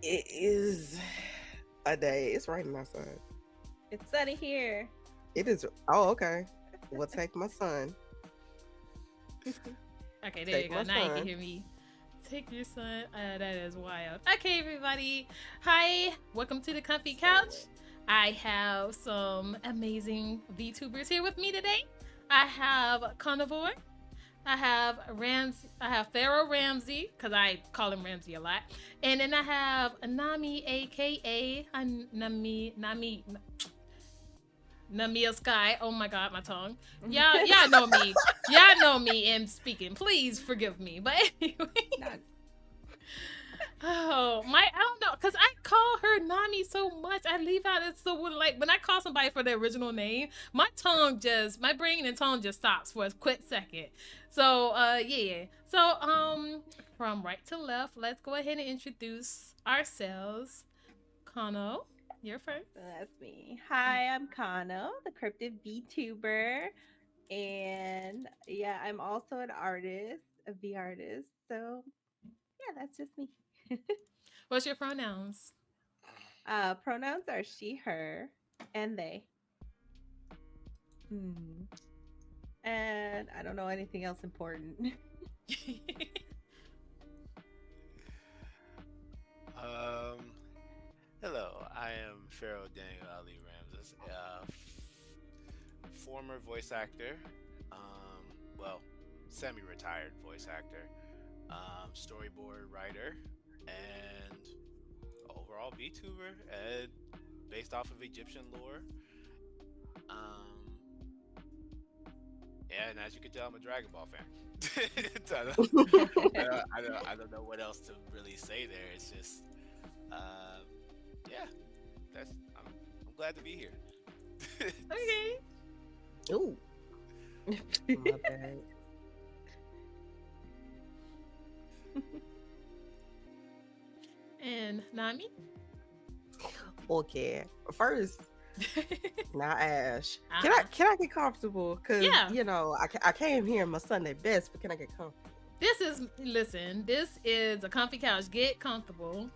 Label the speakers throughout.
Speaker 1: It is a day. It's raining outside.
Speaker 2: It's sunny here.
Speaker 1: It is. Oh, okay. We'll take my son.
Speaker 3: Okay, there you
Speaker 1: Take
Speaker 3: go.
Speaker 1: my
Speaker 3: Now you can
Speaker 1: son.
Speaker 3: hear me. Take your son. That is wild. Okay, everybody. Hi. Welcome to the Comfy
Speaker 2: So
Speaker 3: Couch. I have some amazing VTubers here with me today. I have Carnivore. I have I have Pharaoh Ramsey because I call him Ramsey a lot, and then I have Nami, aka Namia Sky. Oh my God, my tongue. Y'all know me. Y'all know me in speaking. Please forgive me. But anyway,
Speaker 2: not
Speaker 3: I don't know, cause I call her Nami so much. I leave out it's so like when I call somebody for their original name, my brain and tongue just stops for a quick second. So yeah. So from right to left, let's go ahead and introduce ourselves. Kano, you're first.
Speaker 2: that's me. Hi, I'm Kano, the cryptid VTuber. And yeah, I'm also an artist, a V artist. So yeah, that's just me.
Speaker 3: What's your pronouns?
Speaker 2: Pronouns are she, her, and they. Hmm. And I don't know anything else important.
Speaker 4: Um, Hello, I am Pharaoh Daniel Ali Ramses, former voice actor, um, well, semi-retired voice actor, storyboard writer, and overall VTuber, and based off of Egyptian lore. Um, yeah, and as you can tell, I'm a Dragon Ball fan. I don't know what else to really say there. It's just, um, yeah, that's I'm glad to be here.
Speaker 3: Okay.
Speaker 1: Ooh, my bad.
Speaker 3: And Nami?
Speaker 1: Okay. First, now Ash.
Speaker 3: Uh-uh.
Speaker 1: Can I get comfortable? Cause
Speaker 3: Yeah.
Speaker 1: I came here in my Sunday best, but can I get comfortable?
Speaker 3: This is a comfy couch. Get comfortable.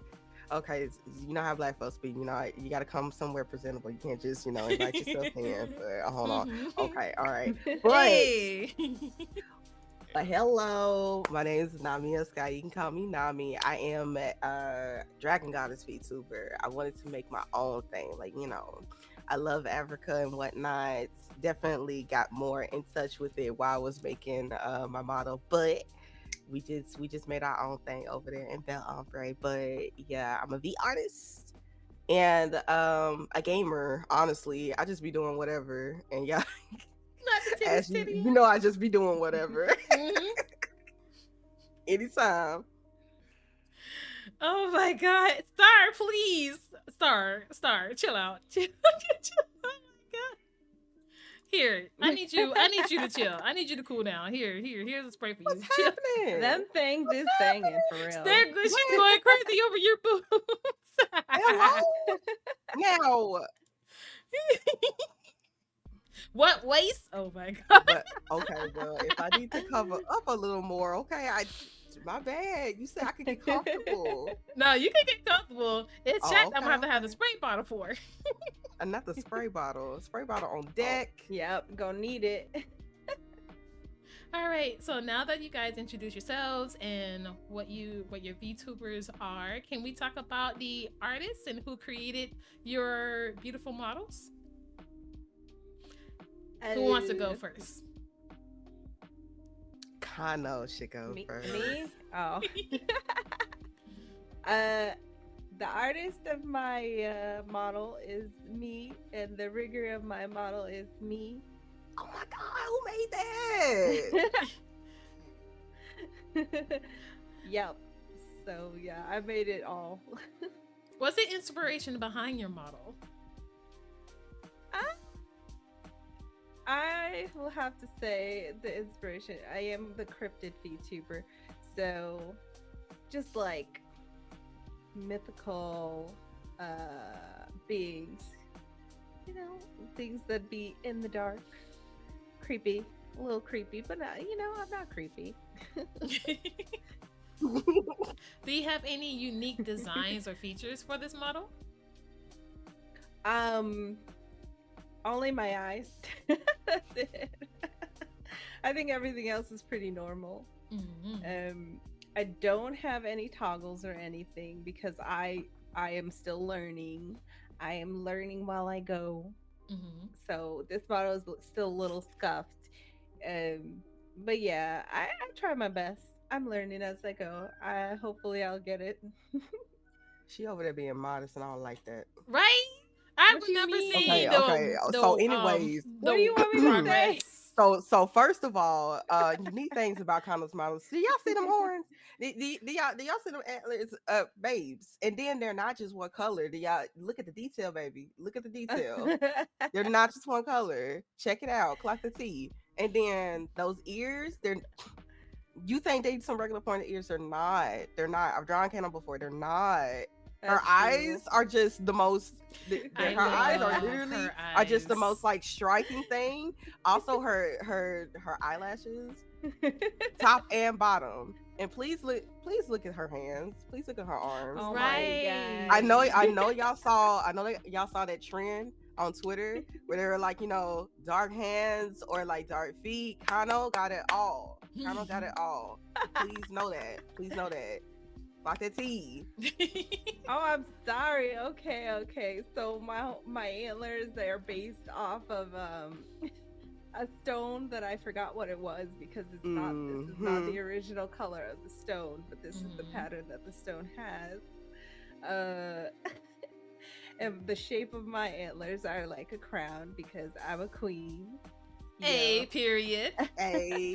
Speaker 1: Okay, you know how black folks be. You got to come somewhere presentable. You can't just invite yourself in. But hold on.
Speaker 3: Mhm.
Speaker 1: Okay, all right. But
Speaker 3: Hey.
Speaker 1: hello, my name is Nami Sky. You can call me Nami. I am a Dragon Goddess VTuber. I wanted to make my own thing. I love Africa and whatnot. Definitely got more in touch with it while I was making my model, but we just made our own thing over there in Bel Ombre. But yeah, I'm a V artist and a gamer. Honestly, I just be doing whatever, and yeah,
Speaker 3: Not the titty
Speaker 1: as
Speaker 3: city.
Speaker 1: I just be doing whatever
Speaker 3: Hmm.
Speaker 1: anytime.
Speaker 3: Oh my God, Star, please, Star, chill out. Chill. Oh my God. Here, I need you. I need you to chill. I need you to cool down. Here's a spray for
Speaker 1: What's
Speaker 3: you. Chill.
Speaker 1: happening?
Speaker 2: Them things
Speaker 1: What's
Speaker 2: is banging for real.
Speaker 3: She's
Speaker 1: What?
Speaker 3: going crazy over your boobs.
Speaker 1: Hello? Now,
Speaker 3: What waist? Oh my God.
Speaker 1: but okay, well, if I need to cover up a little more, okay, my bad. You said I could get comfortable.
Speaker 3: No, you can get comfortable. It's
Speaker 1: Oh,
Speaker 3: checked. I'm
Speaker 1: okay,
Speaker 3: gonna have to have the
Speaker 1: okay.
Speaker 3: spray bottle for.
Speaker 1: And not the spray bottle. Spray bottle on
Speaker 2: Oh,
Speaker 1: deck.
Speaker 2: yep, gonna need it.
Speaker 3: All right. So now that you guys introduce yourselves and what your VTubers are, can we talk about the artists and who created your beautiful models? Who wants to go first?
Speaker 1: Kano should go
Speaker 2: Me,
Speaker 1: first.
Speaker 2: me? Oh. uh, the artist of my model is me, and the rigger of my model is me.
Speaker 1: Oh my god, who made that?
Speaker 2: Yep. So yeah, I made it all.
Speaker 3: What's the inspiration behind your model?
Speaker 2: I will have to say the inspiration. I am the cryptid VTuber, so just like mythical beings, things that be in the dark, creepy, a little creepy, but I'm not creepy.
Speaker 3: Do you have any unique designs or features for this model?
Speaker 2: Um, Only my eyes. That's it. I think everything else is pretty normal.
Speaker 3: Mm-hmm.
Speaker 2: I don't have any toggles or anything because I am still learning. I am learning while I go.
Speaker 3: Mm-hmm.
Speaker 2: So this model is still a little scuffed. Um, but yeah, I try my best. I'm learning as I go. Hopefully I'll get it.
Speaker 1: She over there being modest, and I don't like that.
Speaker 3: Right? I
Speaker 2: What do you
Speaker 3: remember
Speaker 2: mean?
Speaker 3: seeing
Speaker 1: Okay, okay. So, anyways,
Speaker 2: What do you
Speaker 3: the
Speaker 2: want me to say?
Speaker 3: progress.
Speaker 1: so first of all, unique things about condoms models. Do y'all see them horns? Do y'all see them antlers, babes? And then they're not just one color. Do y'all look at the detail, baby? Look at the detail. They're not just one color. Check it out. Clock the T. And then those ears, they're you think they some regular pointed ears? They're not. They're not. I've drawn candle before. They're not. Her
Speaker 2: That's true.
Speaker 1: eyes are just the most.
Speaker 3: I
Speaker 1: Her eyes are
Speaker 3: love
Speaker 1: literally
Speaker 3: her
Speaker 1: are just the most
Speaker 3: eyes.
Speaker 1: like striking thing. Also, her eyelashes, top and bottom. And please look at her hands. Please look at her arms.
Speaker 2: Oh my
Speaker 3: Right.
Speaker 1: I
Speaker 2: god.
Speaker 1: know y'all saw that trend on Twitter where they were like, dark hands or like dark feet. Kano got it all. Kano got it all. Please know that. Please know that. Like that T.
Speaker 2: Oh, I'm sorry. Okay, okay. So my antlers, they're based off of a stone that I forgot what it was because this is not the original color of the stone, but this is the pattern that the stone has. And the shape of my antlers are like a crown because I'm a queen.
Speaker 3: A period.
Speaker 1: A.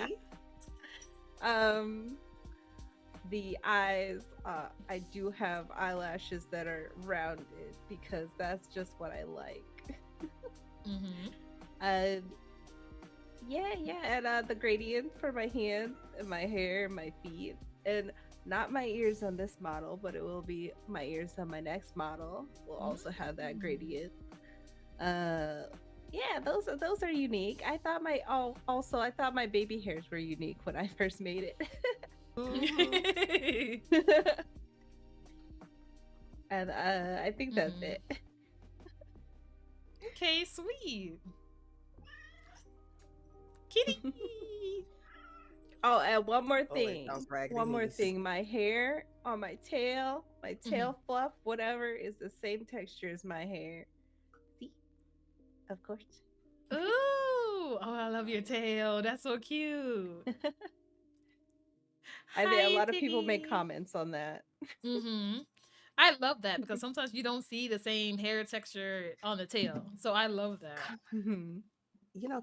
Speaker 2: The eyes, I do have eyelashes that are rounded because that's just what I like.
Speaker 3: Mm-hmm.
Speaker 2: Yeah, and the gradient for my hands and my hair and my feet, and not my ears on this model, but it will be my ears on my next model. Will also have that gradient. Yeah, those are unique. I thought I thought my baby hairs were unique when I first made it. And I think that's it.
Speaker 3: Okay, sweet. Kitty.
Speaker 2: Oh, and one more
Speaker 1: Oh, it
Speaker 2: thing.
Speaker 1: sounds raggedy
Speaker 2: One more
Speaker 1: knees.
Speaker 2: thing. My hair on my tail fluff, whatever, is the same texture as my hair. See? Of course.
Speaker 3: Ooh. Oh, I love your tail. That's so cute.
Speaker 2: I think a
Speaker 3: Hi,
Speaker 2: lot of people make
Speaker 3: Tiggy.
Speaker 2: comments on that.
Speaker 3: Mm-hmm. I love that because sometimes you don't see the same hair texture on the tail. So I love that.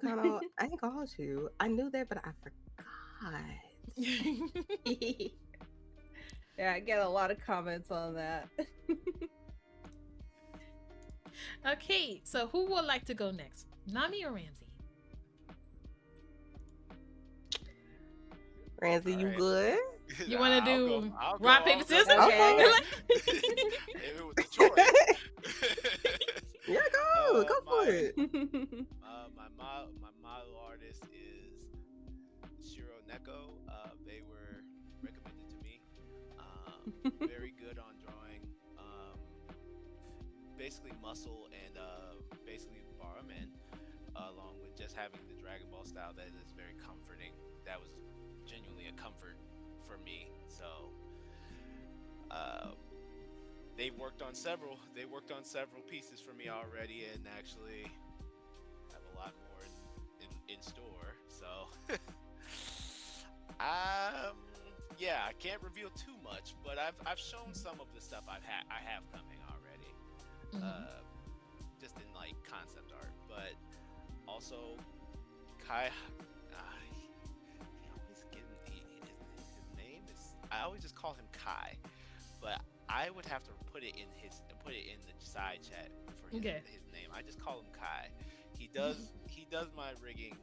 Speaker 1: Kano, I ain't called you. I knew that, but I forgot.
Speaker 2: Yeah, I get a lot of comments on that.
Speaker 3: Okay, so who would like to go next? Nami or Ramsey?
Speaker 1: Ramsey, you
Speaker 4: Alright.
Speaker 1: good?
Speaker 3: You want to do
Speaker 4: I'll
Speaker 3: rock,
Speaker 4: go,
Speaker 3: paper,
Speaker 4: I'll go.
Speaker 3: scissors?
Speaker 2: Okay.
Speaker 4: If it was a choice.
Speaker 1: Yeah, go for it.
Speaker 4: My model artist is Shiro Neko. They were recommended to me. Very good on drawing. Basically muscle and basically Barman, along with just having the Dragon Ball style that is very comforting. That was genuinely a comfort for me. So they've worked on several pieces for me already, and actually have a lot more in store. So yeah, I can't reveal too much, but I've shown some of the stuff I have coming already. Just in like concept art, but also Kai. His name is. I always just call him Kai, but I would have to put it in the side chat for his name. I just call him Kai. He does my rigging,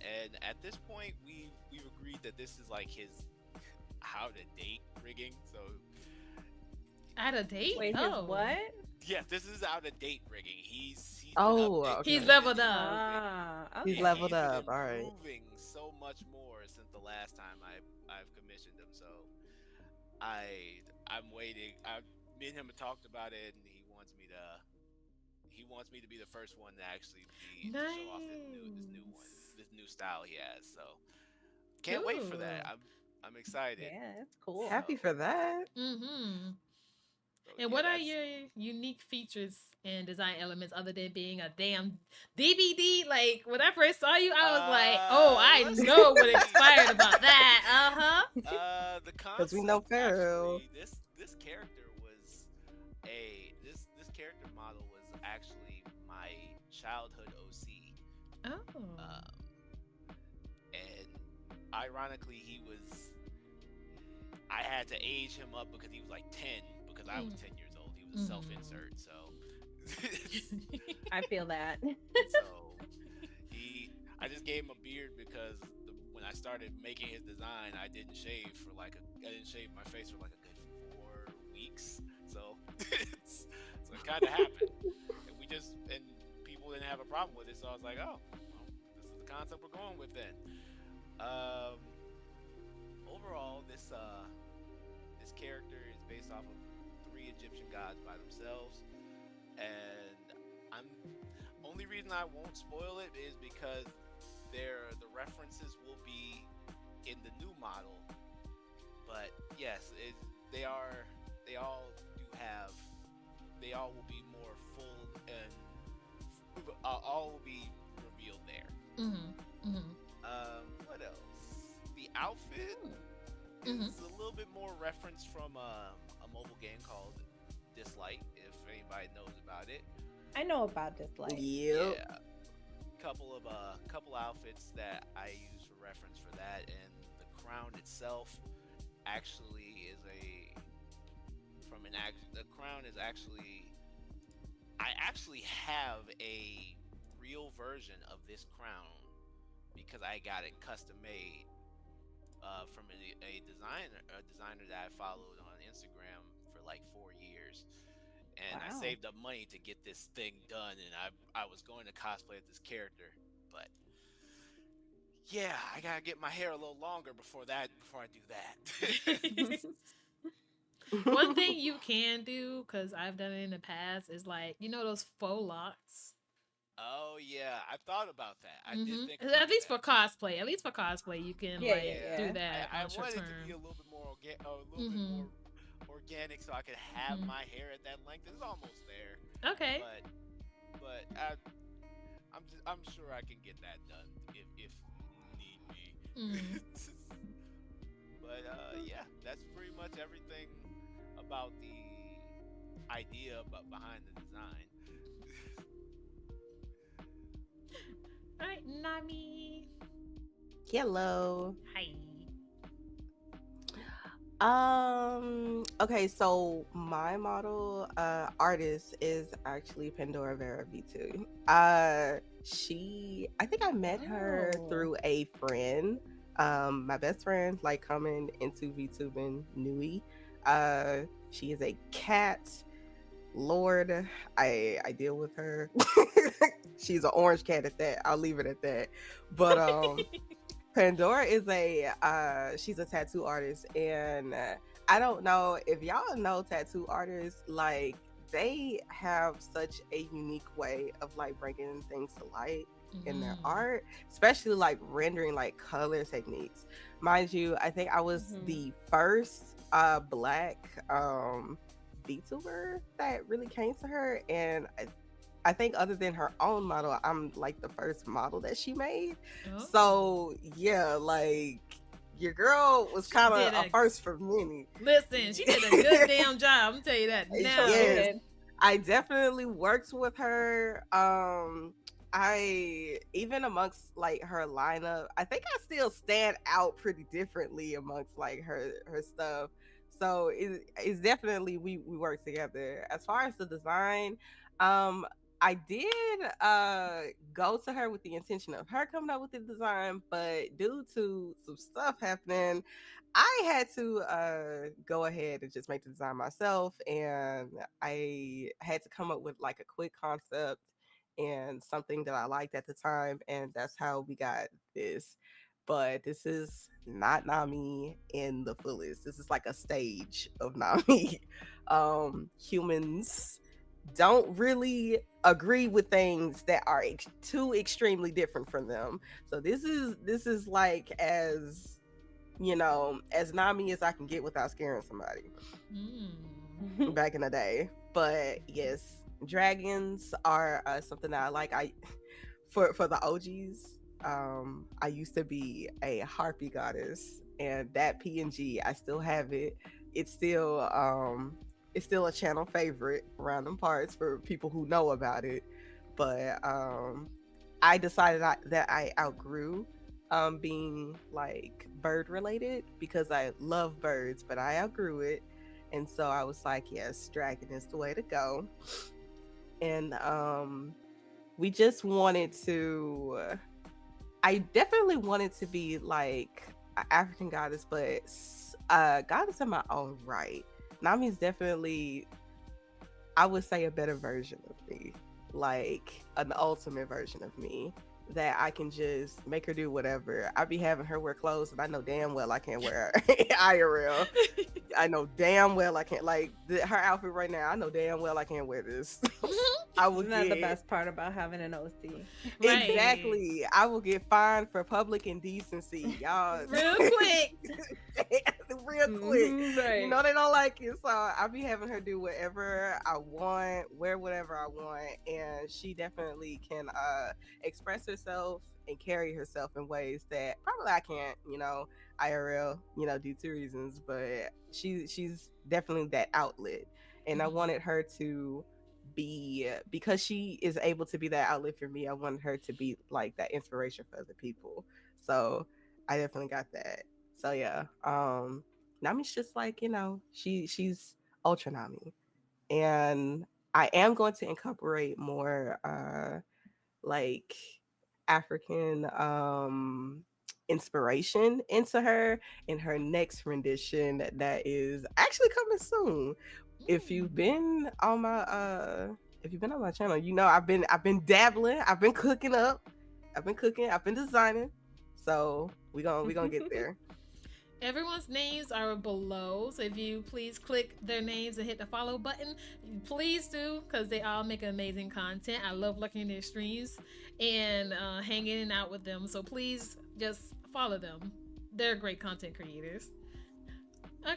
Speaker 4: and at this point we've agreed that this is like his how to date rigging. So
Speaker 3: At a date?
Speaker 2: Wait, his what?
Speaker 4: yeah, this is out of date rigging. He's
Speaker 1: Okay.
Speaker 3: He's leveled up.
Speaker 2: Okay.
Speaker 1: He's leveled
Speaker 4: been
Speaker 1: up. All right.
Speaker 4: improving so much more since the last time I've commissioned him. So I'm waiting. Me and him have talked about it, and he wants me to be the first one to actually be to show off
Speaker 3: Nice.
Speaker 4: this new style he has. So can't wait for that.
Speaker 3: Cool.
Speaker 4: I'm excited.
Speaker 2: Yeah, that's cool.
Speaker 1: Happy
Speaker 4: So
Speaker 1: for that.
Speaker 3: Mm-hmm. And
Speaker 4: yeah,
Speaker 3: what are
Speaker 4: that's
Speaker 3: your unique features and design elements other than being a damn DVD? Like when I first saw you, I was like, "Oh, I
Speaker 4: let's
Speaker 3: know what
Speaker 4: see.
Speaker 3: expired about that." Uh huh.
Speaker 4: The
Speaker 1: Because we know
Speaker 4: concept
Speaker 1: Pharaoh.
Speaker 4: actually, this character was this character model was actually my childhood OC.
Speaker 3: Oh.
Speaker 4: Um, and ironically, I had to age him up because he was like 10 because I was
Speaker 3: Mm.
Speaker 4: 10 years old. He was a self
Speaker 3: Mm.
Speaker 4: insert, so
Speaker 2: I feel that.
Speaker 4: so he I just gave him a beard because when I started making his design, I didn't shave my face for like a good 4 weeks. So so it kind of happened, and people didn't have a problem with it. So I was like, oh, well, this is the concept we're going with then. Um, Overall, this character is based off of three Egyptian gods by themselves, and I'm only reason I won't spoil it is because the references will be in the new model. But yes, they are they all do have they all will be more full and all will be revealed there.
Speaker 3: Mm. Mm.
Speaker 4: What else? The outfit
Speaker 3: Mm.
Speaker 4: is a little bit more reference from a mobile game called Dislike, if anybody knows about it.
Speaker 2: I know about this light.
Speaker 1: Yep.
Speaker 4: Yeah, couple outfits that I use for reference for that, and the crown itself actually is a from an act. The crown is actually I actually have a real version of this crown because I got it custom made from a designer that I followed on Instagram for like 4 years, and I
Speaker 2: Wow.
Speaker 4: saved up money to get this thing done, and I was going to cosplay as this character, but yeah, I gotta get my hair a little longer before I do that.
Speaker 3: One thing you can do, because I've done it in the past, is like those faux locks.
Speaker 4: Oh yeah, I thought about that. I did
Speaker 3: Mm-hmm.
Speaker 4: think
Speaker 3: At
Speaker 4: about
Speaker 3: least for
Speaker 4: that.
Speaker 3: cosplay. At least for cosplay, you can
Speaker 2: Yeah, yeah,
Speaker 3: like
Speaker 4: Yeah,
Speaker 3: do
Speaker 2: yeah.
Speaker 3: that
Speaker 4: I
Speaker 3: short
Speaker 4: wanted it to be a
Speaker 3: term.
Speaker 4: little bit
Speaker 3: Mm-hmm.
Speaker 4: more organic, so I could have
Speaker 3: Mm-hmm.
Speaker 4: my hair at that length. It's almost there,
Speaker 3: Okay.
Speaker 4: but but I'm sure I can get that done if need
Speaker 3: Mm.
Speaker 4: be. But yeah, that's pretty much everything about the idea but behind the design.
Speaker 3: All right, Nami.
Speaker 1: Hello.
Speaker 3: Hi.
Speaker 1: Okay, so my model artist is actually Pandora Vera V2. I think I met her
Speaker 2: Oh.
Speaker 1: through a friend. My best friend, like coming into VTubing Nui. She is a cat lord. I deal with her. She's an orange cat at that. I'll leave it at that. But Pandora is she's a tattoo artist, and I don't know if y'all know tattoo artists, like they have such a unique way of like bringing things to light in their
Speaker 3: Mm.
Speaker 1: art, especially like rendering like color techniques. Mind you, I think I was
Speaker 2: Hmm.
Speaker 1: the first black VTuber that really came to her, and I think other than her own model, I'm like the first model that she made.
Speaker 3: Oh.
Speaker 1: So yeah, like your girl was
Speaker 3: She
Speaker 1: kind of
Speaker 3: did
Speaker 1: a
Speaker 3: a
Speaker 1: first for many.
Speaker 3: listen. She did a good damn job. I'm gonna tell you that
Speaker 2: She sure
Speaker 3: now.
Speaker 1: Yes,
Speaker 2: did.
Speaker 1: I definitely worked with her. I even amongst like her lineup, I think I still stand out pretty differently amongst like her stuff. So it's definitely we work together. As far as the design, um, I did go to her with the intention of her coming up with the design, but due to some stuff happening, I had to go ahead and just make the design myself, and I had to come up with like a quick concept and something that I liked at the time, and that's how we got this. but this is not Nami in the fullest. This is like a stage of Nami. Humans don't really agree with things that are too extremely different from them. So this is like as as Nami as I can get without scaring somebody back in the day. But yes, dragons are something that I like. I for the OGs, I used to be a harpy goddess, and that PNG I still have it. It's still it's still a channel favorite around them parts for people who know about it. But I decided that I outgrew being like bird related because I love birds, but I outgrew it. And so I was like, yes, dragon is the way to go. And we just wanted to I definitely wanted to be like an African goddess, but goddess in my own right. Nami's definitely, I would say, a better version of me, like an ultimate version of me that I can just make her do whatever. I be having her wear clothes and I know damn well I can't wear IRL. I know damn well I can't, like her outfit right now. I know damn well I can't wear this. I will
Speaker 2: Isn't that the
Speaker 1: get
Speaker 2: best part about having an OC?
Speaker 3: Right.
Speaker 1: exactly. I will get fined for public indecency, y'all.
Speaker 3: Real quick.
Speaker 1: Real quick.
Speaker 2: Right.
Speaker 1: You know they don't like it, so I'll be having her do whatever I want, wear whatever I want, and she definitely can express herself and carry herself in ways that probably I can't, IRL, due to reasons, but she's definitely that outlet. And I wanted her to be, because she is able to be that outlet for me, I wanted her to be like that inspiration for other people. So I definitely got that. So yeah, Nami's just like, she's ultra Nami. And I am going to incorporate more like African inspiration into her in her next rendition that is actually coming soon. If you've been on my channel, I've been dabbling, I've been cooking up, I've been designing. So we gonna get there.
Speaker 3: Everyone's names are below, so if you please click their names and hit the follow button, please do, because they all make amazing content. I love looking at their streams and hanging out with them, so please just follow them. They're great content creators.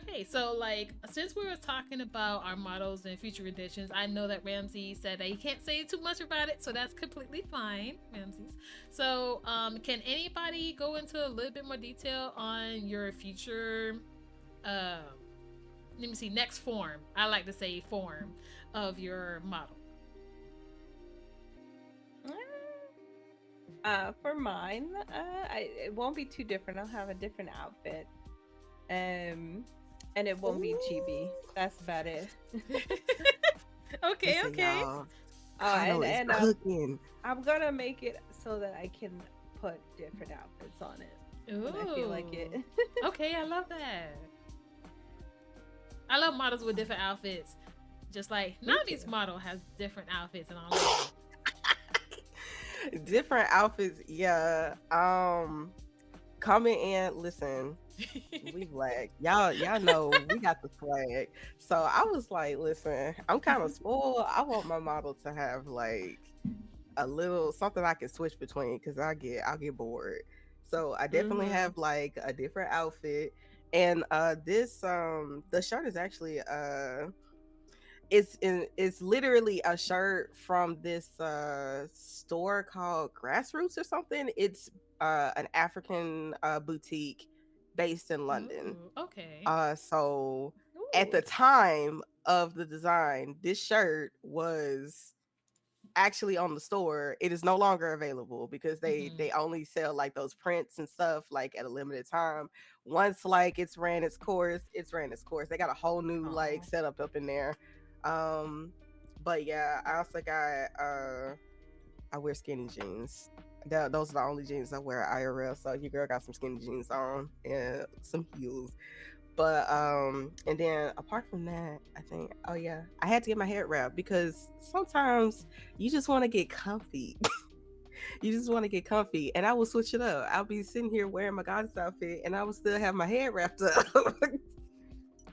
Speaker 3: Okay, so like since we were talking about our models and future editions, I know that Ramsey said that he can't say too much about it, so that's completely fine, Ramses. So, can anybody go into a little bit more detail on your future? Let me see, next form. I like to say form of your model.
Speaker 2: For mine, it won't be too different. I'll have a different outfit. And it won't be chibi. That's about it.
Speaker 3: Okay,
Speaker 1: Listen,
Speaker 3: okay.
Speaker 1: y'all,
Speaker 2: And
Speaker 1: cooking.
Speaker 2: I'm gonna make it so that I can put different outfits on it
Speaker 3: Ooh.
Speaker 2: when I feel like it.
Speaker 3: Okay, I love that. I love models with different outfits. Just like Navi's model has different outfits and all that.
Speaker 1: Different outfits, yeah. Comment and listen. We black. Y'all know we got the flag. So I was like, listen, I'm kind of spoiled. I want my model to have like a little something I can switch between because I'll get bored. So I definitely have like a different outfit. And this the shirt is actually it's literally a shirt from this store called Grassroots or something. It's an African boutique based in London.
Speaker 3: Ooh, okay.
Speaker 1: So at the time of the design, this shirt was actually on the store. It is no longer available because they only sell like those prints and stuff like at a limited time. Once like it's ran its course, they got a whole new like setup up in there. But yeah, I also got I wear skinny jeans. Those are the only jeans I wear IRL. So your girl got some skinny jeans on and some heels. But and then apart from that, I think, oh yeah, I had to get my hair wrapped because sometimes you just want to get comfy. You just want to get comfy, and I will switch it up. I'll be sitting here wearing my goddess outfit, and I will still have my head wrapped up.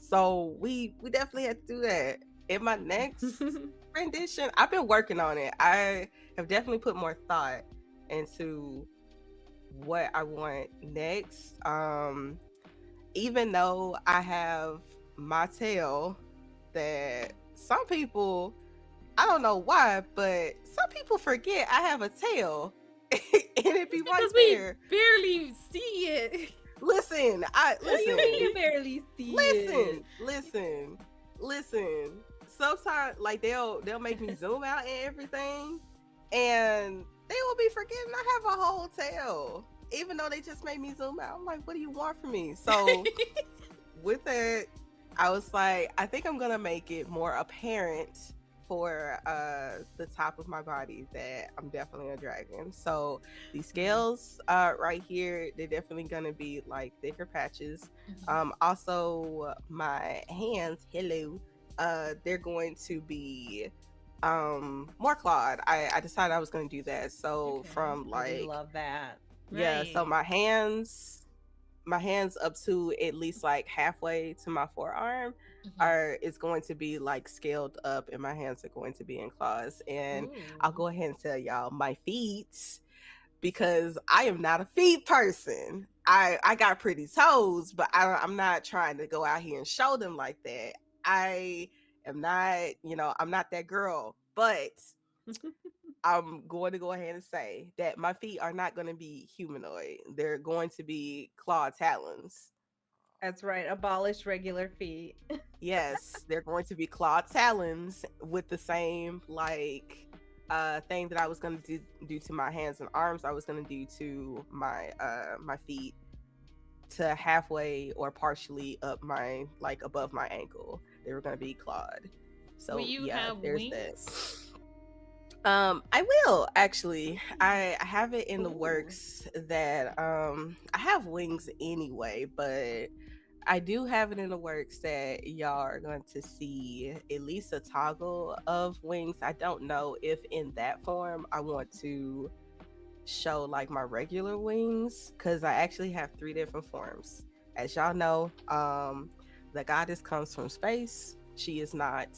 Speaker 1: So we definitely had to do that. In my next rendition, I've been working on it. I have definitely put more thought into what I want next. Even though I have my tail that some people, I don't know why, but some people forget I have a tail. And it be right
Speaker 3: Because we
Speaker 1: there.
Speaker 3: barely see it.
Speaker 1: Listen,
Speaker 2: What do you mean you barely see it?
Speaker 1: Listen. Sometimes like they'll make me zoom out and everything, and they will be forgetting I have a whole tail. Even though they just made me zoom out. I'm like, what do you want from me? So with that, I was like, I think I'm gonna make it more apparent for the top of my body that I'm definitely a dragon. So these scales right here, they're definitely gonna be like thicker patches. Also my hands, hello, they're going to be more clawed. I decided I was gonna do that. So from
Speaker 2: I
Speaker 1: like,
Speaker 2: love that.
Speaker 1: yeah, so
Speaker 3: Right.
Speaker 1: my hands up to at least like halfway to my forearm is going to be like scaled up, and my hands are going to be in claws. And I'll go ahead and tell y'all my feet, because I am not a feet person. I got pretty toes, but I'm not trying to go out here and show them like that. I am not, I'm not that girl. But I'm going to go ahead and say that my feet are not going to be humanoid. They're going to be claw talons.
Speaker 2: That's right. Abolish regular feet.
Speaker 1: Yes, they're going to be claw talons with the same like thing that I was going to do to my hands and arms. I was going to do to my my feet, to halfway or partially up my, like above my ankle. They were going to be clawed. So
Speaker 3: Will you
Speaker 1: yeah,
Speaker 3: have
Speaker 1: there's
Speaker 3: wings?
Speaker 1: that. I will actually. I have it in the works that I have wings anyway, but I do have it in the works that y'all are going to see at least a toggle of wings. I don't know if in that form I want to show like my regular wings, because I actually have 3 different forms. As y'all know, the goddess comes from space. She is not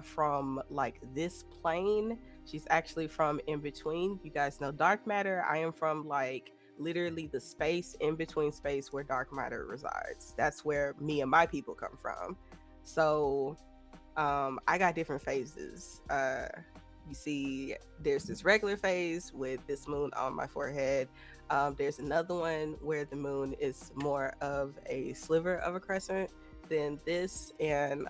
Speaker 1: from like this plane. She's actually from in between. You guys know dark matter. I am from like literally the space in between space where dark matter resides. That's where me and my people come from. So I got different phases. You see, there's this regular phase with this moon on my forehead. There's another one where the moon is more of a sliver of a crescent than this, and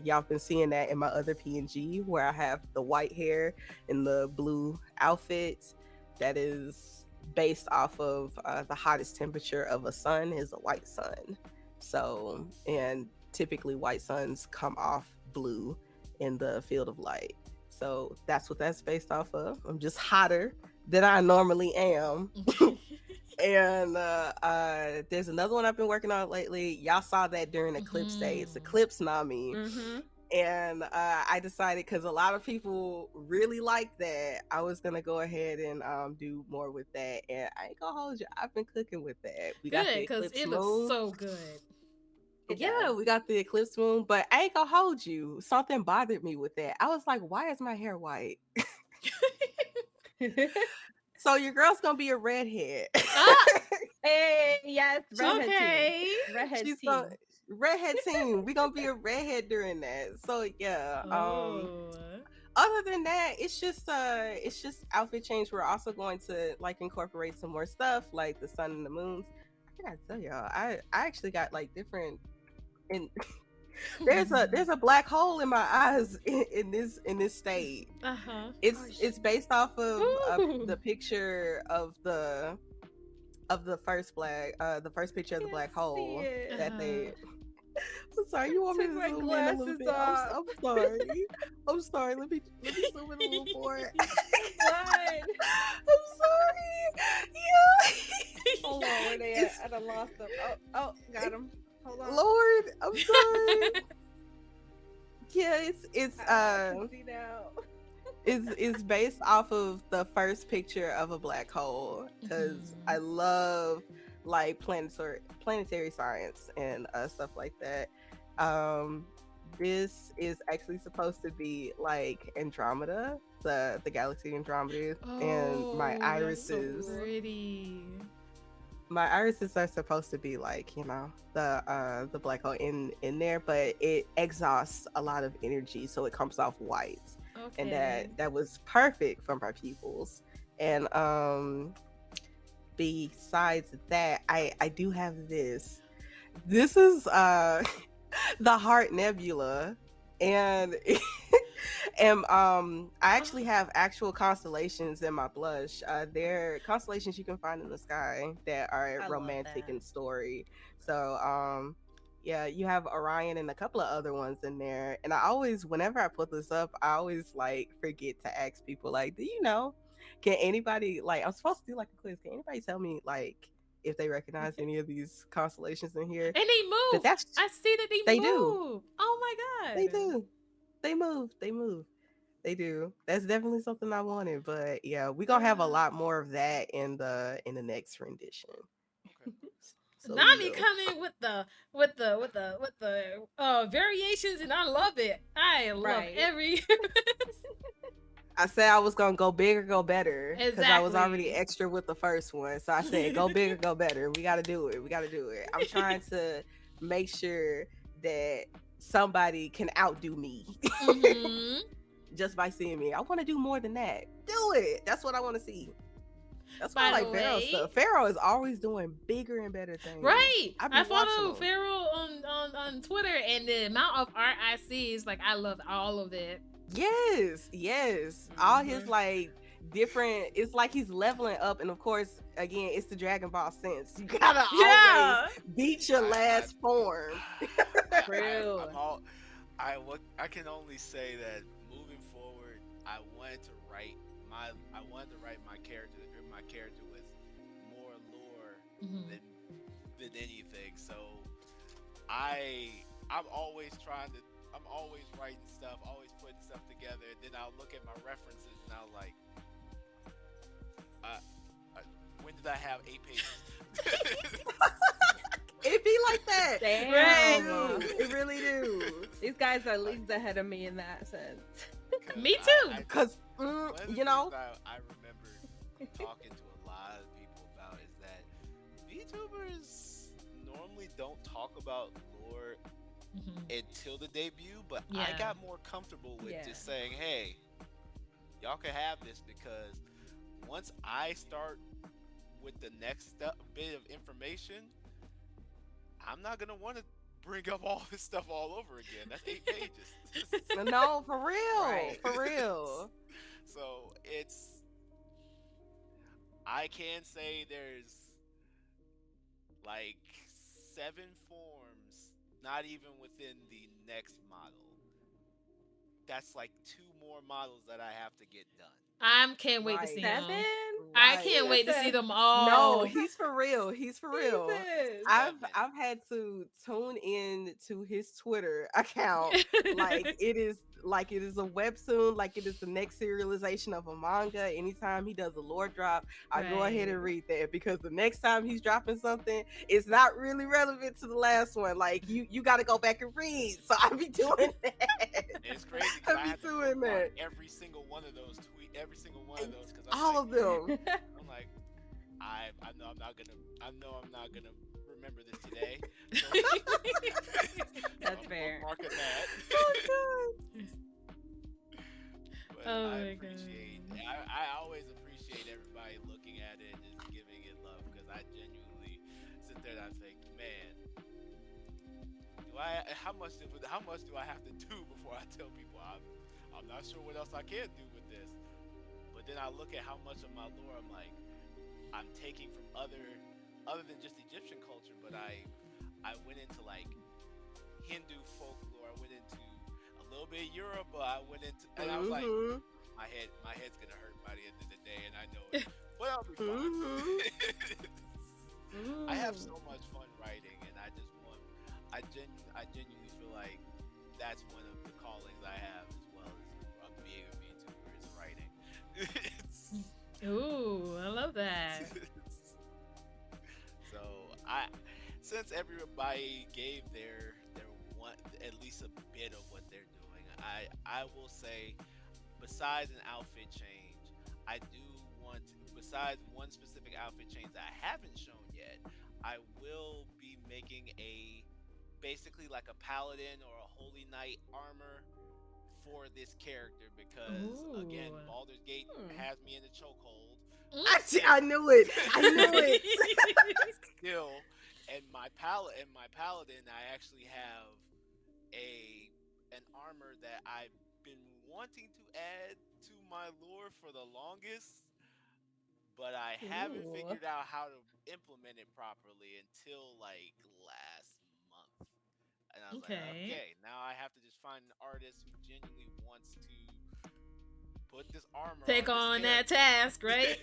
Speaker 1: y'all been seeing that in my other PNG where I have the white hair and the blue outfit. That is based off of the hottest temperature of a sun is a white sun. So, and typically white suns come off blue in the field of light. So that's what that's based off of. I'm just hotter than I normally am. And there's another one I've been working on lately. Y'all saw that during Eclipse Day. It's Eclipse Nami. And I decided, because a lot of people really like that, I was gonna go ahead and do more with that. And I ain't gonna hold you, I've been cooking with that. We got the
Speaker 3: because
Speaker 1: Eclipse
Speaker 3: it
Speaker 1: Moon.
Speaker 3: looks so good.
Speaker 1: Yeah, we got the Eclipse Moon, but I ain't gonna hold you. Something bothered me with that. I was like, why is my hair white? So your girl's gonna be a redhead.
Speaker 2: Hey, yes, redhead
Speaker 3: Okay.
Speaker 2: team. Redhead
Speaker 1: She's
Speaker 2: team.
Speaker 1: Redhead team. We gonna be a redhead during that. So yeah.
Speaker 3: Oh.
Speaker 1: Other than that, it's just outfit change. We're also going to like incorporate some more stuff like the sun and the moons. I forgot to tell y'all, I actually got like different, and there's a black hole in my eyes in this state. It's based off of the picture of the first picture of the black hole that they. I'm sorry, you want me to zoom in a little bit? I'm sorry. I'm sorry. Let me zoom in a little more.
Speaker 2: What?
Speaker 1: I'm sorry. Yeah.
Speaker 2: Hold on, where they at? I done lost them. Oh, got them. Hold on.
Speaker 1: Lord, I'm sorry. Yeah, it's
Speaker 2: I can see now.
Speaker 1: is based off of the first picture of a black hole because I love like planetary science and stuff like that. Um, this is actually supposed to be like Andromeda, the galaxy Andromeda, and
Speaker 3: Oh, that's so pretty.
Speaker 1: my irises are supposed to be like, you know, the black hole in there, but it exhausts a lot of energy, so it comes off white. And
Speaker 3: Okay.
Speaker 1: that was perfect for my pupils. And besides that, I do have this is the Heart Nebula, and and I actually have actual constellations in my blush. They're constellations you can find in the sky that are
Speaker 2: I love
Speaker 1: romantic
Speaker 2: that.
Speaker 1: in story. So yeah, you have Orion and a couple of other ones in there. And I always, whenever I put this up, I always like forget to ask people like, do you know? Can anybody, like, I'm supposed to do like a quiz? Can anybody tell me like if they recognize any of these constellations in here?
Speaker 3: And they
Speaker 1: But
Speaker 3: move.
Speaker 1: that's
Speaker 3: I see that they
Speaker 1: they do.
Speaker 3: move. Oh my
Speaker 1: They
Speaker 3: god.
Speaker 1: do. They move. They move. They do. That's definitely something I wanted. But yeah, we're gonna have a lot more of that in the next rendition.
Speaker 4: Okay.
Speaker 1: So
Speaker 3: Nami
Speaker 1: yeah.
Speaker 3: coming with the variations, and I love it. I love
Speaker 2: Right.
Speaker 3: every
Speaker 1: I said I was gonna go bigger, go better, because I was already
Speaker 3: exactly.
Speaker 1: extra with the first one. So I said, go bigger, go better. We gotta do it. We gotta do it. I'm trying to make sure that somebody can outdo me
Speaker 3: Mm-hmm.
Speaker 1: just by seeing me. I want to do more than that. Do it. That's what I want to see. That's why I
Speaker 3: By
Speaker 1: like
Speaker 3: the
Speaker 1: Pharaoh
Speaker 3: way,
Speaker 1: stuff. Pharaoh is always doing bigger and better things.
Speaker 3: right.
Speaker 1: I've
Speaker 3: I
Speaker 1: been watching
Speaker 3: follow
Speaker 1: him.
Speaker 3: Pharaoh on Twitter, and the amount of art I see is like I love all of it.
Speaker 1: Yes, yes. All his like different, it's like he's leveling up. And of course, again, it's the Dragon Ball sense. You gotta
Speaker 3: Yeah.
Speaker 1: always beat your last form.
Speaker 2: True.
Speaker 4: I can only say that moving forward, I wanted to write my character with more lore
Speaker 3: Mhm.
Speaker 4: than anything. So I'm always I'm always writing stuff, always putting stuff together. And then I'll look at my references and I'll like, when did I have 8 pages?
Speaker 1: It be like that.
Speaker 2: Damn.
Speaker 3: Right.
Speaker 1: It really do.
Speaker 2: These guys are leagues ahead of me in that sense.
Speaker 3: Me too.
Speaker 1: Cause
Speaker 4: One of the
Speaker 1: you know,
Speaker 4: things I remember talking to a lot of people about is that VTubers normally don't talk about lore until the debut, but I
Speaker 3: Yeah.
Speaker 4: got more comfortable with just saying, hey, y'all can have this, because once I start with the next bit of information, I'm not gonna want to bring up all this stuff all over again. That's 8 pages.
Speaker 1: no, for real,
Speaker 2: Right.
Speaker 1: for real.
Speaker 4: So I can say there's like 7 forms, not even within the next model. That's like 2 more models that I have to get done.
Speaker 3: I can't wait to
Speaker 1: Right.
Speaker 3: see
Speaker 2: 7?
Speaker 3: them. I can't wait to see them all.
Speaker 1: No, he's for real. He's for real.
Speaker 2: Jesus.
Speaker 1: I've had to tune in to his Twitter account like it is a webtoon, like it is the next serialization of a manga. Anytime he does a lore drop, I go ahead and read that, because the next time he's dropping something, it's not really relevant to the last one. Like you got to go back and read. So I be doing that.
Speaker 4: It's crazy because I
Speaker 1: I
Speaker 4: have
Speaker 1: be
Speaker 4: to
Speaker 1: doing
Speaker 4: bookmark
Speaker 1: that.
Speaker 4: every single one of those because
Speaker 1: All of them.
Speaker 4: I'm like, I know I'm not gonna remember this today. So
Speaker 2: That's
Speaker 4: I'm
Speaker 2: fair.
Speaker 4: bookmarking that.
Speaker 1: Oh
Speaker 4: But
Speaker 3: Oh
Speaker 4: I
Speaker 3: my
Speaker 4: appreciate. I always appreciate everybody looking at it and just giving it love, because I genuinely sit there and I think, man, how much do I have to do before I tell people I'm not sure what else I can do with this. But then I look at how much of my lore I'm taking from other than just Egyptian culture, but I went into like Hindu folklore, I went into a little bit of Europe, I went into, and I was like, my head's gonna hurt by the end of the day, and I know it, but I'll be fine. I have so much fun writing, and I genuinely feel like that's one of the callings I have, as well as being a VTuber, is writing.
Speaker 3: Ooh, I love that.
Speaker 4: So I, since everybody gave their one at least a bit of what they're doing, I will say, besides an outfit change, I do want besides one specific outfit change that I haven't shown yet, I will be making a basically like a paladin or a holy knight armor for this character because again,
Speaker 3: Ooh.
Speaker 4: Baldur's Gate
Speaker 2: Hmm.
Speaker 4: has me in the chokehold.
Speaker 3: Mm.
Speaker 4: But still,
Speaker 1: I knew it. I knew it.
Speaker 4: still, and my paladin, I actually have a an armor that I've been wanting to add to my lore for the longest, but I haven't
Speaker 2: Ooh.
Speaker 4: figured out how to implement it properly until like last month. And I was like,
Speaker 3: Okay.
Speaker 4: okay, now I have to just find an artist who genuinely wants to put this armor
Speaker 3: Take
Speaker 4: on this
Speaker 3: on that
Speaker 4: character.
Speaker 3: task, right?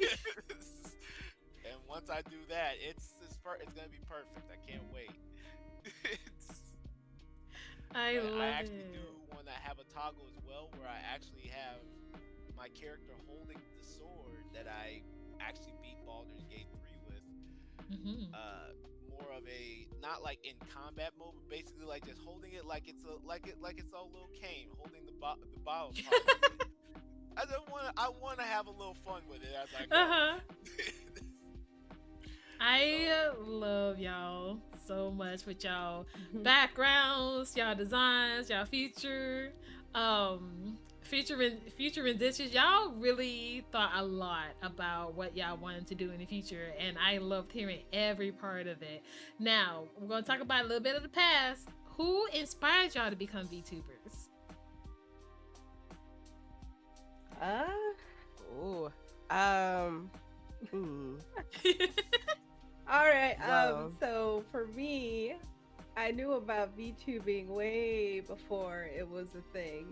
Speaker 4: And once I do that, it's gonna be perfect. I can't wait. It's,
Speaker 3: I
Speaker 4: but I
Speaker 3: love
Speaker 4: actually do
Speaker 3: it.
Speaker 4: want to have a toggle as well, where I actually have my character holding the sword that I actually beat Baldur's Gate 3 with.
Speaker 3: Hmm.
Speaker 4: Uh, More of a not like in combat mode, but basically like just holding it like it's a little cane holding the bottom part of it. I want to have a little fun with it as I go.
Speaker 3: Uh-huh.
Speaker 4: So
Speaker 3: I love y'all so much with y'all backgrounds, y'all designs, y'all future renditions. Y'all really thought a lot about what y'all wanted to do in the future, and I loved hearing every part of it. Now we're gonna talk about a little bit of the past. Who inspired y'all to become VTubers?
Speaker 2: Uh,
Speaker 1: Ooh. Um. Hmm.
Speaker 2: all right.
Speaker 1: Well.
Speaker 2: So for me, I knew about VTubing way before it was a thing.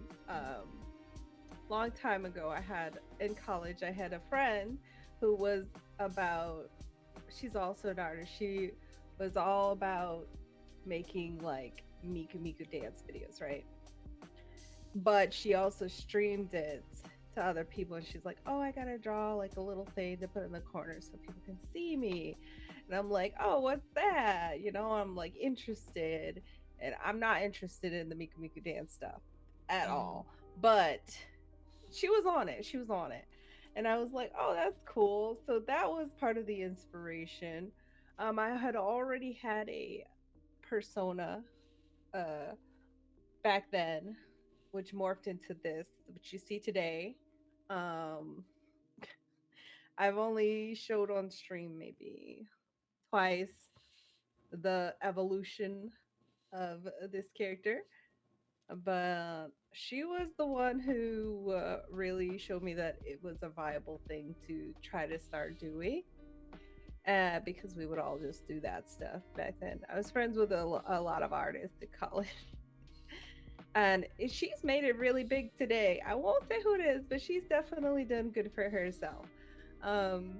Speaker 2: Long time ago, I had in college, I had a friend who was about. She's also an artist. She was all about making like Miku Miku dance videos, right? But she also streamed it to other people, and she's like, oh, I gotta draw like a little thing to put in the corner so people can see me. And I'm like, oh, what's that? I'm like interested, and I'm not interested in the Miku Miku dance stuff at
Speaker 3: Mm.
Speaker 2: all, but she was on it, and I was like, oh, that's cool. So that was part of the inspiration. I had already had a persona uh back then, which morphed into this, which you see today. Um, I've only showed on stream maybe twice the evolution of this character, but she was the one who really showed me that it was a viable thing to try to start doing. Because we would all just do that stuff back then. I was friends with a lot of artists at college. And she's made it really big today. I won't say who it is, but she's definitely done good for herself. Um,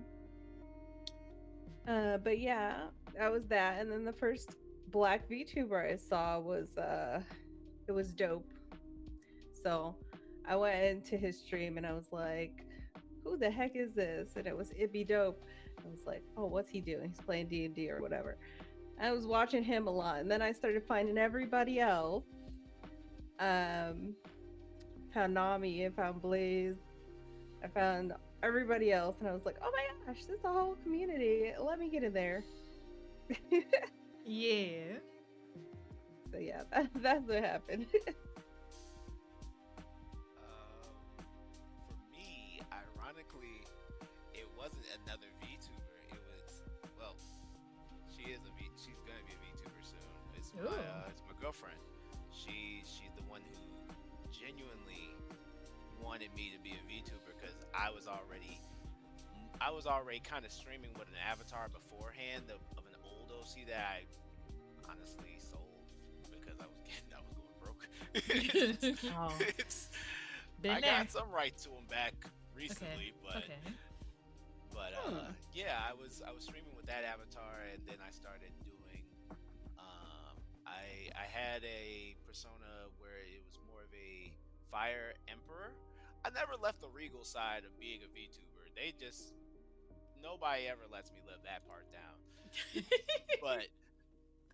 Speaker 2: but yeah, that was that. And then the first black VTuber I saw was it was dope. So I went into his stream and I was like, "Who the heck is this?" And it was It Be Dope. I was like, "Oh, what's he doing? He's playing D&D or whatever." I was watching him a lot, and then I started finding everybody else. Um, Found Nami, I found Blaze, I found everybody else, and I was like, "Oh my gosh, this is a whole community. Let me get in there."
Speaker 3: Yeah.
Speaker 2: So yeah, that's what happened.
Speaker 4: for me, ironically, it wasn't another VTuber. It was well, she's gonna be a VTuber soon.
Speaker 3: Ooh.
Speaker 4: It's my girlfriend. She's the one who genuinely wanted me to be a VTuber because I was already kind of streaming with an avatar beforehand of an old OC that I honestly sold because I was going broke.
Speaker 3: Oh,
Speaker 4: It's
Speaker 3: been
Speaker 4: I
Speaker 3: there.
Speaker 4: got some right to them back
Speaker 3: Okay.
Speaker 4: recently,
Speaker 3: Okay.
Speaker 2: Hmm.
Speaker 4: yeah, I was streaming with that avatar, and then I started doing. I had a persona where it was more of a fire emperor. I never left the regal side of being a VTuber. They just nobody ever lets me live that part down. But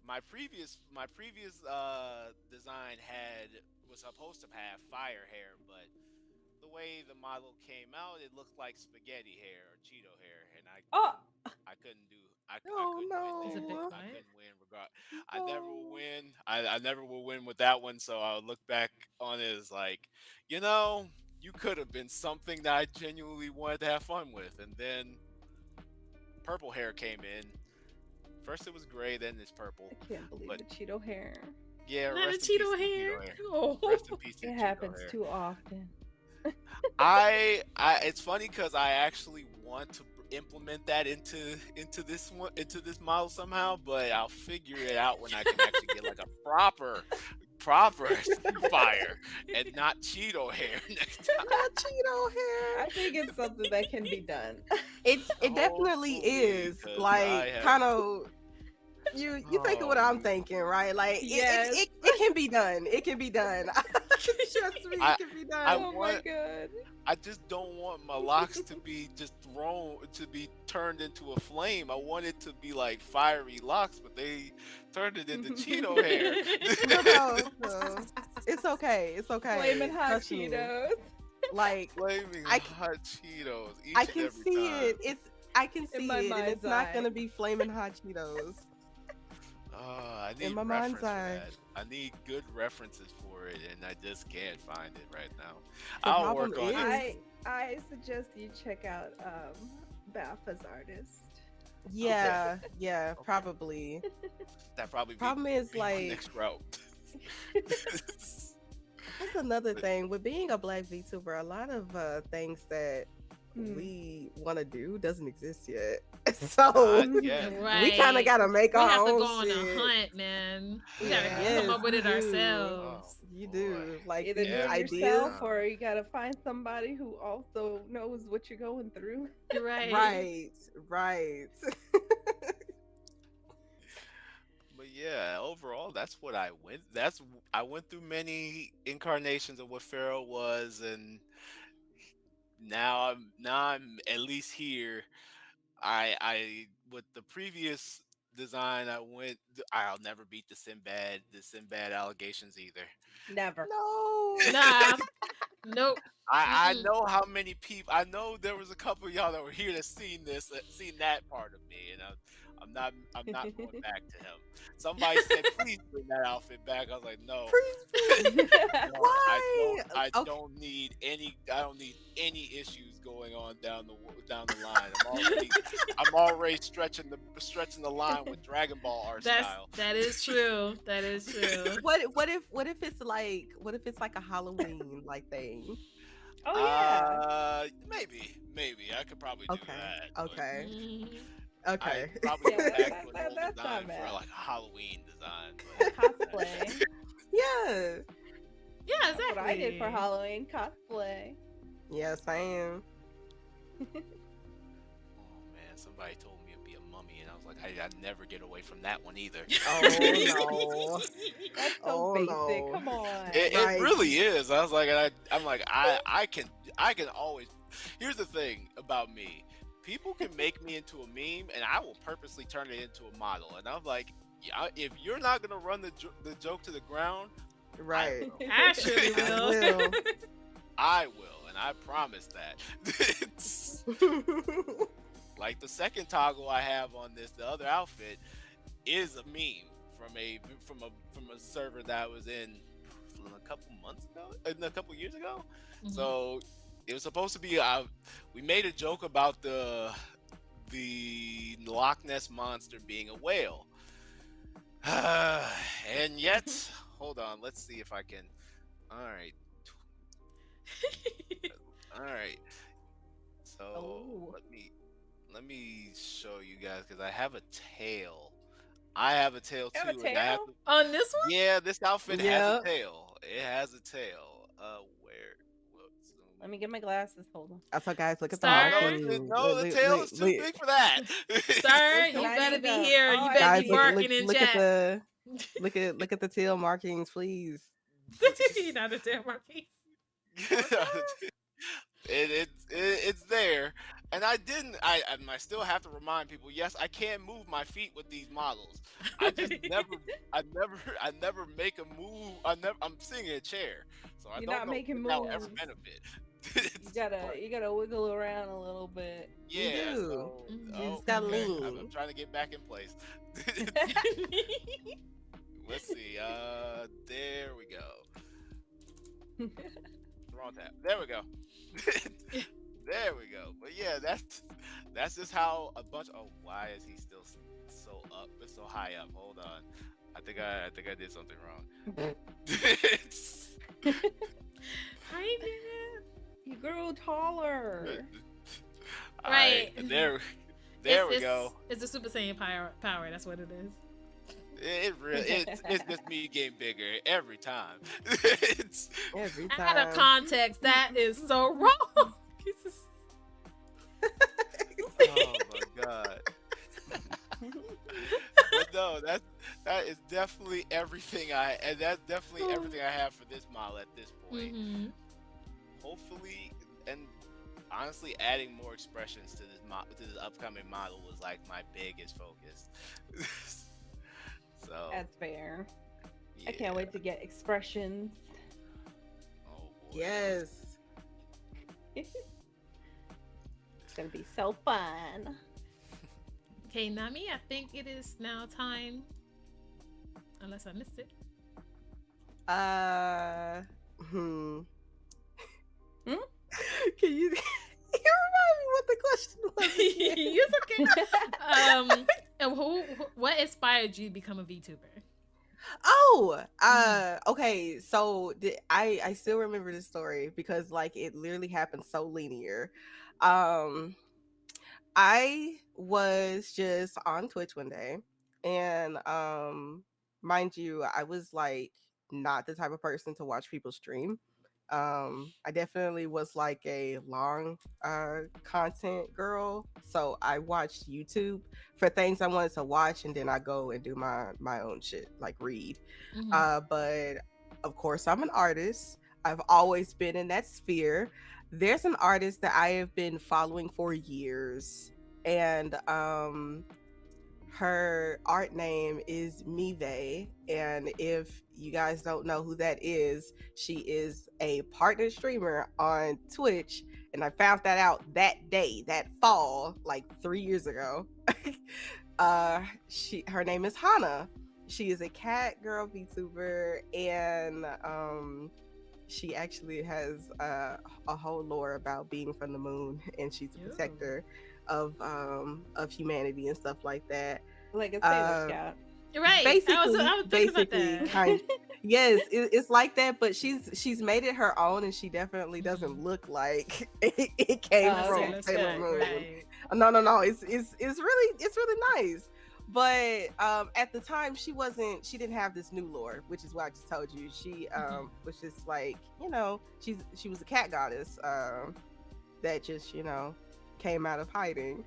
Speaker 4: my previous design was supposed to have fire hair, but the way the model came out, it looked like spaghetti hair or Cheeto hair, and
Speaker 2: Oh,
Speaker 4: I couldn't do I
Speaker 1: Oh
Speaker 4: couldn't win
Speaker 3: It's a
Speaker 4: there.
Speaker 3: bit
Speaker 1: no.
Speaker 4: I
Speaker 3: quiet.
Speaker 4: couldn't win regard. I never will
Speaker 2: no.
Speaker 4: win. I never will win with that one. So I would look back on it as like, you know, you could have been something that I genuinely wanted to have fun with, and then purple hair came in. First it was gray, then it's purple.
Speaker 2: I can't believe
Speaker 4: But
Speaker 2: the Cheeto hair.
Speaker 4: yeah,
Speaker 3: Not a
Speaker 4: rest in peace
Speaker 3: Cheeto
Speaker 4: to the
Speaker 3: hair.
Speaker 4: Cheeto hair.
Speaker 3: Oh.
Speaker 4: Rest in peace to
Speaker 2: It
Speaker 4: the Cheeto
Speaker 2: happens
Speaker 4: hair.
Speaker 2: too often.
Speaker 4: I it's funny because I actually want to implement that into this model somehow, but I'll figure it out when I can actually get like a proper fire and not Cheeto hair next time.
Speaker 1: Not Cheeto hair.
Speaker 2: I think it's something that can be done.
Speaker 1: It definitely
Speaker 4: Hopefully,
Speaker 1: is
Speaker 4: because I
Speaker 1: like
Speaker 4: have.
Speaker 1: kind of you thinking what I'm
Speaker 4: Oh,
Speaker 1: thinking, right? Like
Speaker 2: Yes.
Speaker 1: it can be done. It can be done. Trust me,
Speaker 4: I
Speaker 1: it can be
Speaker 4: I
Speaker 1: done.
Speaker 2: Oh my
Speaker 4: want.
Speaker 2: god.
Speaker 4: I just don't want my locks to be just to be turned into a flame. I want it to be like fiery locks, but they turned it into Cheeto hair.
Speaker 1: No, no, no. It's okay. It's okay.
Speaker 2: Flaming hot
Speaker 1: Trust me.
Speaker 2: Cheetos.
Speaker 1: Like
Speaker 4: Flaming
Speaker 1: I
Speaker 4: hot Cheetos each
Speaker 1: I
Speaker 4: and
Speaker 1: can
Speaker 4: every
Speaker 1: see
Speaker 4: time.
Speaker 1: it. I can
Speaker 2: In
Speaker 1: see
Speaker 2: my
Speaker 1: it, and
Speaker 2: mind's
Speaker 1: it's not
Speaker 2: eye.
Speaker 1: gonna be flaming hot Cheetos
Speaker 4: I
Speaker 1: in
Speaker 4: need
Speaker 1: my
Speaker 4: reference
Speaker 1: mind's
Speaker 4: for
Speaker 1: eye.
Speaker 4: that. I need good references for it, and I just can't find it right now.
Speaker 1: The
Speaker 4: I'll
Speaker 1: problem
Speaker 4: work on it.
Speaker 1: is,
Speaker 2: I suggest you check out Bafa's artist.
Speaker 1: yeah, yeah,
Speaker 4: Okay.
Speaker 1: probably.
Speaker 4: That probably
Speaker 1: Problem is
Speaker 4: be my
Speaker 1: like
Speaker 4: next route.
Speaker 1: that's another thing with being a black VTuber. A lot of things that
Speaker 2: Hmm.
Speaker 1: we want to do doesn't exist yet. So
Speaker 4: Not yet.
Speaker 1: we kind of
Speaker 3: Right.
Speaker 1: gotta make
Speaker 3: We
Speaker 1: our
Speaker 3: have to
Speaker 1: own
Speaker 3: go on a
Speaker 1: shit.
Speaker 3: hunt, man. We
Speaker 4: Yeah.
Speaker 3: gotta
Speaker 1: Yes,
Speaker 3: come up with
Speaker 1: you
Speaker 3: it
Speaker 1: do.
Speaker 3: ourselves.
Speaker 1: You
Speaker 4: Oh
Speaker 1: do.
Speaker 4: boy.
Speaker 1: Like
Speaker 2: Either
Speaker 1: these
Speaker 2: do it
Speaker 1: ideas.
Speaker 2: yourself or you gotta find somebody who also knows what you're going through.
Speaker 3: Right.
Speaker 1: Right, right.
Speaker 4: But yeah, overall, that's what I went. I went through many incarnations of what Pharaoh was, and now I'm at least here. I with the previous design, I'll never beat the Sinbad allegations either.
Speaker 2: Never.
Speaker 1: No.
Speaker 3: Nah. Nope.
Speaker 4: I
Speaker 3: Mm-mm.
Speaker 4: know how many people. I know there was a couple of y'all that were here that seen that part of me, and I'm not going back to him. Somebody said, "Please bring that outfit back." I was like, "No,
Speaker 1: Please, please.
Speaker 4: no,
Speaker 1: Why?
Speaker 4: I
Speaker 1: Okay.
Speaker 4: don't need any. I don't need any issues going on down the line. I'm already stretching the line with Dragon Ball art style.
Speaker 3: That is true. That is true.
Speaker 1: What if it's like a Halloween like thing?
Speaker 2: Oh yeah.
Speaker 4: Maybe I could probably do
Speaker 1: Okay.
Speaker 4: that. But
Speaker 1: Okay.
Speaker 3: Mhm.
Speaker 1: Okay.
Speaker 4: I probably
Speaker 2: Yeah,
Speaker 4: go back to an old
Speaker 2: that's
Speaker 4: design
Speaker 2: not bad.
Speaker 4: for like a Halloween design.
Speaker 2: Cosplay.
Speaker 1: Yeah.
Speaker 3: Yeah,
Speaker 2: That's
Speaker 3: exactly.
Speaker 2: what I did for Halloween. Cosplay.
Speaker 1: Yeah, same.
Speaker 4: Oh man, somebody told me it'd be a mummy, and I was like, I'd never get away from that one either.
Speaker 1: Oh no.
Speaker 2: That's so
Speaker 1: Oh,
Speaker 2: basic.
Speaker 1: no.
Speaker 2: Come on.
Speaker 4: It
Speaker 1: Right.
Speaker 4: really is. I was like, I'm like, I can always. Here's the thing about me: people can make me into a meme, and I will purposely turn it into a model. And I'm like, yeah, if you're not gonna run the joke to the ground,
Speaker 1: Right.
Speaker 3: I surely
Speaker 1: I
Speaker 3: will.
Speaker 1: will.
Speaker 4: I will, and I promise that. It's like the second toggle I have on the other outfit is a meme from a server that I was in a couple months ago, a couple years ago.
Speaker 3: Mhm.
Speaker 4: So it was supposed to be. We made a joke about the Loch Ness monster being a whale, and yet, hold on. Let's see if I can. All right, all right. So
Speaker 2: Oh.
Speaker 4: let me show you guys because I have a tail. I have a tail
Speaker 2: You
Speaker 4: too,
Speaker 2: have a
Speaker 4: and I have
Speaker 2: tail?
Speaker 4: to.
Speaker 3: On this one?
Speaker 4: Yeah, this outfit has
Speaker 1: Yep.
Speaker 4: a tail. It has a tail. Where? Whoops.
Speaker 2: Let me get my glasses. Hold on.
Speaker 1: So guys, look at
Speaker 3: Star?
Speaker 1: the
Speaker 4: No,
Speaker 1: marking.
Speaker 4: the tail is too big for that.
Speaker 3: Sir,
Speaker 2: Listen,
Speaker 3: you
Speaker 2: I
Speaker 3: better
Speaker 2: need
Speaker 3: be
Speaker 2: to-
Speaker 3: here.
Speaker 2: oh,
Speaker 3: You
Speaker 2: I
Speaker 3: better
Speaker 1: Guys,
Speaker 3: be
Speaker 2: need to-
Speaker 3: marking in
Speaker 1: look at
Speaker 3: chat.
Speaker 1: the look at the tail markings, please.
Speaker 3: Not a damn marking.
Speaker 4: It's there, and I didn't. I still have to remind people. Yes, I can move my feet with these models. I just never. I never make a move. I'm sitting in a chair, so I
Speaker 2: You're
Speaker 4: don't
Speaker 2: not
Speaker 4: know
Speaker 2: making
Speaker 4: if that will ever
Speaker 2: moves.
Speaker 4: benefit. But
Speaker 2: You gotta wiggle around a little bit.
Speaker 1: You
Speaker 4: yeah,
Speaker 1: do.
Speaker 4: so
Speaker 1: You
Speaker 4: oh,
Speaker 1: just gotta
Speaker 4: okay. I'm
Speaker 1: lean.
Speaker 4: trying to get back in place. Let's see. There we go. Wrong tab. There we go. There we go. But yeah, that's just how a bunch. Oh, why is he still so up? It's so high up. Hold on. I think I did something wrong.
Speaker 3: Hi there.
Speaker 2: You grew taller.
Speaker 4: All right,
Speaker 3: Right.
Speaker 4: there we go.
Speaker 3: It's the Super Saiyan power. That's what it is.
Speaker 4: It really it's just me getting bigger every time. It's,
Speaker 1: Every
Speaker 3: Out of
Speaker 1: time.
Speaker 3: context, that is so wrong.
Speaker 4: oh my god. But no, that is definitely everything and that's definitely everything I have for this model at this point.
Speaker 3: Mm-hmm.
Speaker 4: Hopefully, and honestly, adding more expressions to this upcoming model was like my biggest focus. So
Speaker 2: That's fair.
Speaker 4: yeah.
Speaker 2: I can't wait to get expressions.
Speaker 4: Oh boy.
Speaker 1: Yes.
Speaker 2: It's gonna be so fun.
Speaker 3: Okay, Nami, I think it is now time. Unless I missed it.
Speaker 1: Hmm.
Speaker 2: Hmm?
Speaker 1: Can you remind me what the question was again?
Speaker 3: It's okay. And what inspired you to become a VTuber?
Speaker 1: Oh, okay. So I still remember this story because like it literally happened so linear. Um, I was just on Twitch one day, and mind you, I was like not the type of person to watch people stream. I definitely was like a long content girl, so I watched YouTube for things I wanted to watch, and then I go and do my own shit, like read.
Speaker 3: Mm-hmm.
Speaker 1: But of course, I'm an artist. I've always been in that sphere. There's an artist that I have been following for years, and her art name is Mive. And if you guys don't know who that is, she is a partner streamer on Twitch. And I found that out that day, that fall, like 3 years ago. Her name is Hana. She is a cat girl VTuber, and she actually has a whole lore about being from the moon, and she's a protector of humanity and stuff like that.
Speaker 2: Like a Sailor Scout.
Speaker 3: Right. I was thinking about that.
Speaker 1: Kind. Yes, it's like that, but she's made it her own, and she definitely doesn't look like it came from Sailor Moon.
Speaker 3: Right.
Speaker 1: No, it's really nice. But at the time, she didn't have this new lore, which is what I just told you. She was just like, she was a cat goddess that just came out of hiding.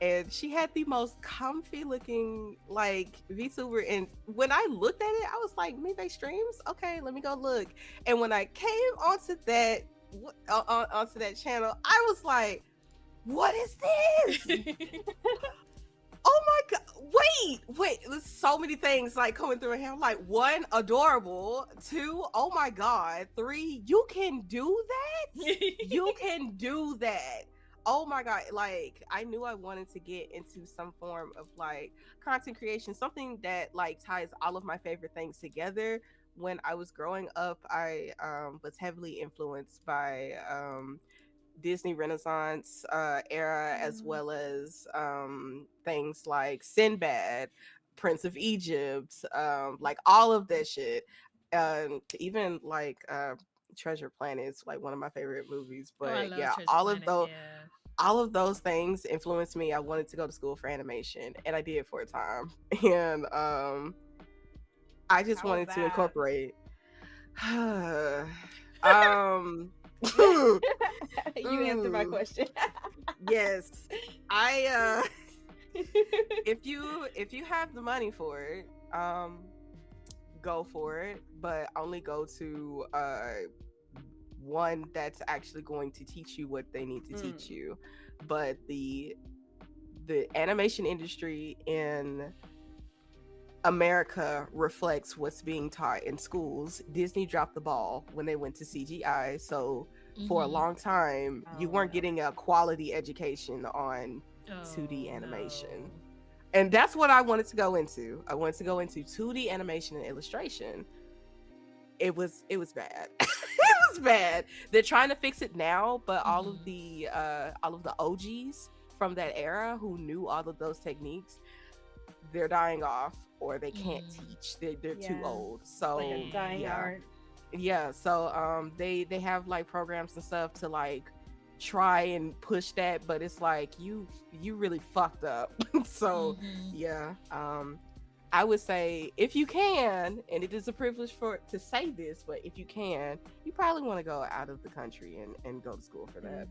Speaker 1: And she had the most comfy looking like VTuber. And when I looked at it, I was like, maybe streams? Okay, let me go look. And when I came onto that channel, I was like, what is this? Oh my god! Wait! There's so many things like coming through here. I'm like, 1, adorable. 2, oh my god. 3, you can do that. You can do that. Oh my god! Like, I knew I wanted to get into some form of like content creation, something that like ties all of my favorite things together. When I was growing up, I was heavily influenced by Disney Renaissance era, as well as things like Sinbad, Prince of Egypt, like all of that shit. Even like Treasure Planet is like one of my favorite movies. But
Speaker 3: I love
Speaker 1: yeah,
Speaker 3: Treasure Planet,
Speaker 1: all of those things influenced me. I wanted to go to school for animation, and I did for a time. And I just wanted to incorporate.
Speaker 2: You answered my question.
Speaker 1: Yes, I if you have the money for it, go for it, but only go to one that's actually going to teach you what they need to teach you. But the animation industry in America reflects what's being taught in schools. Disney dropped the ball when they went to CGI. So for a long time, you weren't getting a quality education on 2D animation.
Speaker 3: No.
Speaker 1: And that's what I wanted to go into. I wanted to go into 2D animation and illustration. It was bad. It was bad. They're trying to fix it now, but all of the OGs from that era who knew all of those techniques, they're dying off, or they can't teach. They're too old. So
Speaker 2: like a dying art.
Speaker 1: Yeah. So they have like programs and stuff to like try and push that, but it's like you really fucked up. So yeah. I would say if you can, and it is a privilege to say this, but if you can, you probably want to go out of the country and go to school for that.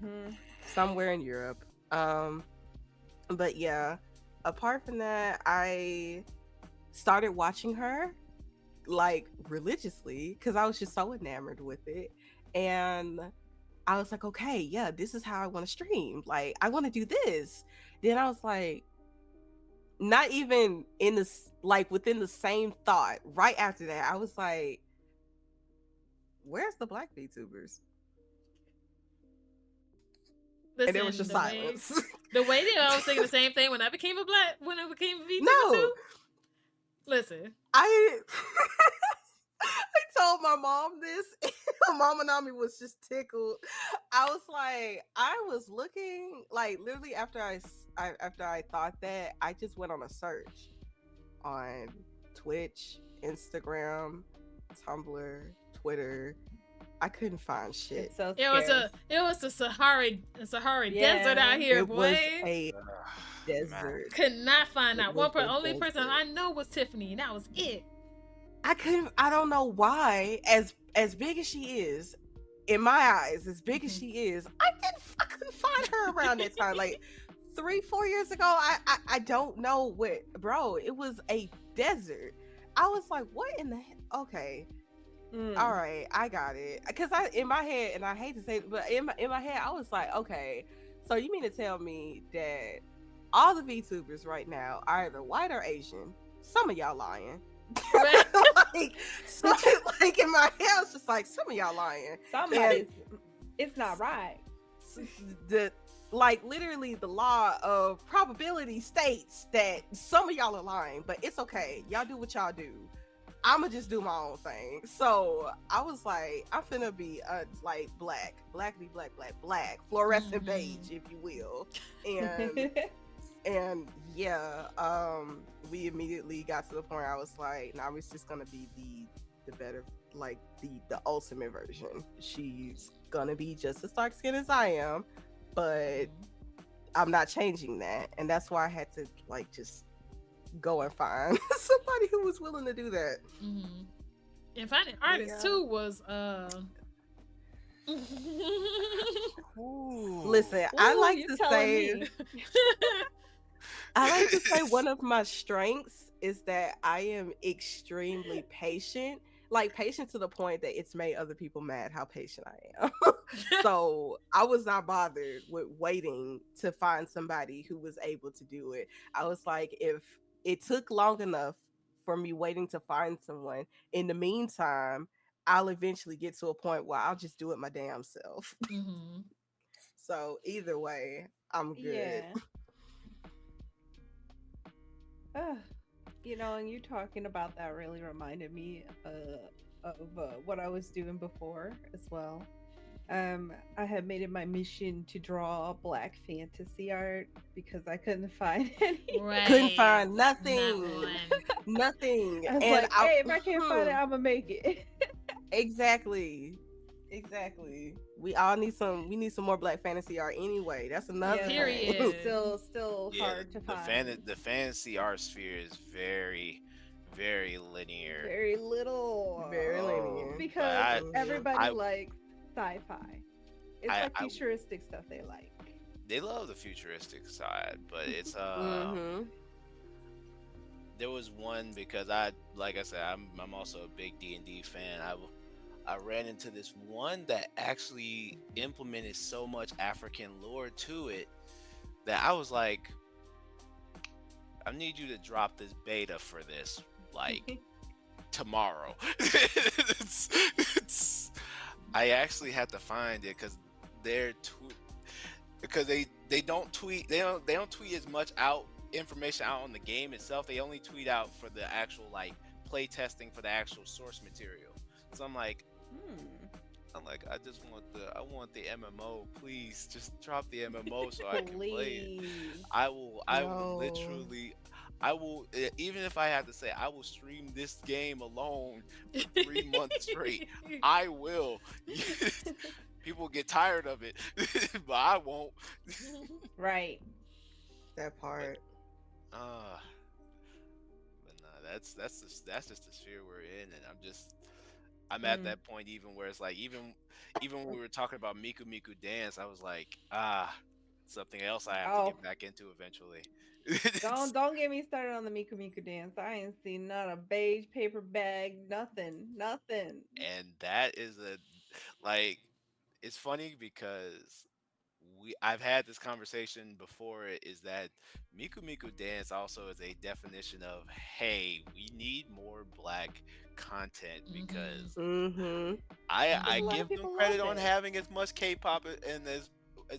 Speaker 1: Somewhere in Europe. But yeah, apart from that, I started watching her like religiously because I was just so enamored with it. And I was like, okay, yeah, this is how I want to stream. Like, I want to do this. Then I was like, not even in this, like within the same thought, right after that, I was like, where's the black VTubers?
Speaker 3: Listen,
Speaker 1: and there was just silence.
Speaker 3: The way that I was thinking the same thing when I became a VTuber too. Listen,
Speaker 1: I told my mom this. Mama Nami was just tickled. I was like, I was looking like literally after I thought that, I just went on a search on Twitch, Instagram, Tumblr, Twitter. I couldn't find shit.
Speaker 2: So
Speaker 3: it was the Sahara desert out here,
Speaker 1: it
Speaker 3: boy.
Speaker 1: Was a desert.
Speaker 3: Could not find out. Only person I know was Tiffany, and that was it.
Speaker 1: I don't know why. As big as she is, in my eyes, as big as she is, I couldn't find her around that time. Like 3-4 years ago, I don't know what, bro. It was a desert. I was like, what in the heck? Okay. All right, I got it. Because in my head, and I hate to say it, but in my head, I was like, okay, so you mean to tell me that all the VTubers right now are either white or Asian? Some of y'all lying. like in my head, I was just like, some of y'all lying.
Speaker 2: It's not right.
Speaker 1: Like literally the law of probability states that some of y'all are lying, but it's okay. Y'all do what y'all do. I'ma just do my own thing. So I was like, I'm finna be like black, fluorescent beige, if you will. And yeah, we immediately got to the point I was like, now it's just gonna be the better, like the ultimate version. She's gonna be just as dark skinned as I am, but I'm not changing that. And that's why I had to like just go and find somebody who was willing to do that.
Speaker 3: And finding artists too was
Speaker 1: listen, I like to say one of my strengths is that I am extremely patient. Like patient to the point that it's made other people mad how patient I am. So I was not bothered with waiting to find somebody who was able to do it. I was like, if it took long enough for me waiting to find someone, in the meantime, I'll eventually get to a point where I'll just do it my damn self. So either way, I'm good.
Speaker 2: Yeah. You know, and you talking about that really reminded me of what I was doing before as well. I had made it my mission to draw black fantasy art because I couldn't find any.
Speaker 1: Couldn't find nothing. Nothing.
Speaker 2: I was like, hey, if I can't find it, I'm gonna make it.
Speaker 1: Exactly. We all need some more black fantasy art anyway. That's another
Speaker 3: period.
Speaker 2: Still hard to find.
Speaker 4: The fantasy art sphere is very, very linear.
Speaker 2: Very little.
Speaker 1: Very linear.
Speaker 2: Because everybody likes sci-fi. It's like futuristic stuff they like.
Speaker 4: They love the futuristic side, but it's there was one because like I said, I'm also a big D&D fan. I ran into this one that actually implemented so much African lore to it that I was like, I need you to drop this beta for this, like tomorrow. I actually had to find it because they're because they don't tweet they don't tweet as much out information out on the game itself. They only tweet out for the actual like play testing for the actual source material. So I just want the MMO, please just drop the MMO so I can play it. I will literally even if I have to say I will stream this game alone for 3 months straight. I will. People get tired of it, but I won't.
Speaker 2: Right.
Speaker 1: That part.
Speaker 4: But no, that's just the sphere we're in, and I'm at that point even where it's like even when we were talking about Miku Miku Dance, I was like, something else I have to get back into eventually.
Speaker 2: Don't get me started on the Miku Miku Dance. I ain't seen not a beige paper bag, nothing.
Speaker 4: And that is it's funny because I've had this conversation before, is that Miku Miku Dance also is a definition of, hey, we need more black content because I give them credit on having as much K-pop and as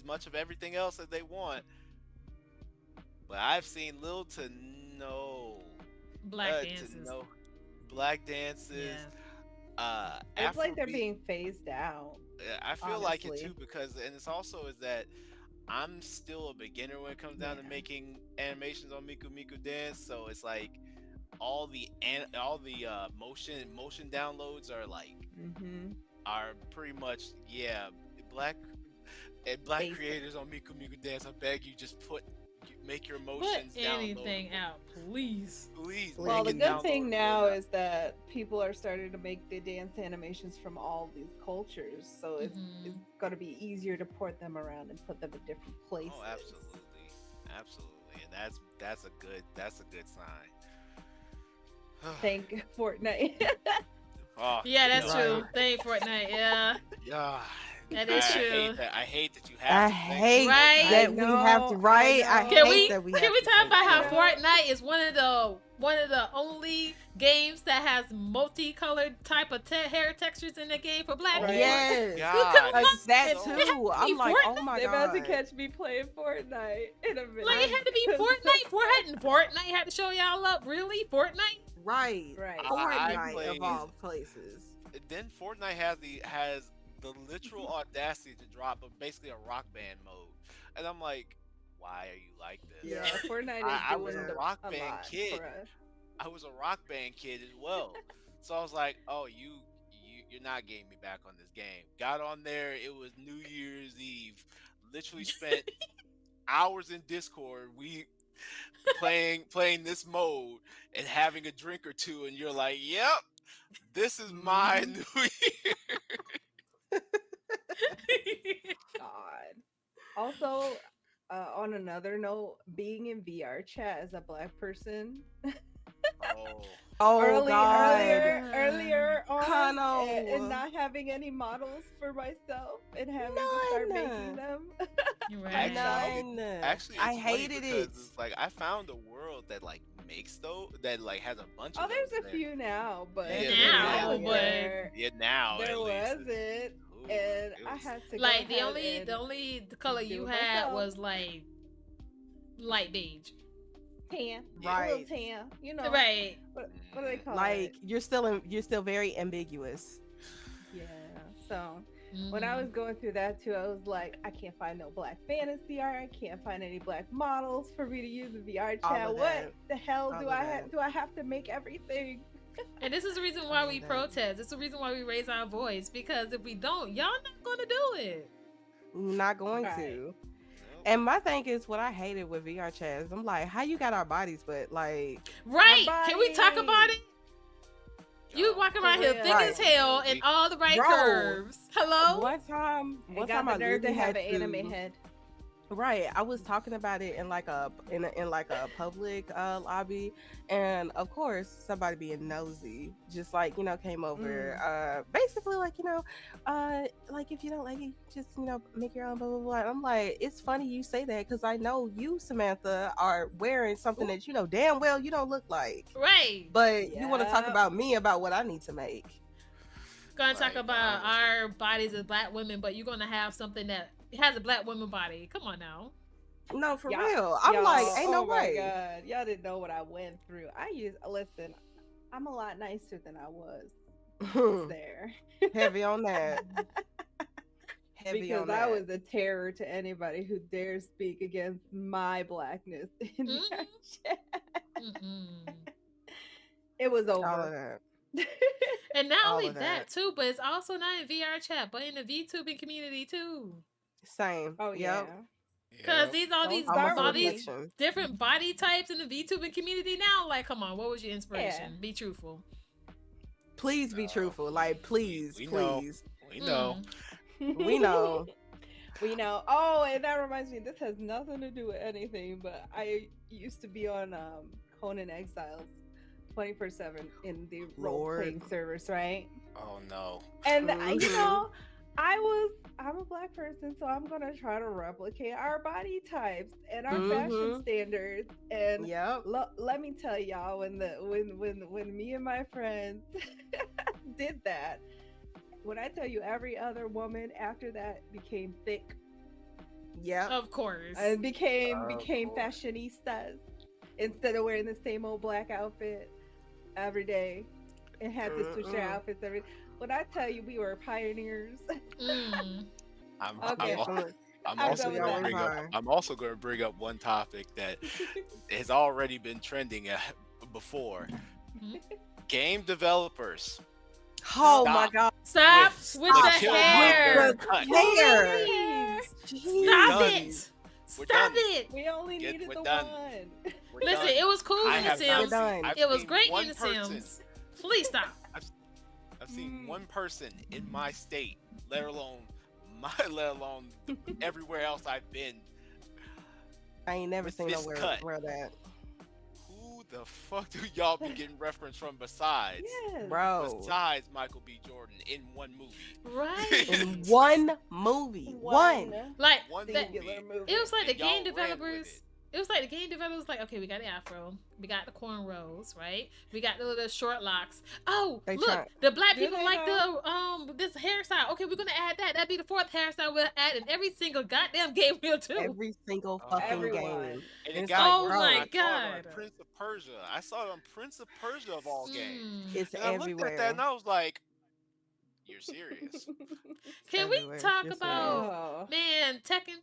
Speaker 4: much of everything else as they want, but I've seen little to no
Speaker 3: black dances.
Speaker 4: Black dances.
Speaker 2: Yeah. It's like they're being phased out.
Speaker 4: I feel like it too, because and it's also is that I'm still a beginner when it comes down to making animations on Miku Miku Dance, so it's like all the motion downloads are like are pretty much black
Speaker 2: Basic.
Speaker 4: creators on Miku Miku Dance. I beg you, just make your motions
Speaker 3: put anything out, please.
Speaker 2: Well, the good thing now is that people are starting to make the dance animations from all these cultures, so it's going to be easier to port them around and put them in different places.
Speaker 4: Oh, absolutely, and that's a good sign.
Speaker 2: Thank Fortnite.
Speaker 3: Yeah, that's true. Thank Fortnite. Yeah. That is true.
Speaker 4: I hate that you have to.
Speaker 1: I hate that we have to. Right?
Speaker 3: Can we talk about how Fortnite is one of the only games that has multicolored type of hair textures in the game for black people?
Speaker 1: Yes. That too. I'm like, oh my god.
Speaker 2: They're about to catch me playing Fortnite in a minute.
Speaker 3: Like, it had to be Fortnite. Fortnite had to show y'all up. Really? Fortnite?
Speaker 1: Right. Fortnite of all places.
Speaker 4: Then Fortnite has the literal audacity to drop basically a rock band mode, and I'm like, why are you like this?
Speaker 2: Yeah, Fortnite is
Speaker 4: I was a rock band kid. I was a rock band kid as well, so I was like, oh, you're not getting me back on this game. Got on there, it was New Year's Eve. Literally spent hours in Discord. We playing this mode and having a drink or two, and you're like, yep, this is my New Year.
Speaker 2: God. Also, on another note, being in VR chat as a black person. Earlier on, and not having any models for myself and having to start making them.
Speaker 4: Actually,
Speaker 1: I hated it.
Speaker 4: It's like I found a world that like makes that like has a bunch of.
Speaker 2: Oh, there's a few now, but
Speaker 3: now
Speaker 2: there wasn't. And I had to
Speaker 3: like the only color you had was like light beige,
Speaker 2: tan,
Speaker 1: right?
Speaker 2: A little tan, you know,
Speaker 3: right?
Speaker 2: What do they call it?
Speaker 1: Like you're still very ambiguous.
Speaker 2: Yeah. So when I was going through that too, I was like, I can't find no black fantasy art. I can't find any black models for me to use in VR chat. What the hell do I have to make everything?
Speaker 3: And this is the reason why we protest. It's the reason why we raise our voice, because if we don't, y'all not gonna do it.
Speaker 1: We're not going to. And my thing is, what I hated with VR chat is, I'm like, how you got our bodies, but like,
Speaker 3: can we talk about it? You walking around here thick as hell and all the right curves. Hello.
Speaker 1: One time
Speaker 2: I got the nerve to have an anime head.
Speaker 1: Right. I was talking about it in like a public lobby, and of course somebody being nosy just like, came over, basically like, like if you don't like it, just, make your own blah blah blah. And I'm like, it's funny you say that because I know you, Samantha, are wearing something
Speaker 2: Ooh,
Speaker 1: that you know damn well you don't look like.
Speaker 3: Right.
Speaker 1: But you want to talk
Speaker 2: yeah.
Speaker 1: about me about what I need to make.
Speaker 3: Gonna talk
Speaker 4: Right. I
Speaker 3: about
Speaker 4: understand.
Speaker 3: our bodies as black women, but you're gonna have something that has a black woman body. Come on now.
Speaker 1: No, for
Speaker 2: Y'all,
Speaker 1: real. I'm like,
Speaker 2: y'all,
Speaker 1: ain't no
Speaker 2: oh my
Speaker 1: way.
Speaker 2: god, y'all didn't know what I went through. Listen, I'm a lot nicer than I was there.
Speaker 1: Heavy on that. Heavy
Speaker 2: Because
Speaker 1: on
Speaker 2: I
Speaker 1: that.
Speaker 2: was a terror to anybody who dares speak against my blackness in that
Speaker 3: Mm-hmm.
Speaker 2: chat.
Speaker 3: Mm-mm.
Speaker 2: It was
Speaker 1: All of
Speaker 2: over.
Speaker 1: that.
Speaker 3: And not
Speaker 1: All
Speaker 3: only
Speaker 1: of that.
Speaker 3: that too, but it's also not in VR chat, but in the VTubing community too.
Speaker 1: Same.
Speaker 2: Oh
Speaker 1: Yep.
Speaker 2: yeah.
Speaker 3: Cause
Speaker 4: Yep.
Speaker 3: these all
Speaker 2: Don't
Speaker 3: these
Speaker 1: Almost
Speaker 2: start
Speaker 1: a
Speaker 3: all
Speaker 2: with
Speaker 3: these
Speaker 2: me.
Speaker 1: reflection.
Speaker 3: different body types in the VTubing community now. Like, come on, what was your
Speaker 2: Yeah.
Speaker 3: inspiration? Be truthful.
Speaker 1: Please be
Speaker 4: No.
Speaker 1: truthful. Like,
Speaker 4: We
Speaker 1: please,
Speaker 4: we know.
Speaker 1: please.
Speaker 4: We know.
Speaker 3: Mm.
Speaker 1: We know.
Speaker 2: We know. Oh, and that reminds me, this has nothing to do with anything, but I used to be on Conan Exiles 24/7 in the role
Speaker 1: Lord.
Speaker 2: playing service, right?
Speaker 4: Oh no.
Speaker 2: And
Speaker 1: Hmm.
Speaker 2: I'm a black person, so I'm gonna try to replicate our body types and our fashion
Speaker 1: Hmm.
Speaker 2: standards. And
Speaker 1: Yep.
Speaker 2: let me tell y'all, when me and my friends did that, when I tell you every other woman after that became thick
Speaker 1: Yep.
Speaker 3: Of course.
Speaker 2: and
Speaker 1: Of
Speaker 2: became
Speaker 1: course.
Speaker 2: fashionistas instead of wearing the same old black outfit every day and had to switch their
Speaker 1: Mm-mm.
Speaker 2: outfits every. When I tell you we were pioneers,
Speaker 3: Mm.
Speaker 4: I'm I'm
Speaker 2: okay,
Speaker 4: al-
Speaker 1: Definitely.
Speaker 4: I'm
Speaker 2: I'm
Speaker 4: also
Speaker 2: done
Speaker 1: We
Speaker 2: with
Speaker 4: going to
Speaker 2: that.
Speaker 1: always
Speaker 4: bring up
Speaker 1: are.
Speaker 4: I'm also going to bring up one topic that has already been trending before.
Speaker 3: Mhm.
Speaker 4: Game developers,
Speaker 1: Oh my
Speaker 4: stop
Speaker 1: God.
Speaker 3: Stop with the
Speaker 4: with
Speaker 1: Stop
Speaker 4: killing
Speaker 1: with
Speaker 4: women with
Speaker 1: the
Speaker 3: hair.
Speaker 4: cuts.
Speaker 1: hair.
Speaker 2: Hair.
Speaker 3: Please.
Speaker 4: We're
Speaker 3: Stop
Speaker 4: done.
Speaker 1: Jeez.
Speaker 3: it.
Speaker 4: We're
Speaker 3: Stop
Speaker 4: done.
Speaker 3: it.
Speaker 2: We only needed
Speaker 4: We're
Speaker 2: the
Speaker 4: done.
Speaker 2: one.
Speaker 4: We're
Speaker 3: Listen,
Speaker 4: done.
Speaker 3: it was cool
Speaker 4: I
Speaker 3: in The
Speaker 4: have
Speaker 1: We're
Speaker 4: not
Speaker 3: Sims.
Speaker 4: seen.
Speaker 1: done.
Speaker 4: I've
Speaker 3: It was
Speaker 4: seen
Speaker 3: great in
Speaker 4: one
Speaker 3: The
Speaker 4: person.
Speaker 3: Sims. Please stop.
Speaker 4: I've I've seen
Speaker 2: Mm.
Speaker 4: one person in my state, let alone let alone everywhere else I've been,
Speaker 1: I ain't never
Speaker 4: with
Speaker 1: seen
Speaker 4: this
Speaker 1: nowhere
Speaker 4: cut.
Speaker 1: where that.
Speaker 4: Who the fuck do y'all be getting reference from
Speaker 2: Yes.
Speaker 1: Bro.
Speaker 4: besides Michael B. Jordan in one movie?
Speaker 3: Right.
Speaker 1: In one movie.
Speaker 2: One
Speaker 1: One.
Speaker 3: Like
Speaker 4: One
Speaker 3: that.
Speaker 2: singular
Speaker 4: movie,
Speaker 2: movie.
Speaker 3: It was like the
Speaker 4: and
Speaker 3: game
Speaker 4: y'all ran with
Speaker 3: developers.
Speaker 4: it.
Speaker 3: It was like the game developers like, okay, we got the afro, we got the cornrows, right? We got the little short locks. Oh,
Speaker 1: They
Speaker 3: look,
Speaker 1: try
Speaker 3: the black
Speaker 2: Do
Speaker 3: people
Speaker 2: they
Speaker 3: like
Speaker 2: though?
Speaker 3: the this hairstyle. Okay, we're gonna add that. That'd be the fourth hairstyle we'll add in every single goddamn game reel too.
Speaker 1: every single fucking
Speaker 4: Oh,
Speaker 2: Everyone.
Speaker 1: game.
Speaker 4: and
Speaker 1: And
Speaker 4: it
Speaker 1: it's
Speaker 4: got
Speaker 1: like,
Speaker 3: Oh
Speaker 4: worse when
Speaker 3: my
Speaker 4: I
Speaker 1: bro,
Speaker 4: saw it on
Speaker 3: god.
Speaker 4: Prince of Persia. I saw it on Prince of Persia of all games,
Speaker 3: Mm.
Speaker 1: it's
Speaker 4: and I looked at that
Speaker 1: everywhere.
Speaker 4: and I was like, "You're serious?"
Speaker 1: It's
Speaker 3: Can we
Speaker 1: everywhere.
Speaker 3: talk
Speaker 1: You're serious.
Speaker 3: about
Speaker 2: Oh.
Speaker 3: man Tekken?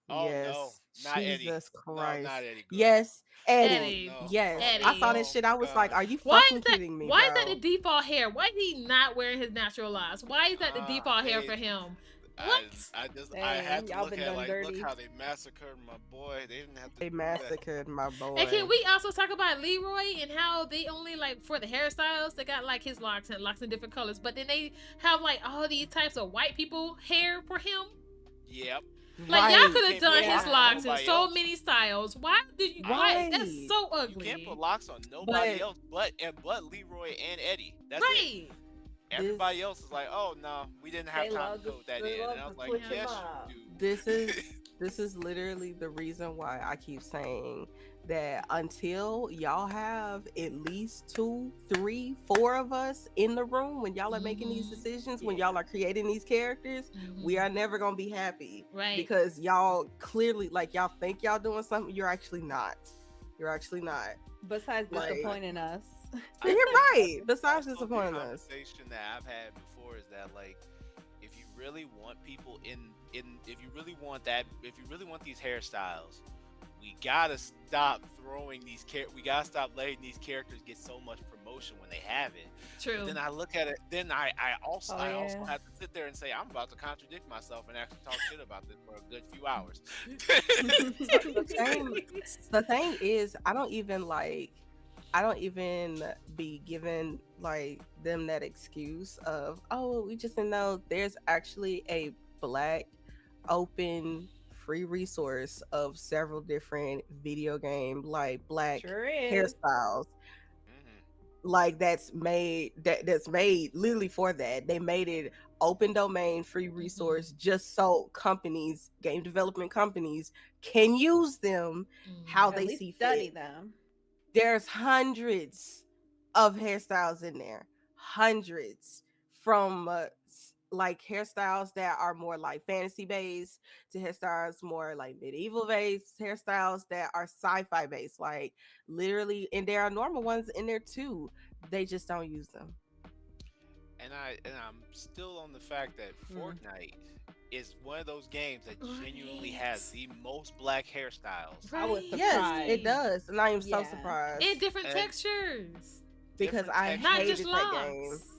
Speaker 4: Oh no,
Speaker 1: Yes.
Speaker 4: not Eddie.
Speaker 1: Jesus
Speaker 4: No,
Speaker 1: Christ.
Speaker 4: not Eddie Guerrero.
Speaker 1: Yes. Eddie.
Speaker 4: Oh
Speaker 3: Eddie.
Speaker 4: no.
Speaker 1: Yes.
Speaker 4: Oh
Speaker 1: I
Speaker 4: no.
Speaker 1: saw
Speaker 3: Eddie.
Speaker 1: this
Speaker 4: Oh
Speaker 1: shit. I was like, are
Speaker 4: gosh.
Speaker 1: you
Speaker 3: Why
Speaker 1: fucking
Speaker 3: is that?
Speaker 1: kidding me,
Speaker 3: Why is that
Speaker 1: bro?
Speaker 3: the default hair? Why is he not wearing his natural locks? Why is that the default hair
Speaker 4: They
Speaker 3: for him?
Speaker 4: I
Speaker 3: What?
Speaker 4: I had
Speaker 2: Dang,
Speaker 4: to
Speaker 2: y'all
Speaker 4: look
Speaker 2: been
Speaker 4: at
Speaker 2: done
Speaker 4: like look
Speaker 2: dirty.
Speaker 4: how they massacred my boy. They didn't have to
Speaker 1: They
Speaker 4: do that.
Speaker 1: massacred my
Speaker 3: And can
Speaker 1: boy.
Speaker 3: we also talk about Leroy and how they only like for the hairstyles they got like his locks in different colors, but then they have like all these types of white people hair for him.
Speaker 4: Yep.
Speaker 3: Like y'all
Speaker 1: Right.
Speaker 3: could
Speaker 4: You
Speaker 3: have
Speaker 4: can't put
Speaker 3: done his
Speaker 4: locks on
Speaker 2: Yeah.
Speaker 3: locks in
Speaker 4: nobody
Speaker 3: so
Speaker 4: else.
Speaker 3: many styles. Why did you?
Speaker 4: I
Speaker 3: Why?
Speaker 4: don't.
Speaker 3: That's
Speaker 1: Right.
Speaker 3: so
Speaker 4: You can't put
Speaker 3: ugly.
Speaker 4: locks on nobody
Speaker 1: But
Speaker 4: else but Leroy and Eddie. That's it.
Speaker 3: Right.
Speaker 1: this
Speaker 4: Everybody else is like, oh no, we didn't have time to code that
Speaker 2: They
Speaker 4: in, and
Speaker 2: love
Speaker 4: I
Speaker 2: to
Speaker 4: was like,
Speaker 2: switch
Speaker 3: Yeah.
Speaker 2: them
Speaker 4: yes,
Speaker 2: up.
Speaker 4: you
Speaker 1: this
Speaker 4: do.
Speaker 1: is this is literally the reason why I keep saying that until y'all have at least two, three, four of us in the room when y'all are making these
Speaker 3: Mhm.
Speaker 1: decisions, when
Speaker 2: Yeah.
Speaker 1: y'all are creating these characters, we
Speaker 3: Mhm.
Speaker 1: are never gonna be happy
Speaker 3: Right.
Speaker 1: because y'all clearly like y'all think y'all doing something, you're actually not. You're actually not.
Speaker 2: Besides
Speaker 1: Like
Speaker 2: disappointing us.
Speaker 4: I
Speaker 1: you're
Speaker 4: think
Speaker 1: right. Besides
Speaker 4: also the
Speaker 1: disappointing us.
Speaker 4: conversation that I've had before is that like if you really want people in if you really want that if you really want these hairstyles, we gotta stop throwing we gotta stop letting these characters get so much promotion when they have it. But
Speaker 3: True.
Speaker 4: then I look at it, then
Speaker 2: Oh
Speaker 4: I also
Speaker 2: yeah.
Speaker 4: have to sit there and say I'm about to contradict myself and actually talk shit about this for a good few hours.
Speaker 1: The thing is, I don't even be giving like them that excuse of, oh, we just didn't know there's actually a black open free resource of several different video game like black
Speaker 2: Sure is.
Speaker 1: hairstyles,
Speaker 4: Hmm.
Speaker 1: like that's made literally for that. They made it open domain free
Speaker 3: Mhm.
Speaker 1: resource just so companies, game development companies, can use them how
Speaker 3: Mhm.
Speaker 2: At
Speaker 1: they
Speaker 2: least
Speaker 1: see
Speaker 2: study
Speaker 1: fit.
Speaker 2: them.
Speaker 1: There's hundreds of hairstyles in there, hundreds, from like hairstyles that are more like fantasy based to hairstyles more like medieval based, hairstyles that are sci-fi based, like literally, and there are normal ones in there too. They just don't use them.
Speaker 4: And I'm still on the fact that
Speaker 2: Mm.
Speaker 4: Fortnite is one of those games that genuinely has
Speaker 3: Right.
Speaker 4: the most black hairstyles.
Speaker 2: I was
Speaker 1: Yes, it
Speaker 2: surprised.
Speaker 3: Right.
Speaker 1: does, and I am so
Speaker 2: Yeah.
Speaker 3: And
Speaker 1: surprised
Speaker 3: different
Speaker 4: And
Speaker 3: textures.
Speaker 1: because
Speaker 4: different
Speaker 1: I
Speaker 3: Not
Speaker 4: textures.
Speaker 3: just
Speaker 1: hated that game.
Speaker 3: locks.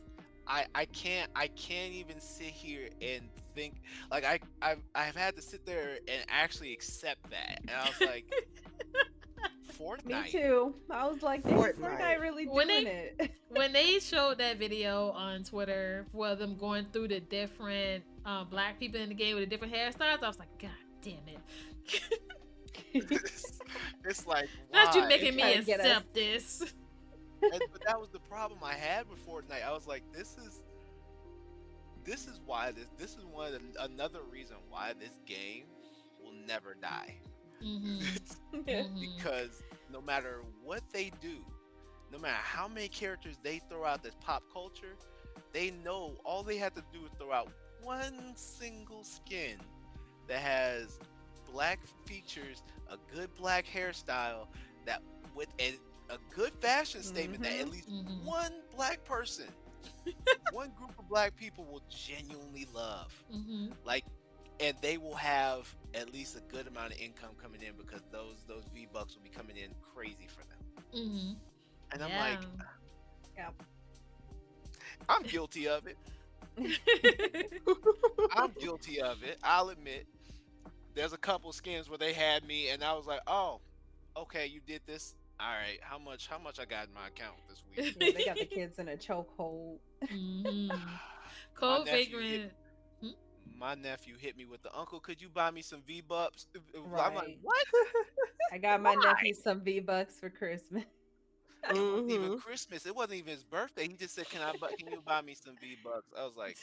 Speaker 4: I can't even sit here and think like I've had to sit there and actually accept that. And I was like,
Speaker 2: Me
Speaker 4: Fortnite.
Speaker 2: too. I was like, dang,
Speaker 1: Fortnite.
Speaker 2: Fortnite really
Speaker 3: when
Speaker 2: doing
Speaker 3: they
Speaker 2: it.
Speaker 3: when they showed that video on Twitter for them going through the different black people in the game with the different hairstyles, I was like, God damn it.
Speaker 4: It's like
Speaker 3: Not you
Speaker 4: why?
Speaker 3: making me
Speaker 2: Trying to get us.
Speaker 3: accept this.
Speaker 4: But that was the problem I had with Fortnite. I was like, this is why this is another reason why this game will never die.
Speaker 3: Mhm. Mhm.
Speaker 4: Because no matter what they do, no matter how many characters they throw out this pop culture, they know all they have to do is throw out one single skin that has black features, a good black hairstyle, that with a good fashion statement that at
Speaker 2: Hmm.
Speaker 4: least
Speaker 3: Mhm.
Speaker 4: one black person, one group of black people will genuinely love.
Speaker 3: Mhm.
Speaker 4: Like, and they will have at least a good amount of income coming in because those V bucks will be coming in crazy for them.
Speaker 3: Mhm.
Speaker 4: And I'm
Speaker 3: Yeah.
Speaker 4: like,
Speaker 2: Yeah.
Speaker 4: I'm guilty of it. I'm guilty of it. I'll admit. There's a couple skins where they had me, and I was like, oh, okay, you did this. All right, how much I got in my account this week?
Speaker 2: Yeah, they got the kids in a chokehold.
Speaker 3: Mhm.
Speaker 4: my
Speaker 3: Cold
Speaker 4: nephew hit
Speaker 3: figurine. Hmm?
Speaker 4: my nephew hit me with the uncle. Could you buy me some V bucks? I'm like,
Speaker 2: Right.
Speaker 4: what?
Speaker 2: I got my
Speaker 4: Why?
Speaker 2: nephew some V-Bucks for Christmas.
Speaker 4: It wasn't even
Speaker 1: Hmm.
Speaker 4: Christmas. It wasn't even his birthday. He just said, can you buy me some V bucks? I was like,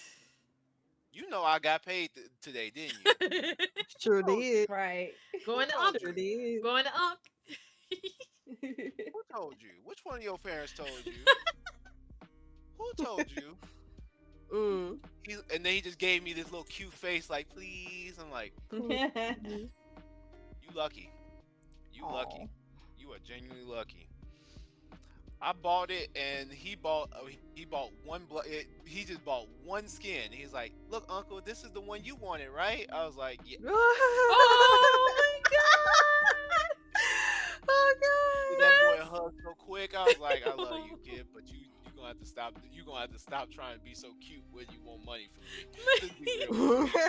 Speaker 4: you know, I got paid today, didn't you?
Speaker 1: Sure
Speaker 4: Who told you?
Speaker 1: did.
Speaker 2: Right.
Speaker 4: Who
Speaker 3: Going to
Speaker 4: told
Speaker 3: Unc.
Speaker 1: Sure
Speaker 4: you?
Speaker 1: did.
Speaker 3: Going to Unc.
Speaker 4: Who told you? Which one of your parents told you? Who told you?
Speaker 1: Mm.
Speaker 4: And then he just gave me this little cute face, like, please. I'm like,
Speaker 1: Mhm.
Speaker 4: you lucky. You
Speaker 2: Oh.
Speaker 4: lucky. You are genuinely lucky. I bought it, and he bought he just bought one skin. He's like, look, Uncle, this is the one you wanted, right? I was like, yeah.
Speaker 3: Oh my
Speaker 4: Give
Speaker 1: Oh
Speaker 4: that boy
Speaker 3: god.
Speaker 4: a hug so quick. I was like, I love you, kid, but you gonna have to stop. You gonna have to stop trying to be so cute when you want money from me. Just be real with me.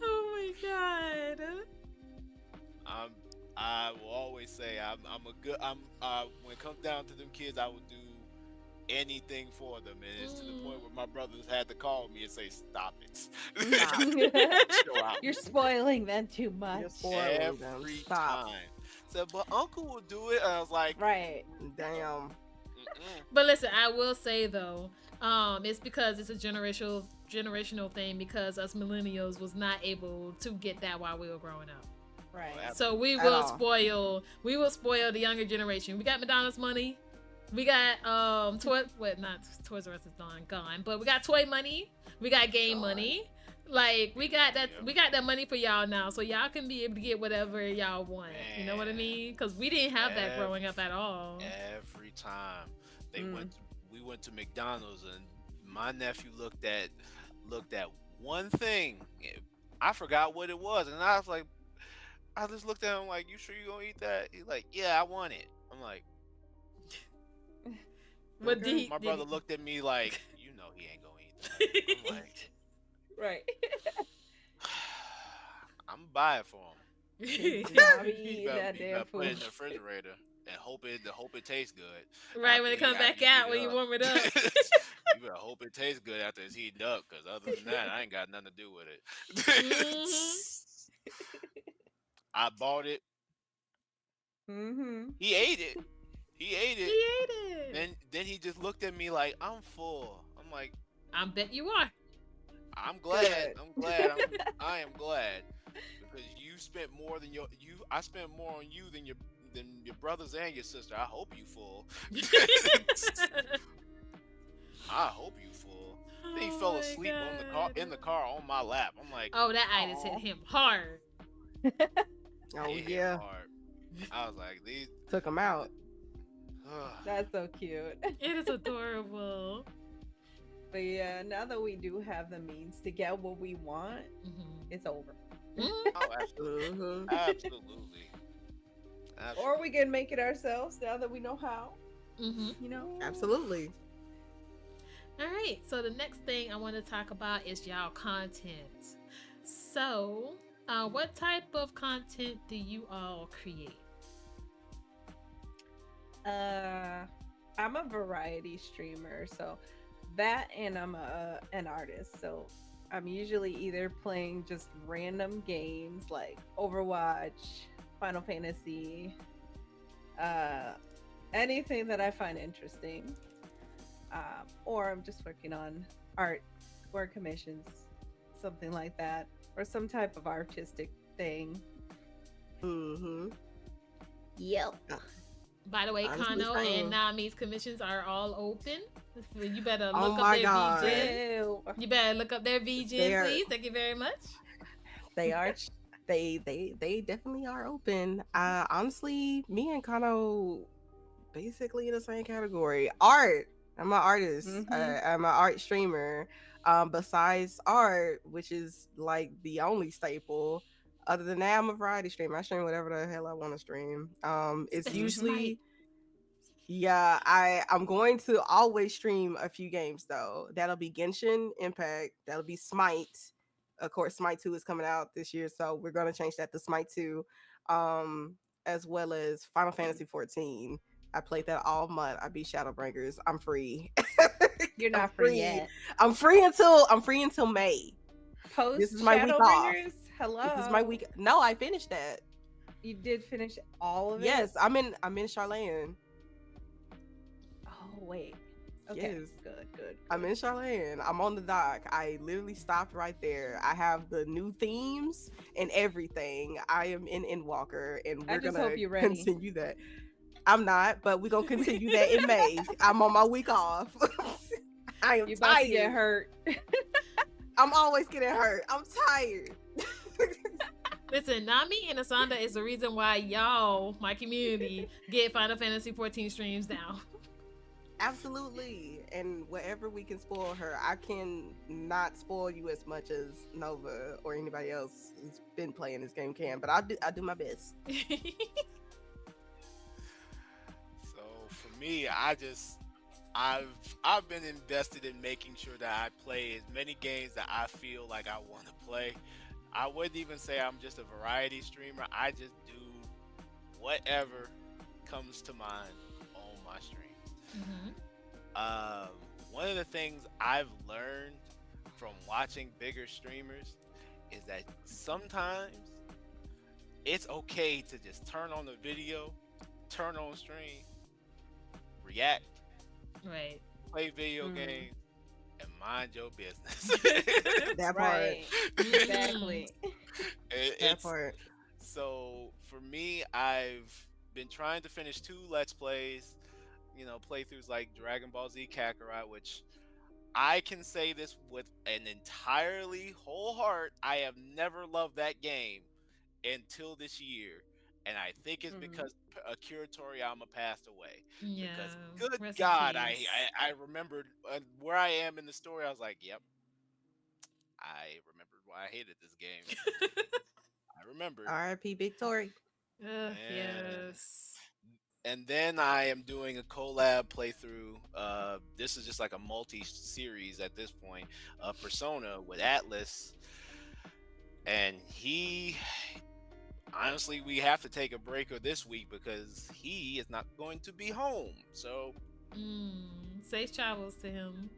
Speaker 3: Oh my god.
Speaker 4: I'm I will always say I'm a good when it comes down to them kids, I will do anything for them, and it's to the point where my brothers had to call me and say, stop it.
Speaker 1: Stop.
Speaker 4: Chill out.
Speaker 2: You're spoiling them too
Speaker 1: You're
Speaker 2: much.
Speaker 1: spoiling them.
Speaker 4: Every
Speaker 1: Stop.
Speaker 4: time. So, but Uncle will do it, and I was like,
Speaker 2: Right.
Speaker 1: Damn.
Speaker 4: mm-mm.
Speaker 3: But listen, I will say though, it's because it's a generational thing because us millennials was not able to get that while we were growing up.
Speaker 2: Right.
Speaker 3: So we
Speaker 1: At
Speaker 3: will
Speaker 1: all.
Speaker 3: spoil the younger generation. We got McDonald's money. We got not Toys R Us is gone, but we got toy money. We got game
Speaker 1: Gone.
Speaker 3: money. Like we got that
Speaker 4: Yep.
Speaker 3: we got that money for y'all now, so y'all can be able to get whatever y'all want. You know what I
Speaker 4: Man.
Speaker 3: mean? Because we didn't have that growing up at all.
Speaker 4: Every time they
Speaker 2: Mm.
Speaker 4: we went to McDonald's, and my nephew looked at one thing. I forgot what it was, and I was like, I just looked at him like, you sure you gonna eat that? He's like, yeah, I want it. I'm like,
Speaker 3: What
Speaker 1: Okay.
Speaker 3: did
Speaker 4: my
Speaker 3: he,
Speaker 4: brother looked at me like, you know he ain't gonna eat that. I'm like,
Speaker 2: Right.
Speaker 4: I'm gonna buy it for him.
Speaker 2: I'll be
Speaker 4: You
Speaker 2: eating
Speaker 4: better,
Speaker 2: that
Speaker 4: you
Speaker 2: damn
Speaker 4: better put it in
Speaker 2: food.
Speaker 4: the refrigerator and hope it tastes good.
Speaker 3: right when
Speaker 4: after
Speaker 3: it comes
Speaker 4: after
Speaker 3: back
Speaker 4: you
Speaker 3: out
Speaker 4: heat
Speaker 3: when
Speaker 4: it
Speaker 3: you
Speaker 4: up.
Speaker 3: warm it up.
Speaker 4: You better hope it tastes good after it's heated up, because other than that, I ain't got nothing to do with it.
Speaker 3: Mm-hmm.
Speaker 4: I bought it.
Speaker 2: Mm-hmm.
Speaker 4: He ate it. He ate
Speaker 3: He
Speaker 4: it.
Speaker 3: ate it.
Speaker 4: Then he just looked at me like, I'm full. I'm like,
Speaker 3: I bet you are.
Speaker 4: I'm glad.
Speaker 2: Good.
Speaker 4: I am glad, because you spent more than I spent more on you than your brothers and your sister. I hope you full. I hope you full. Then he
Speaker 3: Oh
Speaker 4: fell
Speaker 3: my
Speaker 4: asleep on the car
Speaker 3: god.
Speaker 4: in the car on my lap. I'm like,
Speaker 3: Oh, that itis hit
Speaker 2: Aw.
Speaker 3: him hard.
Speaker 1: Oh
Speaker 4: it hit
Speaker 1: yeah,
Speaker 4: hard. I was like, these.
Speaker 1: took him out.
Speaker 2: That's so cute.
Speaker 3: It is adorable.
Speaker 2: But yeah, now that we do have the means to get what we want,
Speaker 3: Mm-hmm.
Speaker 2: it's over.
Speaker 4: Oh, absolutely.
Speaker 1: Mhm.
Speaker 4: Absolutely.
Speaker 2: Or we can make it ourselves now that we know how.
Speaker 3: Mm-hmm.
Speaker 2: You know?
Speaker 1: Absolutely.
Speaker 3: All right. So the next thing I want to talk about is y'all content. So, what type of content do you all create?
Speaker 2: I'm a variety streamer, so that, and I'm an artist, so I'm usually either playing just random games like Overwatch, Final Fantasy, uh, anything that I find interesting, or I'm just working on art or commissions, something like that, or some type of artistic thing.
Speaker 1: Mhm.
Speaker 2: Yep.
Speaker 3: By the way,
Speaker 1: Honestly,
Speaker 3: Kano
Speaker 1: same.
Speaker 3: and Nami's commissions are all open. You better
Speaker 1: Oh
Speaker 3: look up
Speaker 1: my
Speaker 3: their
Speaker 1: God.
Speaker 3: VGen.
Speaker 2: Ew.
Speaker 3: You better look up their VGen,
Speaker 1: They are-
Speaker 3: please. Thank you very much.
Speaker 1: They are. They definitely are open. Honestly, me and Kano basically in the same category. Art. I'm an artist.
Speaker 2: Mhm.
Speaker 1: I'm an art streamer. Besides art, which is like the only staple. Other than that, I'm a variety streamer. I stream whatever the hell I want to stream. It's
Speaker 3: Especially
Speaker 2: Mhm.
Speaker 3: Smite.
Speaker 1: usually yeah. I'm going to always stream a few games though. That'll be Genshin Impact. That'll be Smite. Of course, Smite 2 is coming out this year, so we're gonna change that to Smite 2. As well as Final Fantasy 14. I played that all month. I beat Shadowbringers. I'm free.
Speaker 2: You're
Speaker 1: I'm
Speaker 2: not free yet.
Speaker 1: I'm free until May. This
Speaker 2: Post
Speaker 1: is my week off.
Speaker 2: Shadowbringers. Hello.
Speaker 1: This is my week. No, I finished that.
Speaker 2: You did finish all of it.
Speaker 1: Yes, I'm in Charlene.
Speaker 2: Oh wait. Okay.
Speaker 1: Yes.
Speaker 2: Good.
Speaker 1: I'm in Charlene. I'm on the dock. I literally stopped right there. I have the new themes and everything. I am in Endwalker, and
Speaker 2: I
Speaker 1: we're
Speaker 2: just
Speaker 1: gonna
Speaker 2: hope you're ready.
Speaker 1: continue that. I'm not, but we're gonna continue that in May. I'm on my week off. I am
Speaker 2: You about to get
Speaker 1: tired.
Speaker 2: hurt.
Speaker 1: I'm always getting hurt. I'm tired.
Speaker 3: Listen, Nami and Asanda is the reason why y'all, my community, get Final Fantasy 14 streams now.
Speaker 1: Absolutely. And wherever we can spoil her, I can not spoil you as much as Nova or anybody else who's been playing this game can, but I do my best.
Speaker 4: So for me, I've been invested in making sure that I play as many games that I feel like I want to play. I wouldn't even say I'm just a variety streamer. I just do whatever comes to mind on my stream.
Speaker 3: Mhm.
Speaker 4: One of the things I've learned from watching bigger streamers is that sometimes it's okay to just turn on the video, turn on stream, react,
Speaker 3: Right.
Speaker 4: play video
Speaker 2: Mhm.
Speaker 4: games, and mind your business.
Speaker 1: That part.
Speaker 2: Right. Exactly.
Speaker 1: That
Speaker 4: It's
Speaker 1: part.
Speaker 4: so for me, I've been trying to finish 2 Let's Plays, playthroughs like Dragon Ball Z Kakarot, which I can say this with an entirely whole heart. I have never loved that game until this year. And I think it's
Speaker 2: Mhm.
Speaker 4: because Akira Toriyama passed away.
Speaker 3: Yeah.
Speaker 4: Because good
Speaker 3: Rest in
Speaker 4: God,
Speaker 3: peace.
Speaker 4: I remembered where I am in the story. I was like, yep, I remembered why I hated this game. I remembered.
Speaker 1: R.I.P. Big Tory.
Speaker 4: And,
Speaker 3: Yes.
Speaker 4: and then I am doing a collab playthrough. This is just like a multi-series at this point. Persona with Atlas, and honestly, we have to take a break this week because he is not going to be home. So
Speaker 3: Safe travels to him.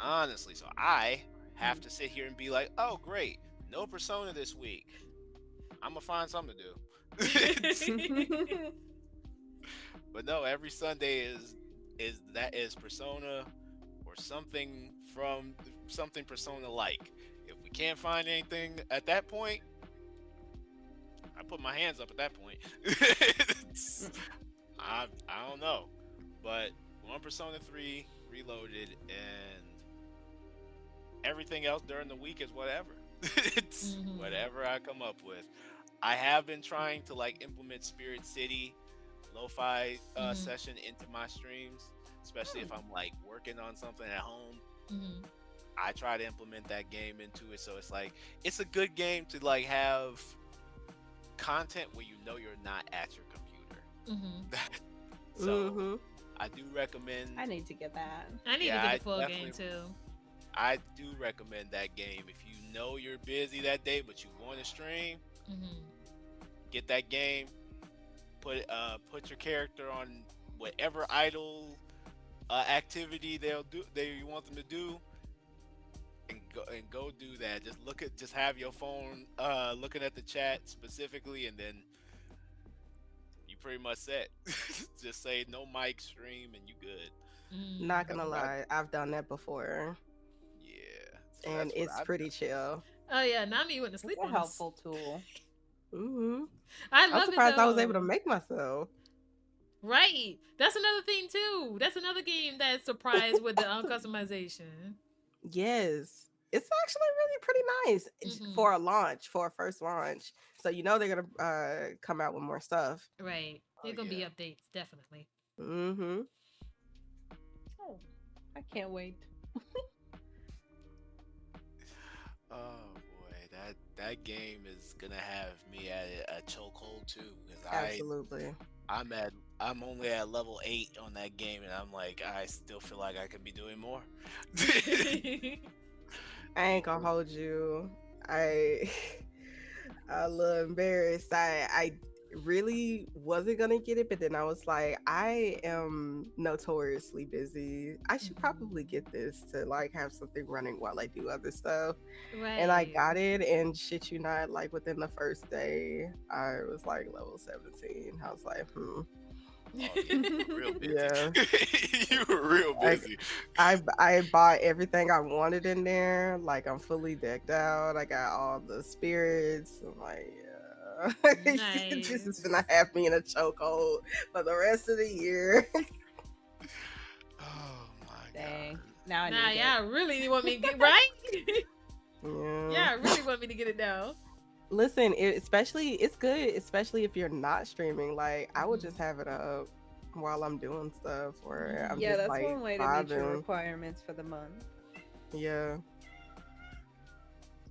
Speaker 4: Honestly, so I have to sit here and be like, oh great, no Persona this week. I'm gonna find something to do. But no, every Sunday is Persona or something from something Persona like. If we can't find anything at that point, I put my hands up at that point. I don't know, but one Persona 3 Reloaded and everything else during the week is whatever. It's whatever I come up with. I have been trying to like implement Spirit City lo-fi session into my streams, especially if I'm like working on something at home. I try to implement that game into it, so it's like it's a good game to like have content where you know you're not at your computer. So I do recommend.
Speaker 2: I need to get that.
Speaker 3: I need to get the full game too.
Speaker 4: I do recommend that game if you know you're busy that day, but you want to stream. Get that game. Put your character on whatever idle activity you want them to do, and go do that. Just have your phone looking at the chat specifically, and then you pretty much set. Just say no mic stream, and you good.
Speaker 1: Not gonna lie, I've done that before.
Speaker 4: Yeah, so
Speaker 1: and it's pretty chill.
Speaker 3: Oh yeah, Nami went to sleep.
Speaker 2: It's a helpful tool.
Speaker 3: I love
Speaker 1: I'm surprised
Speaker 3: it, though.
Speaker 1: I was able to make myself.
Speaker 3: Right. That's another thing too. That's another game that's surprised with the customization.
Speaker 1: Yes. It's actually really pretty nice for a first launch. So you know they're gonna come out with more stuff.
Speaker 3: Right. There's gonna be updates, definitely.
Speaker 2: Oh, I can't wait.
Speaker 4: Oh boy, that game is gonna have me at a chokehold too.
Speaker 1: Absolutely.
Speaker 4: I'm only at level 8 on that game, and I'm like, I still feel like I can be doing more.
Speaker 1: I ain't gonna hold you. I'm a little embarrassed. I really wasn't gonna get it, but then I was like, I am notoriously busy. I should probably get this to like have something running while I do other stuff.
Speaker 3: Right.
Speaker 1: And I got it, and shit you not, like within the first day, I was like level 17. I was like,
Speaker 4: Oh, yeah, real busy.
Speaker 1: Yeah.
Speaker 4: You were real busy.
Speaker 1: I bought everything I wanted in there. Like I'm fully decked out. I got all the spirits. I'm like, yeah.
Speaker 3: Nice.
Speaker 1: This is gonna have me in a chokehold for the rest of the year.
Speaker 4: Oh my
Speaker 2: Dang.
Speaker 4: god.
Speaker 2: Now I need
Speaker 3: yeah, really want me to get right?
Speaker 1: Yeah.
Speaker 3: Yeah, really want me to get it down.
Speaker 1: Listen, it's good, especially if you're not streaming. Like I would just have it up while I'm doing stuff, or I'm just
Speaker 2: that's
Speaker 1: like
Speaker 2: one way to meet your
Speaker 1: vibing.
Speaker 2: requirements for the month.
Speaker 1: Yeah,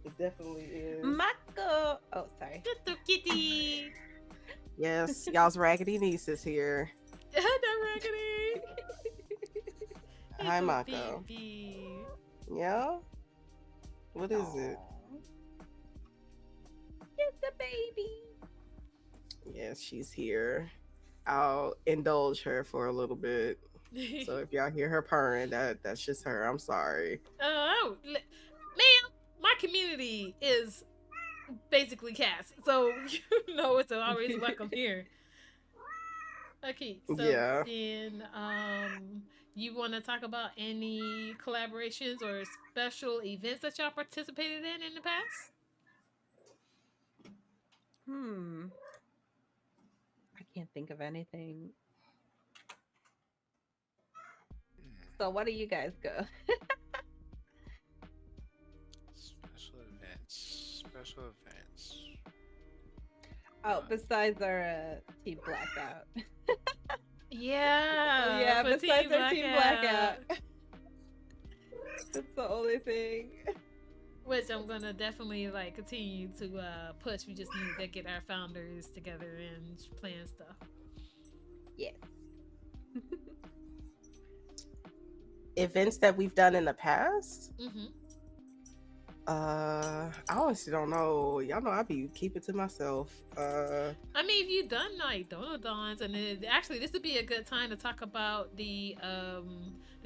Speaker 1: it definitely is.
Speaker 2: Mako. Oh, sorry.
Speaker 3: Little kitty.
Speaker 1: Yes, y'all's raggedy niece is here.
Speaker 3: The raggedy.
Speaker 1: Hi,
Speaker 3: Little
Speaker 1: Mako.
Speaker 3: baby.
Speaker 1: Yeah. What is it?
Speaker 2: It's the baby.
Speaker 1: Yes, she's here. I'll indulge her for a little bit. So if y'all hear her purring, that's just her. I'm sorry.
Speaker 3: Oh, ma'am, my community is basically cats, so you know it's always welcome here. Okay, so then you want to talk about any collaborations or special events that y'all participated in the past?
Speaker 2: I can't think of anything. So what do you guys go?
Speaker 4: Special events.
Speaker 2: Oh, besides our Team Blackout.
Speaker 3: Yeah.
Speaker 2: Besides our Team Blackout. That's the only thing.
Speaker 3: Which I'm gonna definitely like continue to push. We just need to get our founders together and plan stuff.
Speaker 2: Yeah.
Speaker 1: Events that we've done in the past. I honestly don't know. Y'all know I be keeping to myself.
Speaker 3: I mean, if you've done like Donodons, and actually this would be a good time to talk about the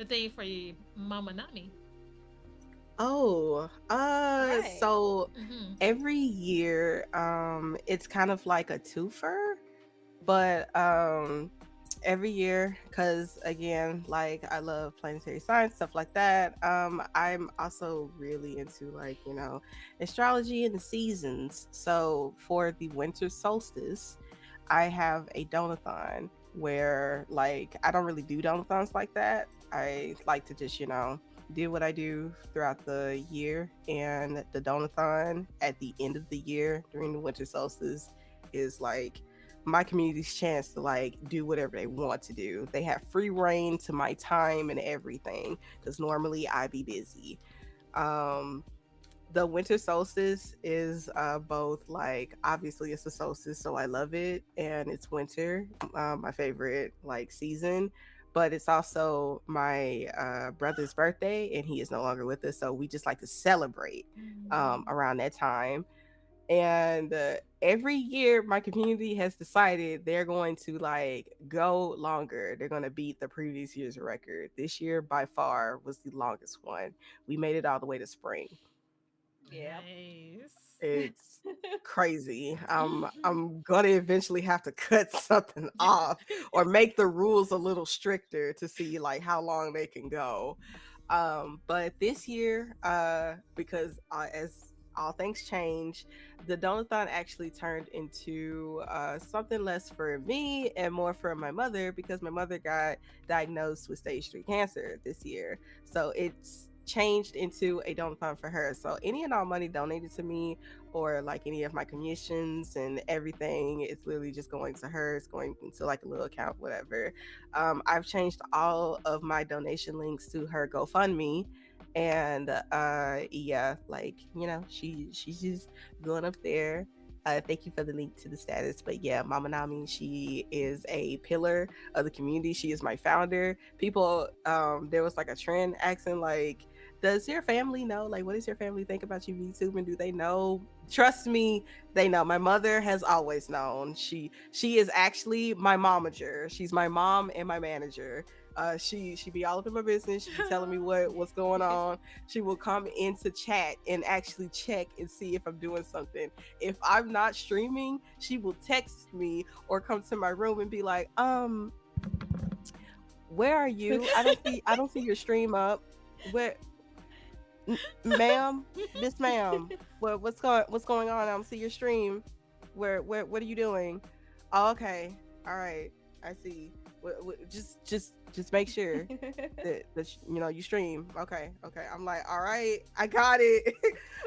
Speaker 3: thing for your Mama Nami.
Speaker 1: Oh,
Speaker 2: Right.
Speaker 1: so
Speaker 3: Mm-hmm.
Speaker 1: every year, it's kind of like a twofer, but every year, because again, like I love planetary science, stuff like that. I'm also really into like, astrology and the seasons. So for the winter solstice, I have a donathon where like I don't really do donathons like that. I like to just, do what I do throughout the year, and the donathon at the end of the year during the winter solstice is like my community's chance to like do whatever they want to do. They have free reign to my time and everything because normally I be busy. Um, the winter solstice is both like obviously it's a solstice, so I love it, and it's winter, my favorite like season. But it's also my brother's birthday, and he is no longer with us, so we just like to celebrate around that time. And every year my community has decided they're going to like go longer. They're going to beat the previous year's record. This year by far was the longest one. We made it all the way to spring.
Speaker 2: Yep.
Speaker 3: Nice.
Speaker 1: It's crazy. I'm gonna eventually have to cut something off or make the rules a little stricter to see like how long they can go. But this year, because as all things change, the donathon actually turned into something less for me and more for my mother because my mother got diagnosed with stage 3 cancer this year. So it's changed into a donathon for her. So any and all money donated to me or like any of my commissions and everything, it's literally just going to her. It's going into like a little account, whatever. I've changed all of my donation links to her GoFundMe. And yeah, like she's just going up there. Thank you for the link to the status. But yeah, Mama Nami, she is a pillar of the community. She is my founder. People, there was like a trend asking like, does your family know? Like, what does your family think about you VTubing? Do they know? Trust me, they know. My mother has always known. She is actually my momager. She's my mom and my manager. She be all up in my business. She be telling me what's going on. She will come into chat and actually check and see if I'm doing something. If I'm not streaming, she will text me or come to my room and be like, where are you? I don't see your stream up. Where ma'am, Miss Ma'am, what's going on? I don't see your stream. Where what are you doing? Oh, okay, all right, I see. Just make sure that you stream. Okay. I'm like, all right, I got it.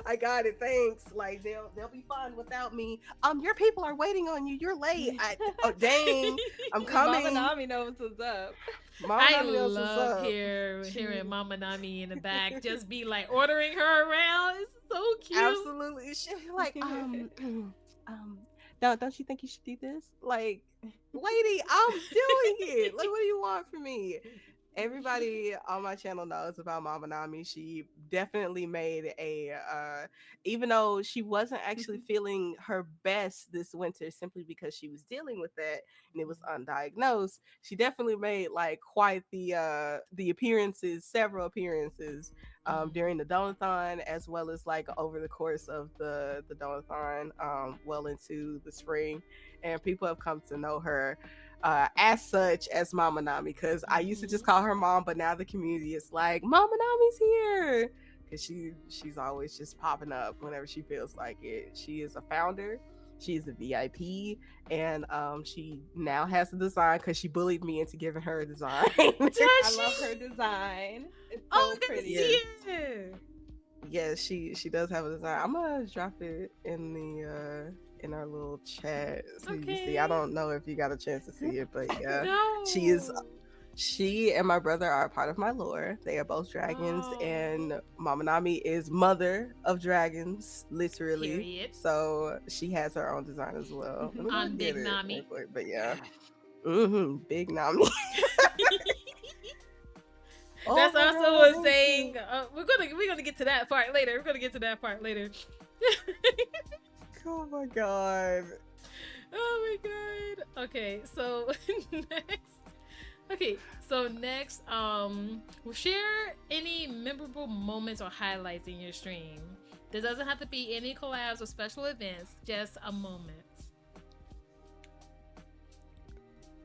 Speaker 1: I got it. Thanks. Like they'll be fine without me. Your people are waiting on you. You're late. Oh dang, I'm
Speaker 2: Mama
Speaker 1: coming.
Speaker 2: Nami knows what's up.
Speaker 1: Mama
Speaker 3: I
Speaker 1: Nami knows what's
Speaker 3: love
Speaker 1: up.
Speaker 3: hearing Mama Nami in the back just be like ordering her around. It's so cute.
Speaker 1: Absolutely. She like um don't you think you should do this? Like, lady, I'm doing it. Like, what do you want from me? Everybody on my channel knows about Mama Nami. She definitely made a even though she wasn't actually feeling her best this winter simply because she was dealing with that and it was undiagnosed, she definitely made like quite the appearances, several appearances during the donathon as well as like over the course of the donathon well into the spring, and people have come to know her as such as Mama Nami, because I used to just call her mom, but now the community is like Mama Nami's here because she's always just popping up whenever she feels like it. She is a founder. She is a VIP, and she now has a design because she bullied me into giving her a design.
Speaker 3: Does
Speaker 2: I
Speaker 3: she?
Speaker 2: love her design. It's
Speaker 3: Oh,
Speaker 2: so
Speaker 3: I gotta
Speaker 2: pretty.
Speaker 3: see it.
Speaker 1: Yeah, she does have a design. I'm gonna drop it in the in our little chat so you can see. I
Speaker 3: Okay.
Speaker 1: don't know if you got a chance to see it, but yeah,
Speaker 3: No.
Speaker 1: she and my brother are a part of my lore. They are both dragons,
Speaker 3: Oh.
Speaker 1: and Mama Nami is mother of dragons, literally.
Speaker 3: Period.
Speaker 1: So she has her own design as well. Let me go
Speaker 3: On
Speaker 1: get
Speaker 3: Big
Speaker 1: it
Speaker 3: Nami.
Speaker 1: real quick, but yeah, big Nami. Oh
Speaker 3: That's
Speaker 1: my
Speaker 3: also
Speaker 1: God,
Speaker 3: a saying. We're gonna get to that part later. We're gonna get to that part later.
Speaker 1: oh my God.
Speaker 3: Oh my god. Okay, so next. Okay, so next, share any memorable moments or highlights in your stream. There doesn't have to be any collabs or special events, just a moment.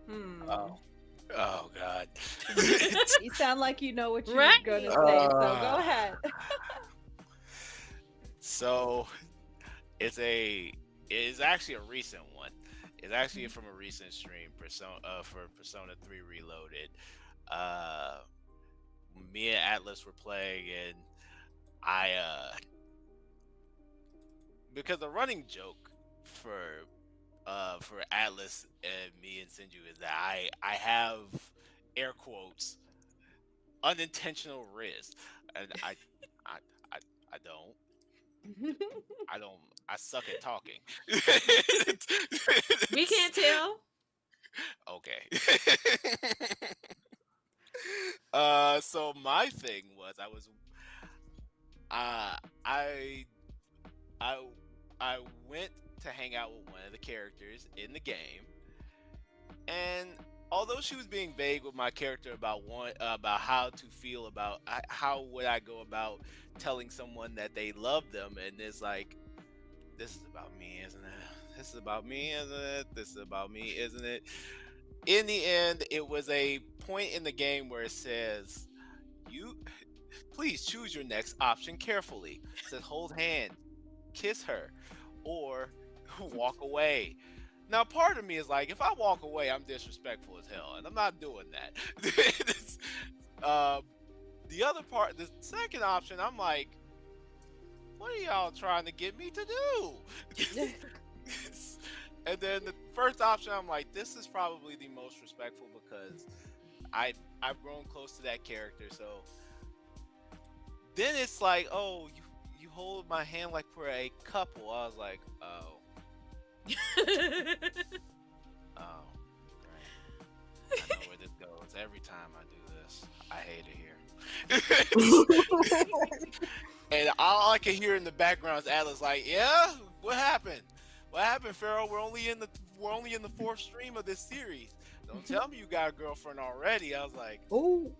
Speaker 2: Hmm.
Speaker 4: Oh, oh God.
Speaker 2: You sound like you know what you're gonna
Speaker 3: Right?
Speaker 2: say, so go
Speaker 4: uh,
Speaker 2: ahead.
Speaker 4: so it is actually a recent one. It's actually from a recent stream, for Persona 3 Reloaded. Uh, Me and Atlas were playing, and I because the running joke for Atlas and me and Sinju is that I have air quotes unintentional risk, and I I I don't. I don't. I suck at talking.
Speaker 3: We can't tell.
Speaker 4: Okay. So my thing was uh I I I went to hang out with one of the characters in the game, and although she was being vague with my character about about how to feel about how would I go about telling someone that they love them, and it's like, this is about me, isn't it? This is about me, isn't it? This is about me, isn't it? In the end, it was a point in the game where it says, "You please choose your next option carefully." It says, "Hold hand, kiss her, or walk away." Now, part of me is like, if I walk away, I'm disrespectful as hell, and I'm not doing that. um, the other part, the second option, I'm like, what are y'all trying to get me to do? And then the first option, I'm like, this is probably the most respectful because I've grown close to that character. So then it's like, oh, you hold my hand like we're a couple. I was like, oh, oh, right. I know where this goes. Every time I do this, I hate it here. And all I can hear in the background is Atlas like, yeah, what happened? What happened, Pharaoh? We're only in the fourth stream of this series. Don't tell me you got a girlfriend already. I was like,
Speaker 1: Oh,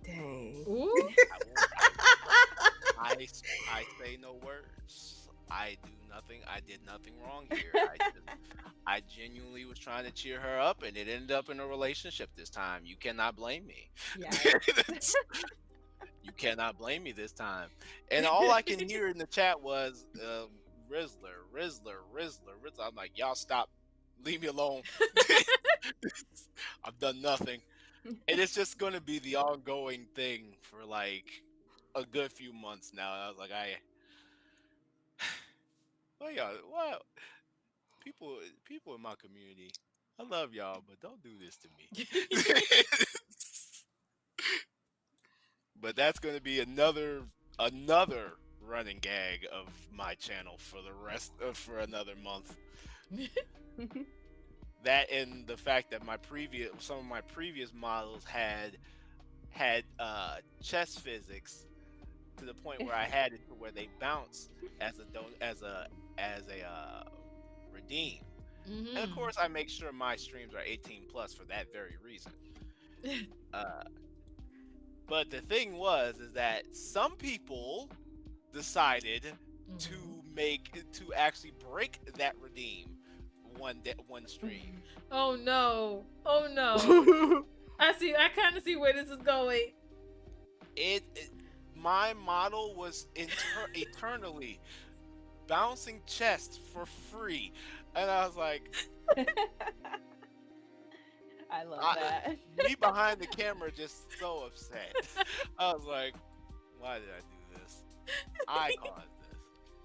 Speaker 1: dang.
Speaker 3: Ooh.
Speaker 4: I say no words. I do nothing. I did nothing wrong here. I genuinely was trying to cheer her up, and it ended up in a relationship this time. You cannot blame me.
Speaker 2: Yeah.
Speaker 4: You cannot blame me this time. And all I can hear in the chat was Rizzler, Rizzler, Rizzler, Rizzler. I'm like, y'all stop. Leave me alone. I've done nothing. And it's just going to be the ongoing thing for like a good few months now. I was like, well, y'all, well, people in my community, I love y'all, but don't do this to me. But that's going to be another running gag of my channel for the rest of for another month. That and the fact that some of my previous models had chess physics to the point where I had it to where they bounce as a redeem. And of course, I make sure my streams are 18 plus for that very reason. But the thing is that some people decided to actually break that redeem one stream.
Speaker 3: Oh no! Oh no! I kind of see where this is going.
Speaker 4: My model was eternally bouncing chest for free, and I was like,
Speaker 2: I love that.
Speaker 4: Me behind the camera just so upset. I was like, why did I do this? I caused this.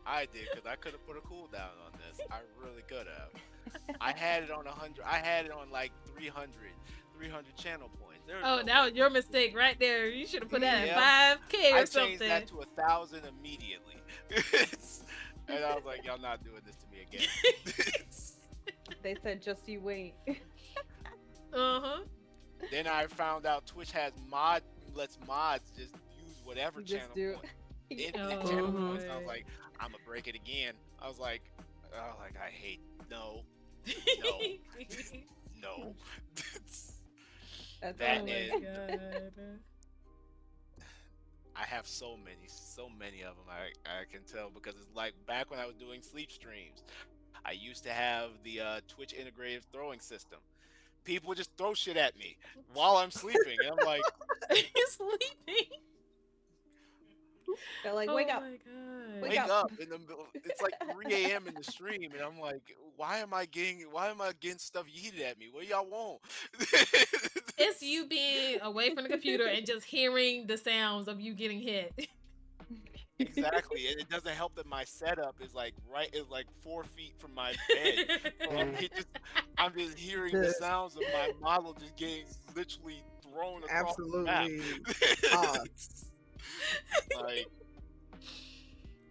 Speaker 4: I did, because I could have put a cooldown on this. I really could have. I had it on 100. I had it on like 300 channel points.
Speaker 3: That was your mistake right there. You should have put that at 5K or something.
Speaker 4: I changed that to 1,000 immediately. And I was like, y'all not doing this to me again.
Speaker 2: They said, just you wait.
Speaker 4: Then I found out Twitch lets mods just use whatever channel point. Infinite channel points. I was like, I'm gonna break it again. I was like, I hate no.
Speaker 2: That's
Speaker 4: That
Speaker 3: Oh my
Speaker 2: funny.
Speaker 4: and
Speaker 3: god.
Speaker 4: I have so many of them. I can tell because it's like back when I was doing sleep streams. I used to have the Twitch integrated throwing system. People would just throw shit at me while I'm sleeping, and I'm like,
Speaker 3: Are you sleeping?
Speaker 2: They're like, wake
Speaker 3: Oh
Speaker 2: up,
Speaker 3: my
Speaker 2: wake
Speaker 3: god.
Speaker 4: wake
Speaker 2: up.
Speaker 4: up in the middle. It's like 3 a.m. in the stream, and I'm like, why am I getting stuff yeeted at me? What do y'all want?
Speaker 3: It's you being away from the computer and just hearing the sounds of you getting hit.
Speaker 4: Exactly, and it doesn't help that my setup is like 4 feet from my bed, so
Speaker 1: Mm,
Speaker 4: I'm just hearing the
Speaker 1: just
Speaker 4: sounds of my model just getting literally thrown across the map.
Speaker 1: absolutely tossed.
Speaker 4: Like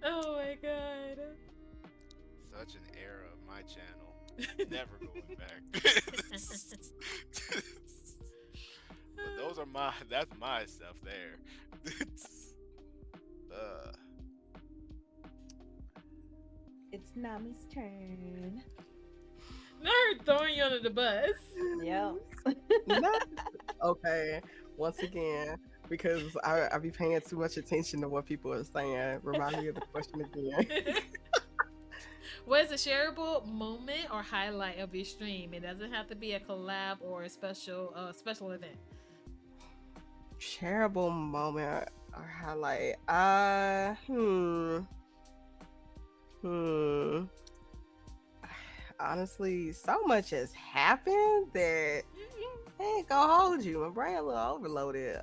Speaker 3: Oh my god.
Speaker 4: such an era of my channel, never going back. But those are that's my stuff there. uh,
Speaker 2: It's Nami's turn.
Speaker 3: Nerd throwing you under the bus.
Speaker 2: Yep.
Speaker 1: Not okay. Once again, because I be paying too much attention to what people are saying. Remind me of the question again.
Speaker 3: What is a shareable moment or highlight of your stream? It doesn't have to be a collab or a special event.
Speaker 1: Shareable moment or highlight. Hmm. Honestly, so much has happened that I ain't gonna hold you. My brain a little overloaded.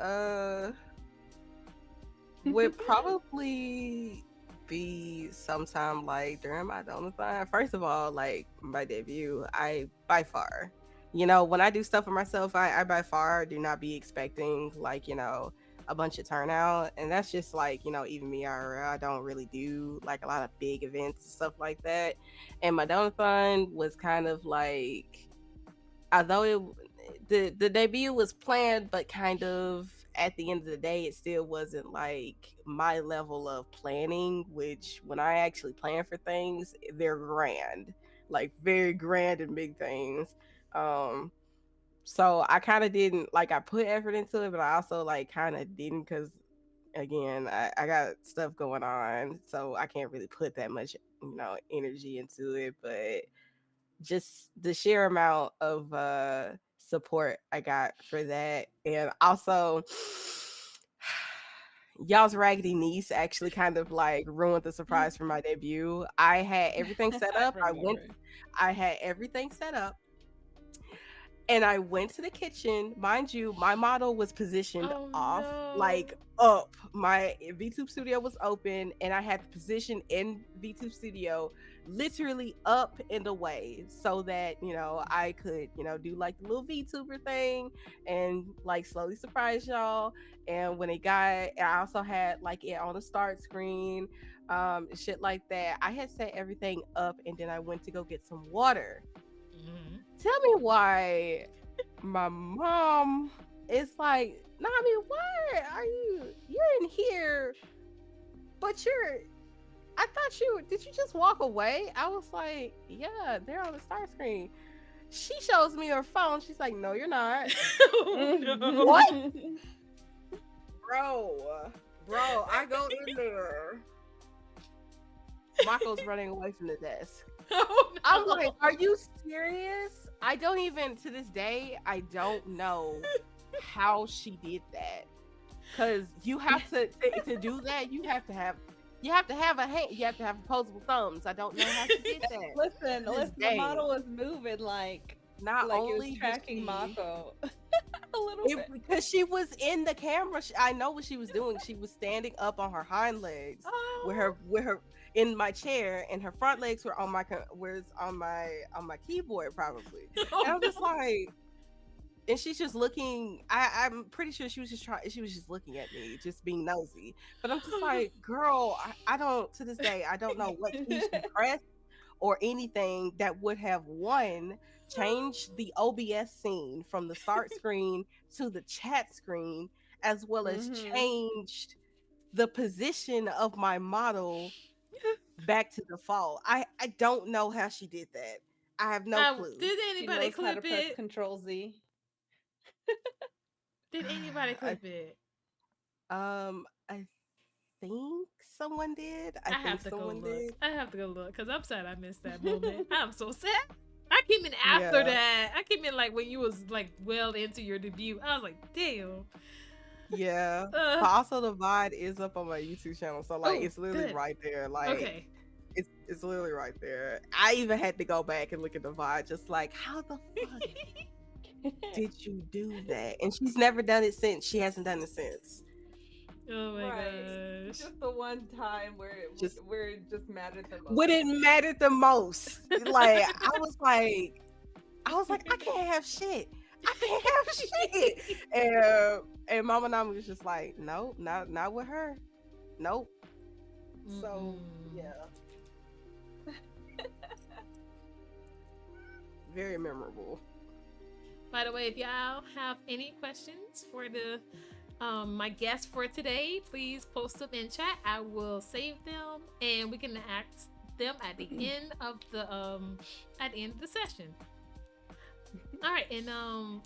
Speaker 1: Would probably be sometime like during my donathon. First of all, like my debut, I by far, when I do stuff for myself, I by far do not be expecting like, a bunch of turnout. And that's just like, even me, I don't really do like a lot of big events and stuff like that. And my donathon was kind of like, although the debut was planned, but kind of at the end of the day, it still wasn't like my level of planning. Which when I actually plan for things, they're grand, like very grand and big things. Um, so I kind of didn't like I put effort into it, but I also like kind of didn't because again I got stuff going on, so I can't really put that much energy into it. But just the sheer amount of support I got for that. And also y'all's raggedy niece actually kind of like ruined the surprise for my debut. I had everything set
Speaker 2: I
Speaker 1: up.
Speaker 2: remember.
Speaker 1: I had everything set up and I went to the kitchen. Mind you, my model was positioned
Speaker 3: Oh
Speaker 1: off,
Speaker 3: no.
Speaker 1: like up. My VTube studio was open, and I had the position in VTube studio literally up and away so that, I could, do like the little VTuber thing and like slowly surprise y'all. And when it got, I also had like it on the start screen, shit like that. I had set everything up and then I went to go get some water.
Speaker 3: Mhm.
Speaker 1: Tell me why my mom is like, Nami, why are you're in here, but I thought did you just walk away? I was like, yeah, they're on the start screen. She shows me her phone. She's like, no, you're not.
Speaker 3: Oh no.
Speaker 1: What? Bro, I go in there. Mako's running away from the desk.
Speaker 3: Oh no.
Speaker 1: I'm like, are you serious? I don't even to this day, I don't know how she did that. Cause you have to do that, you have to have a hand, you have to have opposable thumbs. I don't know how she did that.
Speaker 2: Listen,
Speaker 1: To this
Speaker 2: listen. The
Speaker 1: day,
Speaker 2: model was moving
Speaker 1: not
Speaker 2: like it was
Speaker 1: only did
Speaker 2: tracking
Speaker 1: she
Speaker 2: Mako a little
Speaker 1: it,
Speaker 2: bit.
Speaker 1: because she was in the camera, I know what she was doing. She was standing up on her hind legs
Speaker 2: Oh.
Speaker 1: with her in my chair, and her front legs were on my keyboard probably. And
Speaker 3: Oh
Speaker 1: I'm just
Speaker 3: no.
Speaker 1: like, and she's just looking. I'm pretty sure she was just trying. She was just looking at me, just being nosy. But I'm just like, girl, I don't. To this day, I don't know what key she pressed or anything that would have changed the OBS scene from the start screen to the chat screen, as well as
Speaker 2: Mm-hmm.
Speaker 1: changed the position of my model back to default. I don't know how she did that. I have no clue.
Speaker 3: Did
Speaker 2: She
Speaker 3: anybody
Speaker 2: knows how to
Speaker 3: clip
Speaker 2: press
Speaker 3: it?
Speaker 2: Control Z.
Speaker 3: Did anybody
Speaker 1: I,
Speaker 3: clip it?
Speaker 1: I think someone did. I
Speaker 3: I
Speaker 1: think
Speaker 3: have to go
Speaker 1: someone
Speaker 3: look.
Speaker 1: did.
Speaker 3: I have to go look because I'm sad I missed that moment. I'm so sad. I came in after
Speaker 1: Yeah.
Speaker 3: that. I came in like when you was like well into your debut. I was like, damn.
Speaker 1: Yeah.
Speaker 3: Uh,
Speaker 1: But also the VOD is up on my YouTube channel. So like
Speaker 3: oh,
Speaker 1: it's literally
Speaker 3: good.
Speaker 1: right there. Like
Speaker 3: Okay.
Speaker 1: it's literally right there. I even had to go back and look at the VOD, just like, how the fuck did you do that? And she's never done it since. She hasn't done it since.
Speaker 3: Oh my
Speaker 2: Right.
Speaker 3: gosh.
Speaker 2: Just the one time where
Speaker 1: Just
Speaker 2: it just mattered the most.
Speaker 1: what it mattered the most. Like I was like, I can't have shit. I can't have shit. And Mama Nami was just like, nope, not with her. Nope. So yeah. Very memorable.
Speaker 3: By the way, if y'all have any questions for the my guest for today, please post them in chat. I will save them and we can ask them at the end of the session. All right, and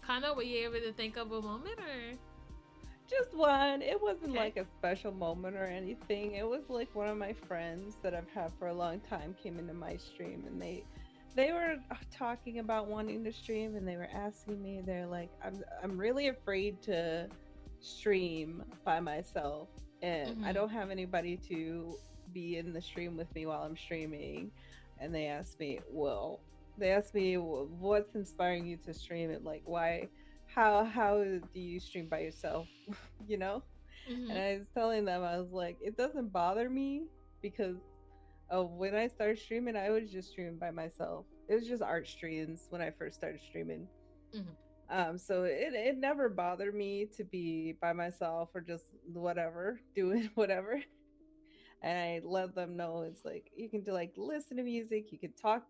Speaker 3: Kana, were you able to think of a moment or?
Speaker 2: Just one. It wasn't
Speaker 3: Okay.
Speaker 2: like a special moment or anything. It was like one of my friends that I've had for a long time came into my stream, and they were talking about wanting to stream, and they were asking me. They're like, I'm really afraid to stream by myself, and I don't have anybody to be in the stream with me while I'm streaming. And they asked me, what's inspiring you to stream it? Like, why? How do you stream by yourself? you know? And I was telling them, I was like, it doesn't bother me because when I started streaming, I was just streaming by myself. It was just art streams when I first started streaming. So it never bothered me to be by myself or just whatever, doing whatever. And I let them know it's like you can do like listen to music, you can talk.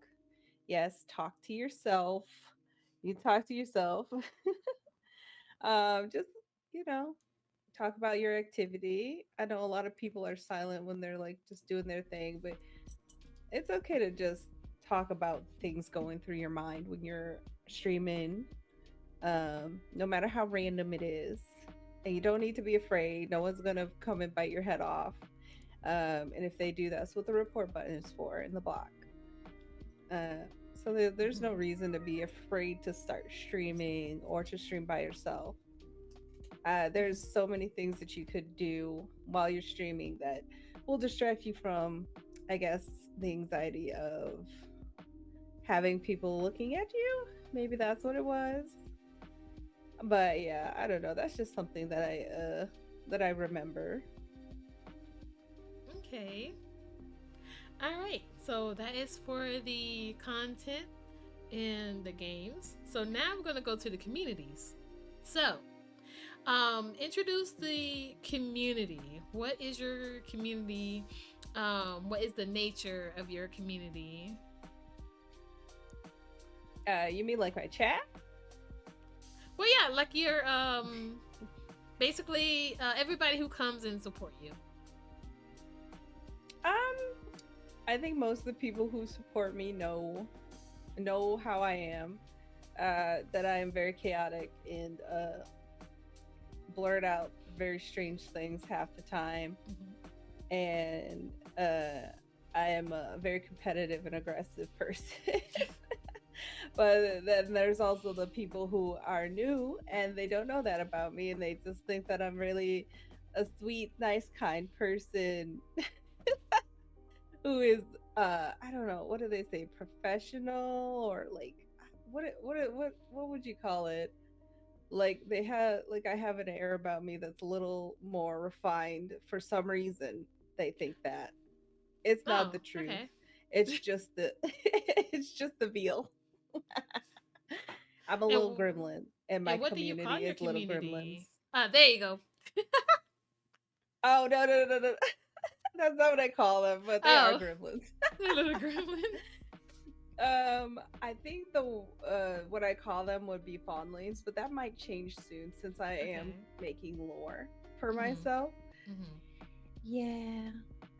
Speaker 2: Yes, talk to yourself. You talk to yourself. Just you know, talk about your activity. I know a lot of people are silent when they're like just doing their thing, but it's okay to just talk about things going through your mind when you're streaming, no matter how random it is. And you don't need to be afraid. No one's gonna come and bite your head off. And if they do, that's what the report button is for in the block. So there's no reason to be afraid to start streaming or to stream by yourself. There's so many things that you could do while you're streaming that will distract you from, I guess, the anxiety of having people looking at you. Maybe that's what it was. But yeah, I don't know. That's just something that I remember.
Speaker 3: Okay. All right. So that is for the content and the games. So now we're going to go to the communities. So, introduce the community. What is your community? What is the nature of your community?
Speaker 2: You mean like my chat?
Speaker 3: Well, yeah, like your basically everybody who comes and support you.
Speaker 2: I think most of the people who support me know how I am. That I am very chaotic and blurt out very strange things half the time. And I am a very competitive and aggressive person. But then there's also the people who are new and they don't know that about me, and they just think that I'm really a sweet, nice, kind person who is I don't know, what do they say, professional, or like what would you call it? Like they have, like I have an air about me that's a little more refined for some reason. They think that it's not the truth.
Speaker 3: Okay.
Speaker 2: It's just the it's just the veal. I'm a little gremlin, and my community is little gremlins.
Speaker 3: There you go.
Speaker 2: Oh no. That's not what I call them, but they are gremlins.
Speaker 3: They're little gremlins.
Speaker 2: I think the what I call them would be fondlings, but that might change soon since I am making lore for myself. Yeah,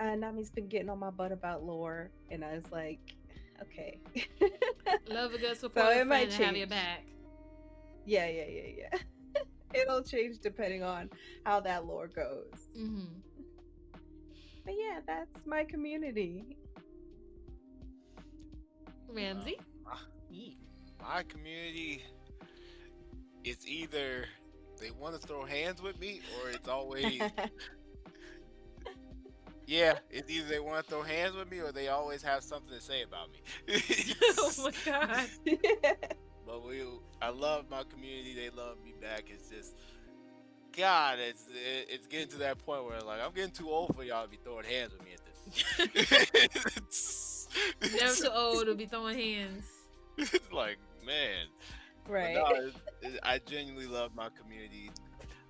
Speaker 2: and Nami's been getting on my butt about lore, and I was like, okay.
Speaker 3: Love a good support so friend and have your back.
Speaker 2: Yeah. It'll change depending on how that lore goes.
Speaker 3: Mm-hmm.
Speaker 2: But yeah, that's my community.
Speaker 3: Ramsey?
Speaker 4: My community, it's either they want to throw hands with me, or it's always it's either they want to throw hands with me, or they always have something to say about me.
Speaker 3: Oh my god.
Speaker 4: But I love my community. They love me back. It's just, God, it's getting to that point where like I'm getting too old for y'all to be throwing hands with me at this.
Speaker 3: Never too old to be throwing hands.
Speaker 4: It's like, man.
Speaker 2: Right.
Speaker 4: But no, I genuinely love my community.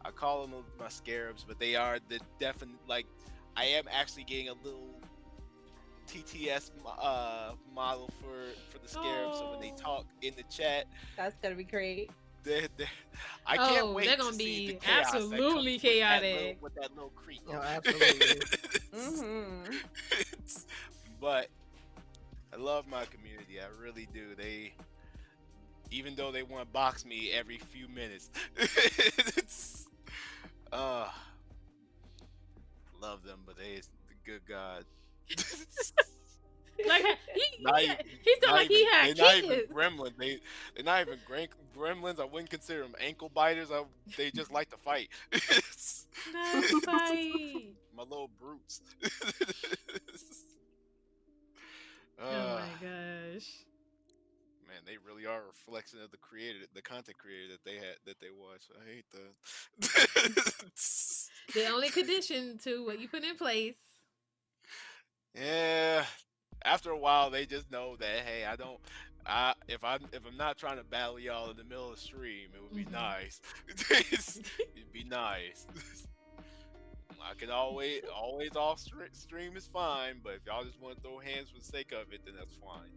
Speaker 4: I call them my scarabs, but they are the definite, like, I am actually getting a little TTS model for the scarabs. So when they talk in the chat,
Speaker 2: that's gonna be great.
Speaker 4: I can't wait.
Speaker 3: They're gonna
Speaker 4: to
Speaker 3: be
Speaker 4: see the chaos that
Speaker 3: absolutely
Speaker 4: comes
Speaker 3: chaotic
Speaker 4: with that little creep.
Speaker 1: Oh, absolutely.
Speaker 2: Mm-hmm.
Speaker 4: But I love my community. I really do. Even though they want to box me every few minutes, love them, but the good God.
Speaker 3: Like he sound like he had
Speaker 4: they're not
Speaker 3: kids.
Speaker 4: even gremlins. They're not even gremlins. I wouldn't consider them ankle biters. They just like to fight.
Speaker 3: Not fight.
Speaker 4: My little brutes.
Speaker 3: Oh my gosh.
Speaker 4: Man, they really are a reflection of the content creator that they watch. I hate that.
Speaker 3: The only condition to what you put in place.
Speaker 4: Yeah. After a while, they just know that, hey, if I'm not trying to battle y'all in the middle of the stream, it would be nice. It'd be nice. I can always off stream is fine, but if y'all just want to throw hands for the sake of it, then that's fine.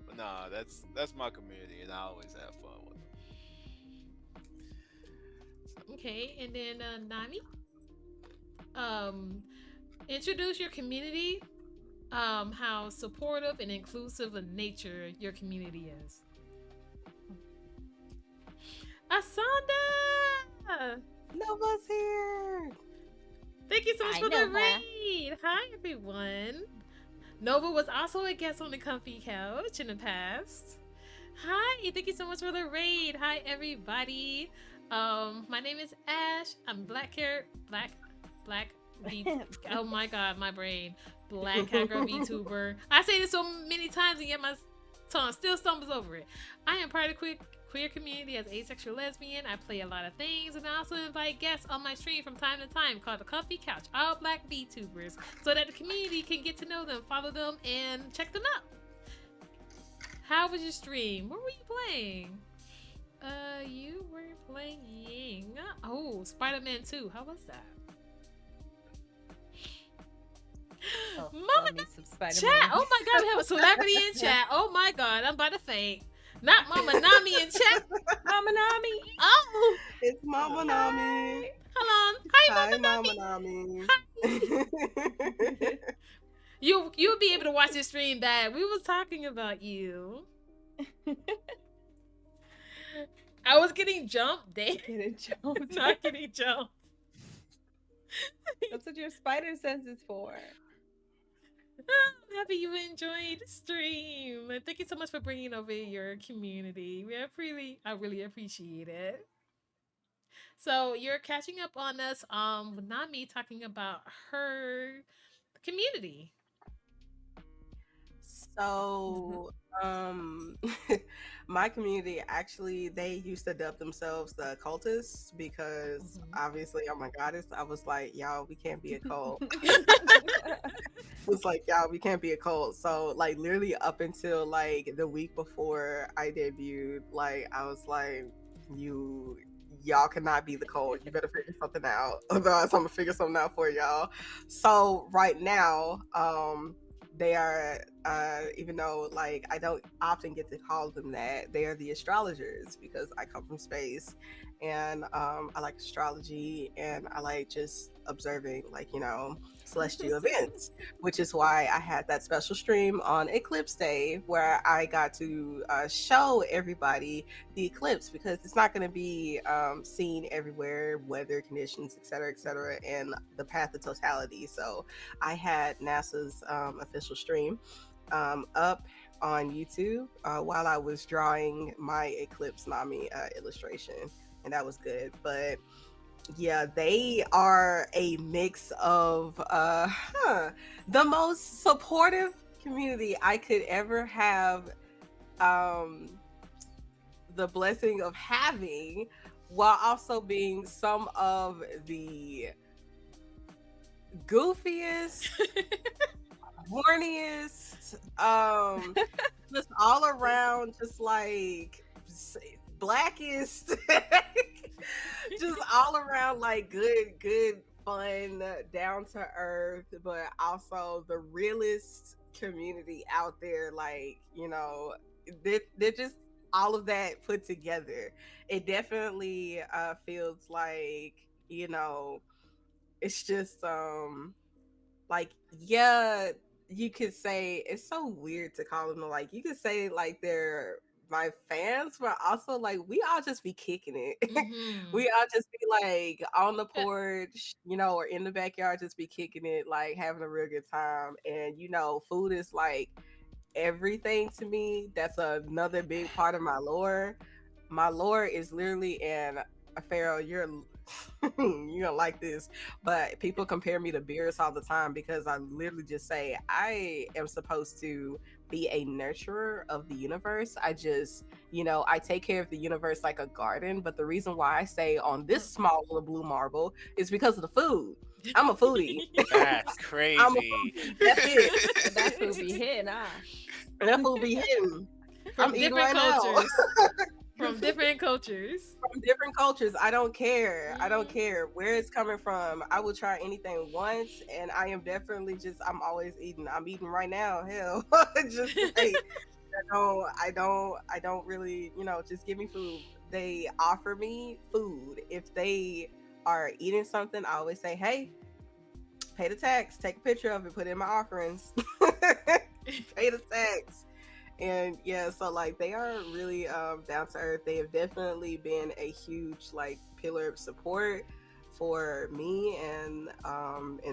Speaker 4: But nah, that's my community, and I always have fun with it.
Speaker 3: Okay, and then Nami, introduce your community, how supportive and inclusive in nature your community is. Asanda!
Speaker 1: Nova's here.
Speaker 3: Thank you so much
Speaker 2: Hi,
Speaker 3: for the
Speaker 2: Nova.
Speaker 3: raid. Hi, everyone. Nova was also a guest on the Comfy Couch in the past. Hi, thank you so much for the raid. Hi, everybody. My name is Ash. I'm black oh my god, my brain. Black cat girl VTuber. I say this so many times and yet my tongue still stumbles over it. I am part of the queer community as asexual lesbian. I play a lot of things and I also invite guests on my stream from time to time called the Comfy Couch, all black VTubers, so that the community can get to know them, follow them, and check them out. How was your stream? What were you playing? You were playing Spider-Man 2. How was that? Mama
Speaker 2: Some Spider-Man.
Speaker 3: chat. Oh my god, we have a celebrity in chat. Oh my god, I'm about to faint. Not Mama Nami in chat.
Speaker 2: Mama Nami.
Speaker 3: Oh,
Speaker 1: It's Mama Nami.
Speaker 3: hold on. Hi,
Speaker 1: Hi,
Speaker 3: Mama
Speaker 1: Mama
Speaker 3: Nami.
Speaker 1: Nami.
Speaker 3: You'll be able to watch this stream back. We was talking about you. I was getting jumped, Dave.
Speaker 2: Getting jumped.
Speaker 3: Not getting jumped.
Speaker 2: That's what your spider sense is for.
Speaker 3: I'm happy you enjoyed the stream. And thank you so much for bringing over your community. I really appreciate it. So you're catching up on us with Nami talking about her community.
Speaker 1: So, my community actually, they used to dub themselves the cultists because obviously I'm a goddess. I was like, y'all, we can't be a cult. It's like, y'all, we can't be a cult. So, like, literally up until like the week before I debuted, like, I was like, y'all cannot be the cult. You better figure something out. Otherwise, I'm gonna figure something out for y'all. So right now, they are even though like I don't often get to call them that. They are the astrologers because I come from space, and I like astrology, and I like just observing, like, celestial events, which is why I had that special stream on Eclipse Day where I got to show everybody the eclipse, because it's not going to be seen everywhere, weather conditions, et cetera, and the path of totality. So I had NASA's official stream up on YouTube while I was drawing my Eclipse Nami illustration, and that was good. But yeah, they are a mix of the most supportive community I could ever have the blessing of having, while also being some of the goofiest, horniest, just all around, just like blackest, just all around like good, fun, down to earth, but also the realest community out there. Like, they're just all of that put together. It definitely feels like, it's just like, yeah, you could say it's so weird to call them, like, you could say like they're my fans, but also like we all just be kicking it.
Speaker 3: Mm-hmm.
Speaker 1: We all just be like on the porch, or in the backyard, just be kicking it, like having a real good time. And food is like everything to me. That's another big part of my lore. My lore is literally in a Pharaoh. You don't like this, but people compare me to Beerus all the time because I literally just say I am supposed to be a nurturer of the universe. I just, I take care of the universe like a garden. But the reason why I say on this small little blue marble is because of the food. I'm a foodie.
Speaker 4: That's crazy.
Speaker 1: I'm a foodie. That's it.
Speaker 2: That food be hitting,
Speaker 1: That food be hitting.
Speaker 3: From
Speaker 1: I'm eating
Speaker 3: different
Speaker 1: right
Speaker 3: cultures.
Speaker 1: now.
Speaker 3: From different cultures.
Speaker 1: From different cultures. I don't care. I don't care where it's coming from. I will try anything once, and I am definitely I'm always eating. I'm eating right now. Hell, just like, I don't really, just give me food. They offer me food. If they are eating something, I always say, hey, pay the tax, take a picture of it, put it in my offerings. Pay the tax. And yeah, so like they are really down to earth. They have definitely been a huge like pillar of support for me, and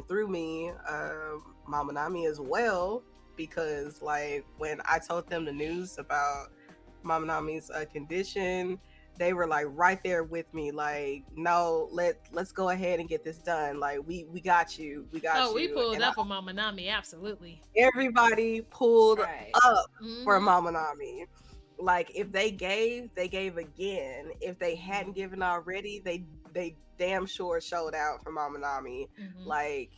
Speaker 1: through me, Mama Nami as well, because like when I told them the news about Mama Nami's condition, they were like right there with me, like, no, let's go ahead and get this done. Like we got you.
Speaker 3: Oh, we pulled up for Mama Nami, absolutely.
Speaker 1: Everybody pulled up for
Speaker 3: Mm-hmm.
Speaker 1: Mama Nami. Like if they gave again. If they hadn't given already, they damn sure showed out for Mama Nami.
Speaker 3: Mm-hmm.
Speaker 1: Like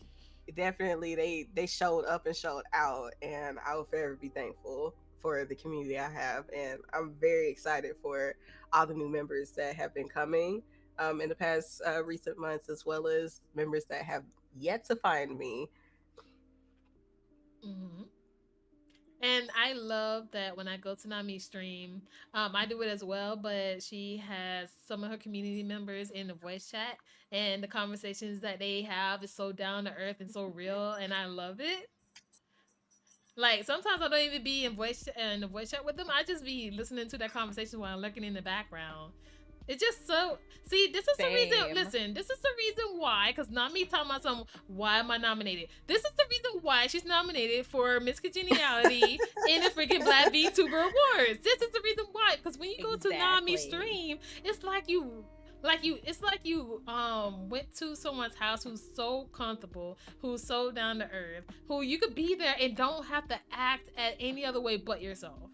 Speaker 1: definitely they showed up and showed out, and I will forever be thankful for the community I have. And I'm very excited for all the new members that have been coming in the past recent months, as well as members that have yet to find me.
Speaker 3: Mm-hmm. And I love that when I go to Nami's stream, I do it as well, but she has some of her community members in the voice chat, and the conversations that they have is so down to earth and so real, and I love it. Like sometimes I don't even be in the voice chat with them. I just be listening to that conversation while I'm looking in the background. It's just so. See, this is the reason. Listen, this is the reason why. Because Nami talking about some. Why am I nominated? This is the reason why she's nominated for Miss Congeniality in the freaking Black VTuber Awards. This is the reason why. Because when you go to Nami's stream, it's like you went to someone's house who's so comfortable, who's so down to earth, who you could be there and don't have to act at any other way but yourself.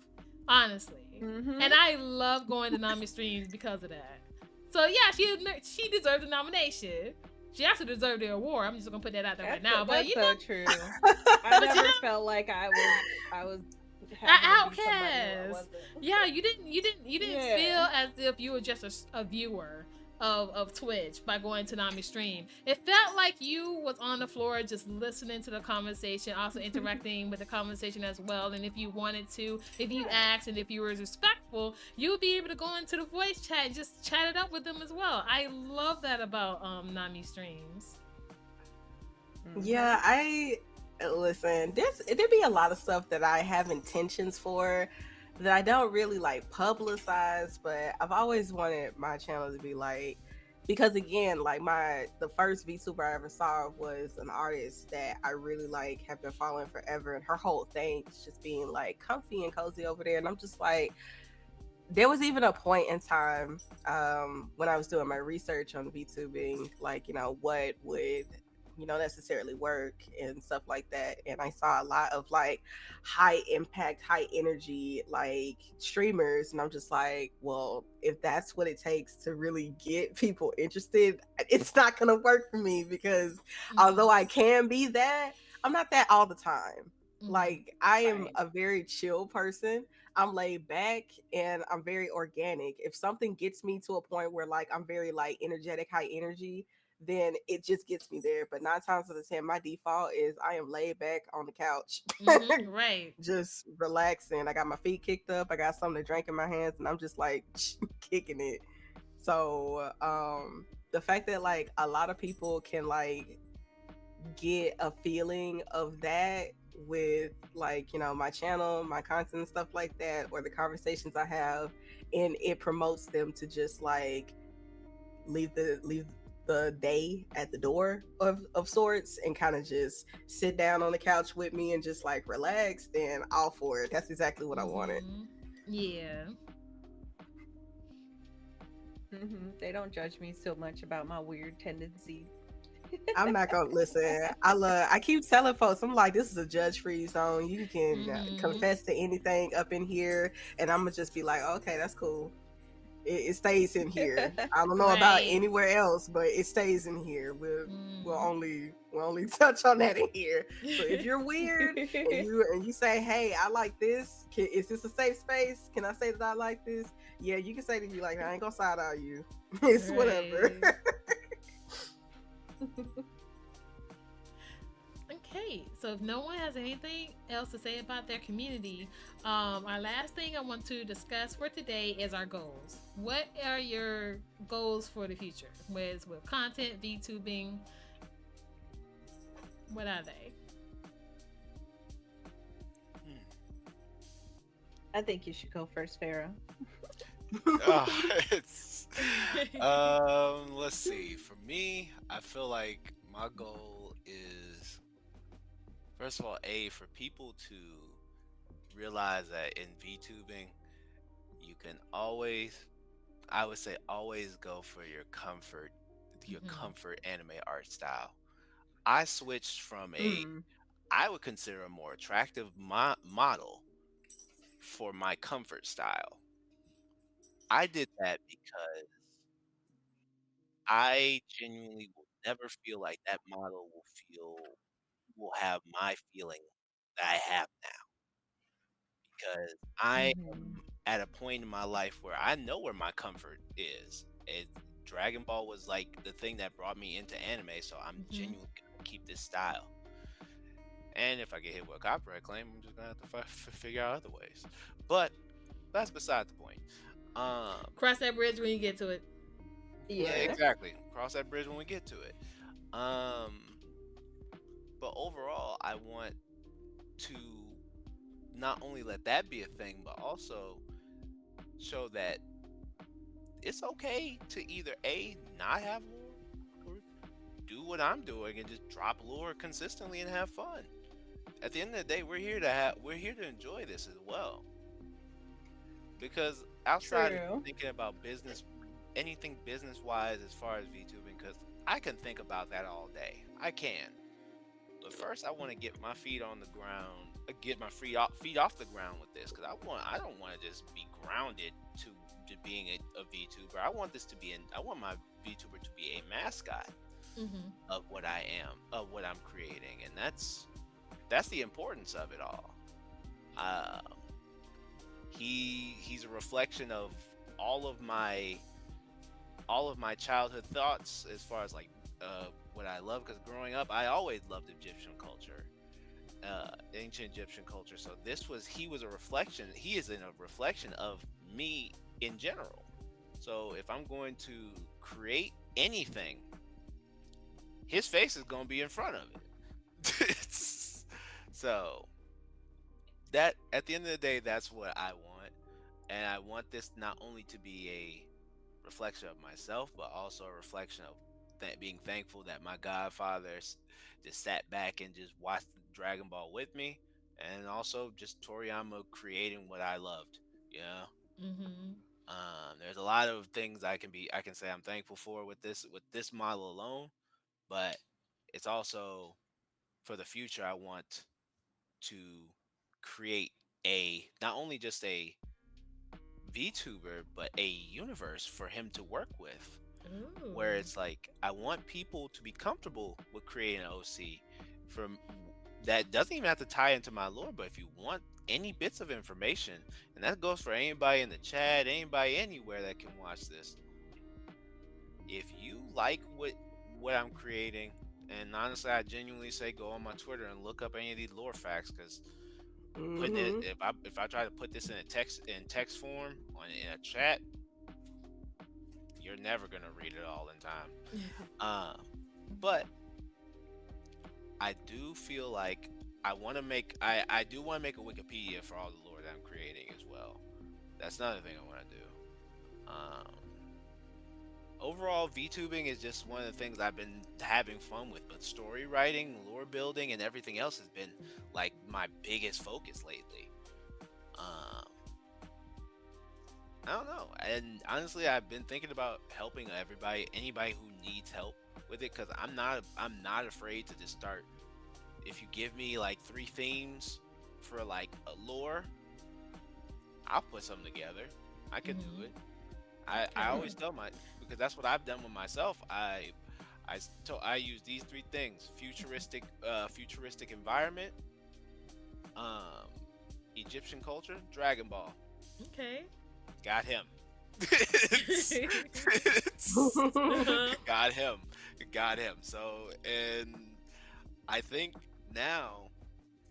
Speaker 3: Honestly. Mm-hmm. And I love going to Nami streams because of that. So yeah, she deserves a nomination. She actually deserved the award. I'm just gonna put that out there right now. But you know,
Speaker 2: true. I never felt like I was
Speaker 3: an outcast. Yeah, you didn't feel as if you were just a viewer. of Twitch by going to Nami stream. It felt like you was on the floor just listening to the conversation, also interacting with the conversation as well. And if you wanted to, if you asked and if you were respectful, you would be able to go into the voice chat and just chat it up with them as well. I love that about Nami streams.
Speaker 1: Yeah, I listen. There be a lot of stuff that I have intentions for that I don't really like publicize, but I've always wanted my channel to be like, because again, like the first VTuber I ever saw was an artist that I really like, have been following forever, and her whole thing is just being like comfy and cozy over there, and I'm just like, there was even a point in time when I was doing my research on VTubing, like, what would, necessarily work and stuff like that. And I saw a lot of like high impact, high energy, like streamers. And I'm just like, well, if that's what it takes to really get people interested, it's not going to work for me because although I can be that, I'm not that all the time. Like, I am a very chill person. I'm laid back and I'm very organic. If something gets me to a point where like I'm very like energetic, high energy, then it just gets me there. But 9 times out of 10, my default is I am laid back on the couch,
Speaker 3: Right,
Speaker 1: just relaxing. I got my feet kicked up. I got something to drink in my hands, and I'm just like kicking it. So the fact that like a lot of people can like get a feeling of that with like my channel, my content and stuff like that, or the conversations I have, and it promotes them to just like leave the day at the door of sorts and kind of just sit down on the couch with me and just like relax, then all for it. That's exactly what I wanted.
Speaker 3: Yeah.
Speaker 2: They don't judge me so much about my weird tendencies.
Speaker 1: I'm not gonna listen. I keep telling folks, I'm like, this is a judge-free zone. You can confess to anything up in here, and I'm gonna just be like, okay, that's cool. It stays in here. I don't know about anywhere else, but it stays in here. We'll only touch on that in here. So if you're weird and you say, hey, I like this, is this a safe space? Can I say that I like this? Yeah, you can say to me like, I ain't gonna side eye you. It's whatever.
Speaker 3: Okay, so if no one has anything else to say about their community, our last thing I want to discuss for today is our goals. What are your goals for the future with content, VTubing? What are they?
Speaker 2: I think you should go first, Farah.
Speaker 4: Let's see. For me, I feel like my goal is, first of all, for people to realize that in VTubing, you can always, I would say, always go for your comfort anime art style. I switched from I would consider a more attractive model for my comfort style. I did that because I genuinely will never feel like that model will have my feeling that I have now, because I am at a point in my life where I know where my comfort is. Dragon Ball was like the thing that brought me into anime, so I'm genuinely gonna keep this style. And if I get hit with a copyright claim, I'm just gonna have to figure out other ways. But that's beside the point.
Speaker 3: Cross that bridge when you get to it.
Speaker 4: Yeah, exactly. Cross that bridge when we get to it. But overall, I want to not only let that be a thing, but also show that it's okay to either not have lore, or do what I'm doing and just drop lore consistently and have fun. At the end of the day, we're here to enjoy this as well. Because outside of thinking about anything business wise as far as VTubing, because I can think about that all day. I can. But first, I want to get my feet on the ground, get my feet off the ground with this, because I don't want to just be grounded to being a VTuber. I want my VTuber to be a mascot of what I am, of what I'm creating, and that's the importance of it all. He's a reflection of all of my all of my childhood thoughts as far as like what I love, because growing up I always loved Egyptian culture, ancient Egyptian culture. So he was a reflection. He is in a reflection of me in general. So if I'm going to create anything, his face is going to be in front of it. So that at the end of the day, that's what I want, and I want this not only to be a reflection of myself, but also a reflection of being thankful that my godfather just sat back and just watched Dragon Ball with me, and also just Toriyama creating what I loved. You know,
Speaker 3: Mm-hmm.
Speaker 4: there's a lot of things I can say I'm thankful for with this model alone, but it's also for the future. I want to create a not only just a VTuber, but a universe for him to work with, where
Speaker 3: Ooh.
Speaker 4: it's like I want people to be comfortable with creating an OC from that doesn't even have to tie into my lore, but if you want any bits of information, and that goes for anybody in the chat, anybody anywhere that can watch this, if you like what I'm creating, and honestly, I genuinely say go on my Twitter and look up any of these lore facts, because putting it
Speaker 1: Mm-hmm.
Speaker 4: if I try to put this in text form in a chat, you're never gonna read it all in time. Uh, but I do feel like I do want to make a Wikipedia for all the lore that I'm creating as well. That's another thing I want to do. Um, Overall, VTubing is just one of the things I've been having fun with, but story writing, lore building, and everything else has been like my biggest focus lately. Um, I don't know, and honestly, I've been thinking about helping anybody who needs help with it, because I'm not afraid to just start. If you give me like 3 themes for like a lore, I'll put something together. I could do
Speaker 3: Mm-hmm.
Speaker 4: it. I
Speaker 3: Okay.
Speaker 4: always tell my because that's what I've done with myself. I use these 3 things: futuristic environment, um, Egyptian culture, Dragon Ball.
Speaker 3: Okay.
Speaker 4: Got him. It's-
Speaker 3: Uh-huh.
Speaker 4: got him. Got him. So, and I think now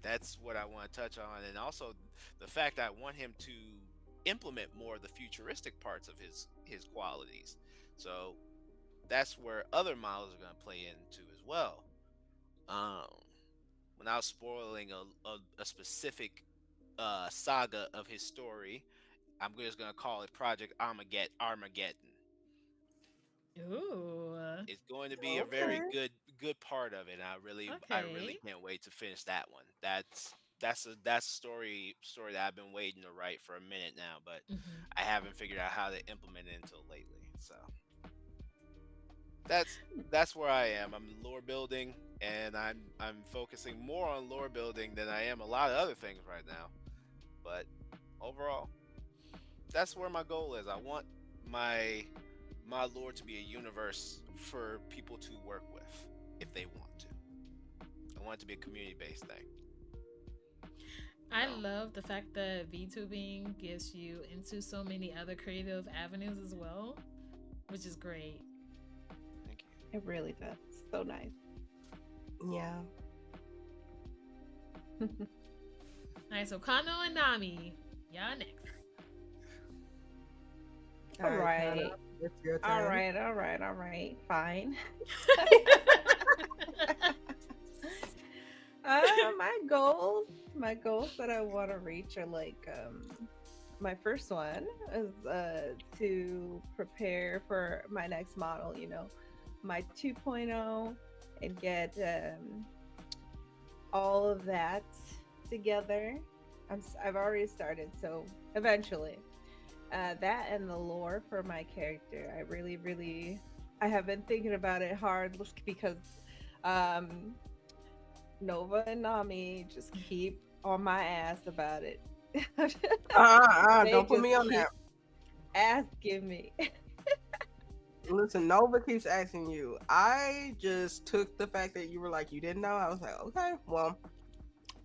Speaker 4: that's what I want to touch on, and also the fact I want him to implement more of the futuristic parts of his qualities. So that's where other models are going to play into as well. Um, Without spoiling a specific saga of his story, I'm just going to call it Project Armageddon.
Speaker 3: Ooh.
Speaker 4: It's going to be a very
Speaker 1: Okay.
Speaker 4: good part of it. And I really
Speaker 3: Okay.
Speaker 4: can't wait to finish that one. That's a story that I've been waiting to write for a minute now, but
Speaker 3: Mm-hmm.
Speaker 4: I haven't figured out how to implement it until lately. So that's that's where I am. I'm lore building, and I'm focusing more on lore building than I am a lot of other things right now. But overall, that's where my goal is. I want my my lore to be a universe for people to work with if they want to. I want it to be a community based thing.
Speaker 3: I
Speaker 4: So
Speaker 3: love the fact that VTubing gets you into so many other creative avenues as well, which is great.
Speaker 4: thank you.
Speaker 2: It really does. So nice.
Speaker 1: Yeah.
Speaker 3: All right, so Kano and Nami, y'all next.
Speaker 1: All
Speaker 2: All
Speaker 1: right, Kana,
Speaker 2: right.
Speaker 1: it's your
Speaker 2: All
Speaker 1: turn.
Speaker 2: right. All right. All right. Fine. My goals that I want to reach are like my first one is to prepare for my next model, my 2.0, and get all of that together. I've already started, so eventually that and the lore for my character, I have been thinking about it hard because um Nova and Nami just keep on my ass about it. They
Speaker 1: Don't put
Speaker 2: just
Speaker 1: me on that.
Speaker 2: keep asking me.
Speaker 1: Listen, Nova keeps asking you. I just took the fact that you were like, you didn't know. I was like, okay, well,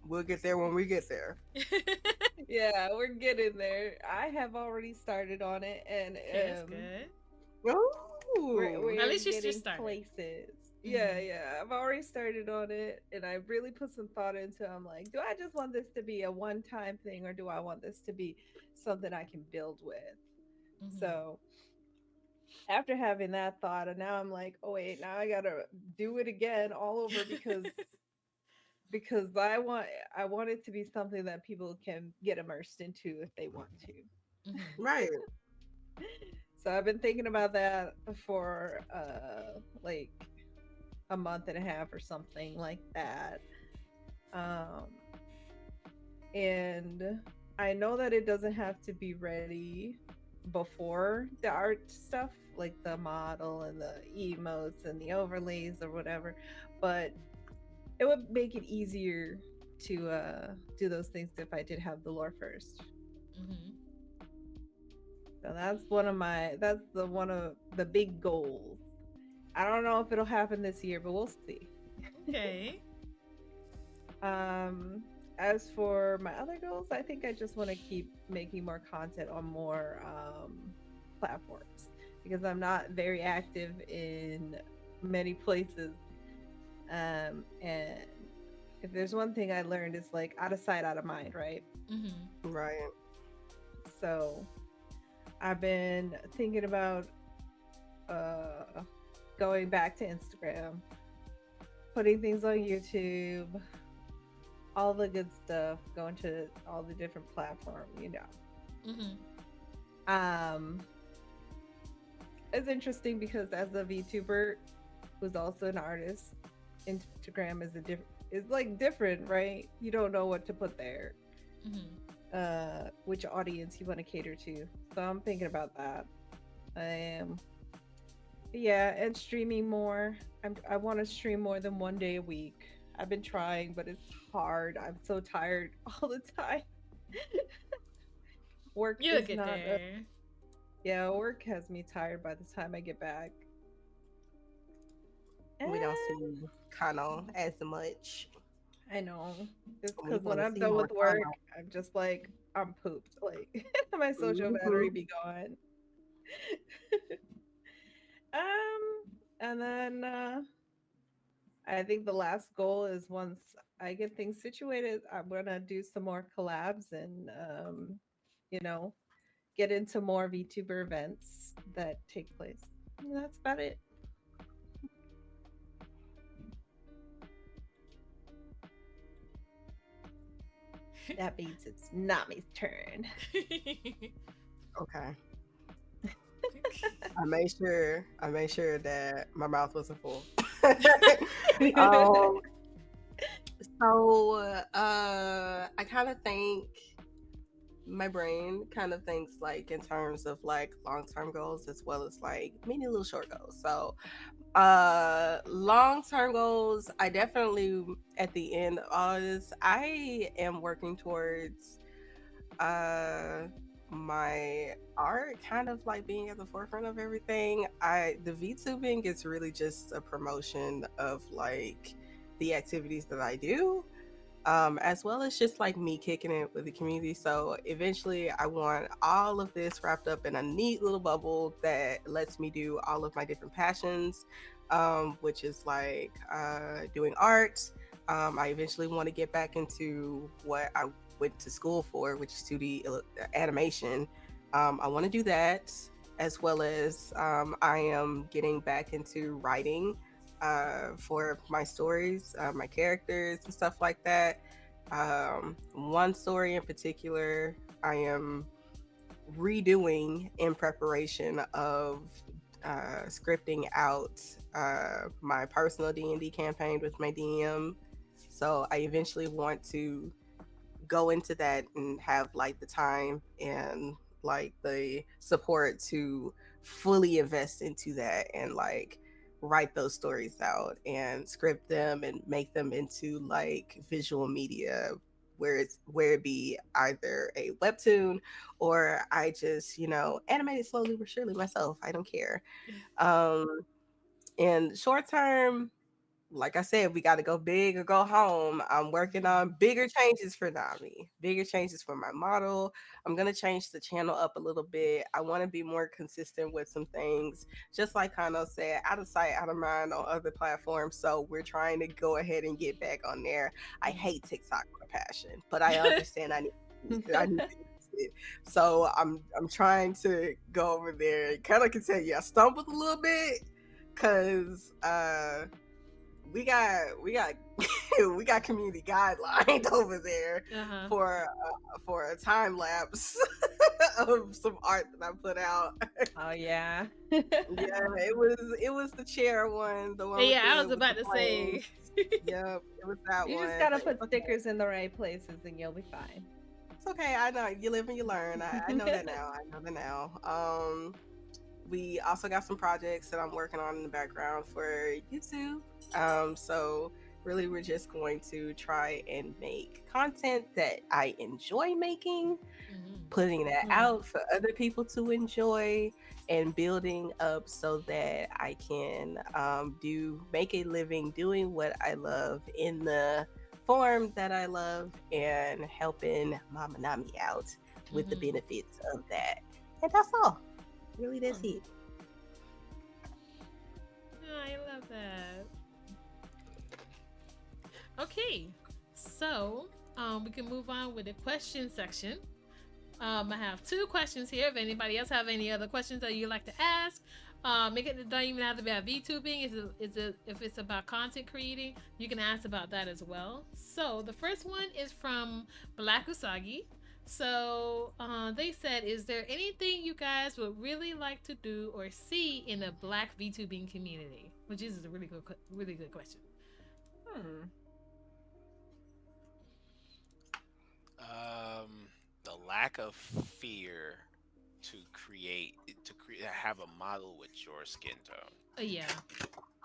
Speaker 1: we'll get there when we get there.
Speaker 2: Yeah, we're getting there. I have already started on it, and
Speaker 3: Okay, that's good.
Speaker 1: Ooh. Ooh.
Speaker 3: At
Speaker 2: we're
Speaker 3: least you just
Speaker 2: getting
Speaker 3: started.
Speaker 2: places. Yeah,
Speaker 3: Mm-hmm.
Speaker 2: yeah. I've already started on it and I really put some thought into it. I'm like, do I just want this to be a one-time thing or do I want this to be something I can build with?
Speaker 3: Mm-hmm.
Speaker 2: So after having that thought, and now I'm like, oh wait, now I gotta do it again all over because I want it to be something that people can get immersed into if they want to.
Speaker 3: Mm-hmm.
Speaker 1: Right.
Speaker 2: So I've been thinking about that for like a month and a half or something like that. Um and I know that it doesn't have to be ready before the art stuff, like the model and the emotes and the overlays or whatever, but it would make it easier to do those things if I did have the lore first.
Speaker 3: Mm-hmm.
Speaker 2: So that's the one of the big goals. I don't know if it'll happen this year, but we'll see.
Speaker 3: Okay.
Speaker 2: Um, as for my other goals, I think I just want to keep making more content on more platforms because I'm not very active in many places. And if there's one thing I learned, it's like out of sight, out of mind, right?
Speaker 3: Mm-hmm.
Speaker 1: Right.
Speaker 2: So I've been thinking about uh, going back to Instagram, putting things on YouTube, all the good stuff, going to all the different platforms.
Speaker 3: Mm-hmm.
Speaker 2: Um, it's interesting because as a VTuber who's also an artist, Instagram is like different, right? You don't know what to put there,
Speaker 3: Mm-hmm.
Speaker 2: which audience you want to cater to. So I'm thinking about that. Um, yeah, and streaming more. I want to stream more than 1 day a week. I've been trying, but it's hard. I'm so tired all the time. Work
Speaker 3: You'll
Speaker 2: is
Speaker 3: get
Speaker 2: not
Speaker 3: there.
Speaker 2: yeah, work has me tired by the time I get back.
Speaker 1: We don't
Speaker 2: And
Speaker 1: see Kano as much.
Speaker 2: I know. It's
Speaker 1: We
Speaker 2: because when
Speaker 1: want to
Speaker 2: I'm
Speaker 1: see
Speaker 2: done
Speaker 1: more
Speaker 2: with work,
Speaker 1: Kano.
Speaker 2: I'm just like, I'm pooped. Like, my social battery
Speaker 1: Hmm.
Speaker 2: be gone. Um, and then I think the last goal is once I get things situated, I'm gonna do some more collabs and you know, get into more VTuber events that take place. And that's about it. That means it's Nami's turn.
Speaker 1: Okay. I made sure that my mouth wasn't full. um, I kind of think my brain kind of thinks like in terms of like long-term goals as well as like many little short goals. So long-term goals, I definitely at the end of all this, I am working towards uh my art kind of like being at the forefront of everything. The VTubing is really just a promotion of like the activities that I do, as well as just like me kicking it with the community. So eventually, I want all of this wrapped up in a neat little bubble that lets me do all of my different passions, which is like doing art. I eventually want to get back into what I went to school for, which is 2D animation. I want to do that, as well as I am getting back into writing for my stories, my characters, and stuff like that. One story in particular, I am redoing in preparation of scripting out my personal D&D campaign with my DM. So I eventually want to go into that and have like the time and like the support to fully invest into that and like write those stories out and script them and make them into like visual media where it be either a webtoon or I just animate it slowly but surely myself. I don't care. um and short term, like I said, we got to go big or go home. I'm working on bigger changes for Nami, bigger changes for my model. I'm going to change the channel up a little bit. I want to be more consistent with some things, just like Kano said, out of sight, out of mind on other platforms. So we're trying to go ahead and get back on there. I hate TikTok with a passion, but I understand I need to use it. So I'm trying to go over there. Kind of can tell you I stumbled a little bit because we got we got community guidelines over there for a time lapse of some art that I put out.
Speaker 2: Oh yeah.
Speaker 1: Yeah, it was the chair one, the one
Speaker 3: Yeah, I was
Speaker 1: with
Speaker 3: about
Speaker 1: the
Speaker 3: to
Speaker 1: flames.
Speaker 3: say.
Speaker 1: Yep, it was that
Speaker 2: You
Speaker 1: one.
Speaker 2: just gotta
Speaker 1: But
Speaker 2: put
Speaker 1: it's okay.
Speaker 2: stickers in the right places and you'll be fine.
Speaker 1: It's okay. I know you live and you learn. I know that now. I know that now. We also got some projects that I'm working on in the background for YouTube. So really, we're just going to try and make content that I enjoy making, putting that out for other people to enjoy, and building up so that I can make a living doing what I love in the form that I love and helping Mama Nami out with the benefits of that. And that's all. Really, that's it.
Speaker 3: Oh, I love that. Okay, so we can move on with the question section. I have 2 questions here. If anybody else have any other questions that you'd like to ask, it don't even have to be about VTubing. If it's about content creating, you can ask about that as well. So the first one is from Black Usagi. So they said, is there anything you guys would really like to do or see in the Black VTubing community? Which is a really good question.
Speaker 4: The lack of fear to have a model with your skin tone.
Speaker 3: Yeah.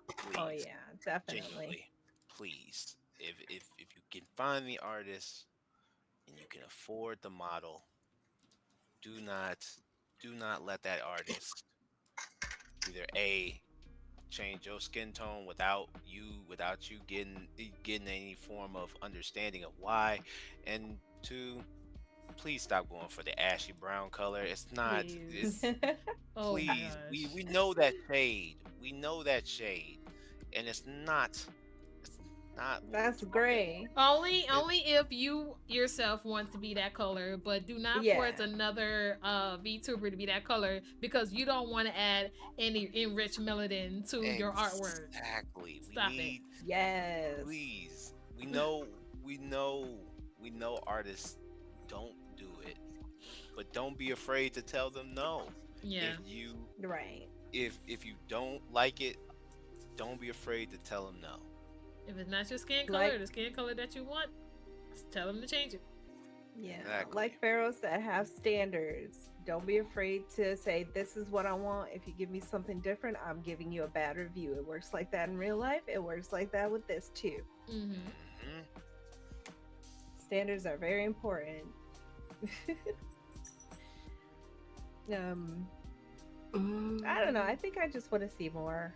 Speaker 4: Please.
Speaker 2: Oh yeah, definitely.
Speaker 4: Genuinely, please. If you can find the artist and you can afford the model, do not let that artist either change your skin tone without you getting any form of understanding of why, and 2, please stop going for the ashy brown color. It's not.
Speaker 3: Please.
Speaker 4: Oh, please, we know that shade. We know that shade, and it's not.
Speaker 2: That's gray.
Speaker 3: Only if you yourself want to be that color, but do not force another VTuber to be that color because you don't want to add any enriched melanin to your artwork.
Speaker 4: Exactly.
Speaker 3: Stop it.
Speaker 2: Yes.
Speaker 4: Please. We know artists don't do it, but don't be afraid to tell them no.
Speaker 3: Yeah.
Speaker 4: If you don't like it, don't be afraid to tell them no.
Speaker 3: If it's not your skin color, the skin color that you want, tell them to change it.
Speaker 2: Yeah, exactly. Like Pharaoh said, have standards. Don't be afraid to say, this is what I want. If you give me something different, I'm giving you a bad review. It works like that in real life. It works like that with this too. Standards are very important. I don't know. I think I just want to see more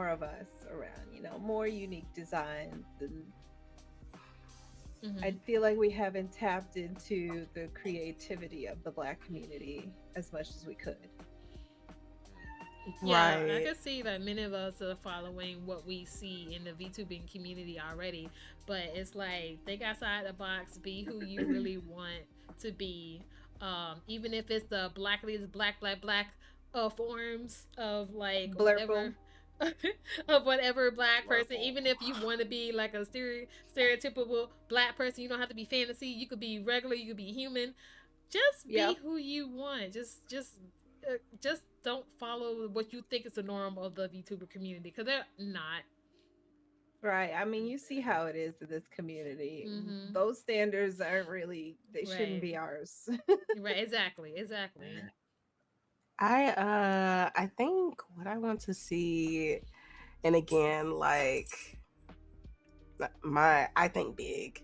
Speaker 2: of us around, more unique designs, and I feel like we haven't tapped into the creativity of the Black community as much as we could.
Speaker 3: Yeah, right. I can see that many of us are following what we see in the VTubing community already, but it's like think outside the box, be who you really want to be, even if it's the black forms of like whatever of whatever black person. Even if you want to be like a stereotypical black person, you don't have to be fantasy. You could be regular. You could be human. Just be who you want. Just don't follow what you think is the norm of the VTuber community, because they're not.
Speaker 2: Right. I mean, you see how it is in this community. Those standards aren't really. They shouldn't be ours.
Speaker 3: Right. Exactly.
Speaker 1: I think what I want to see, and again, like I think big.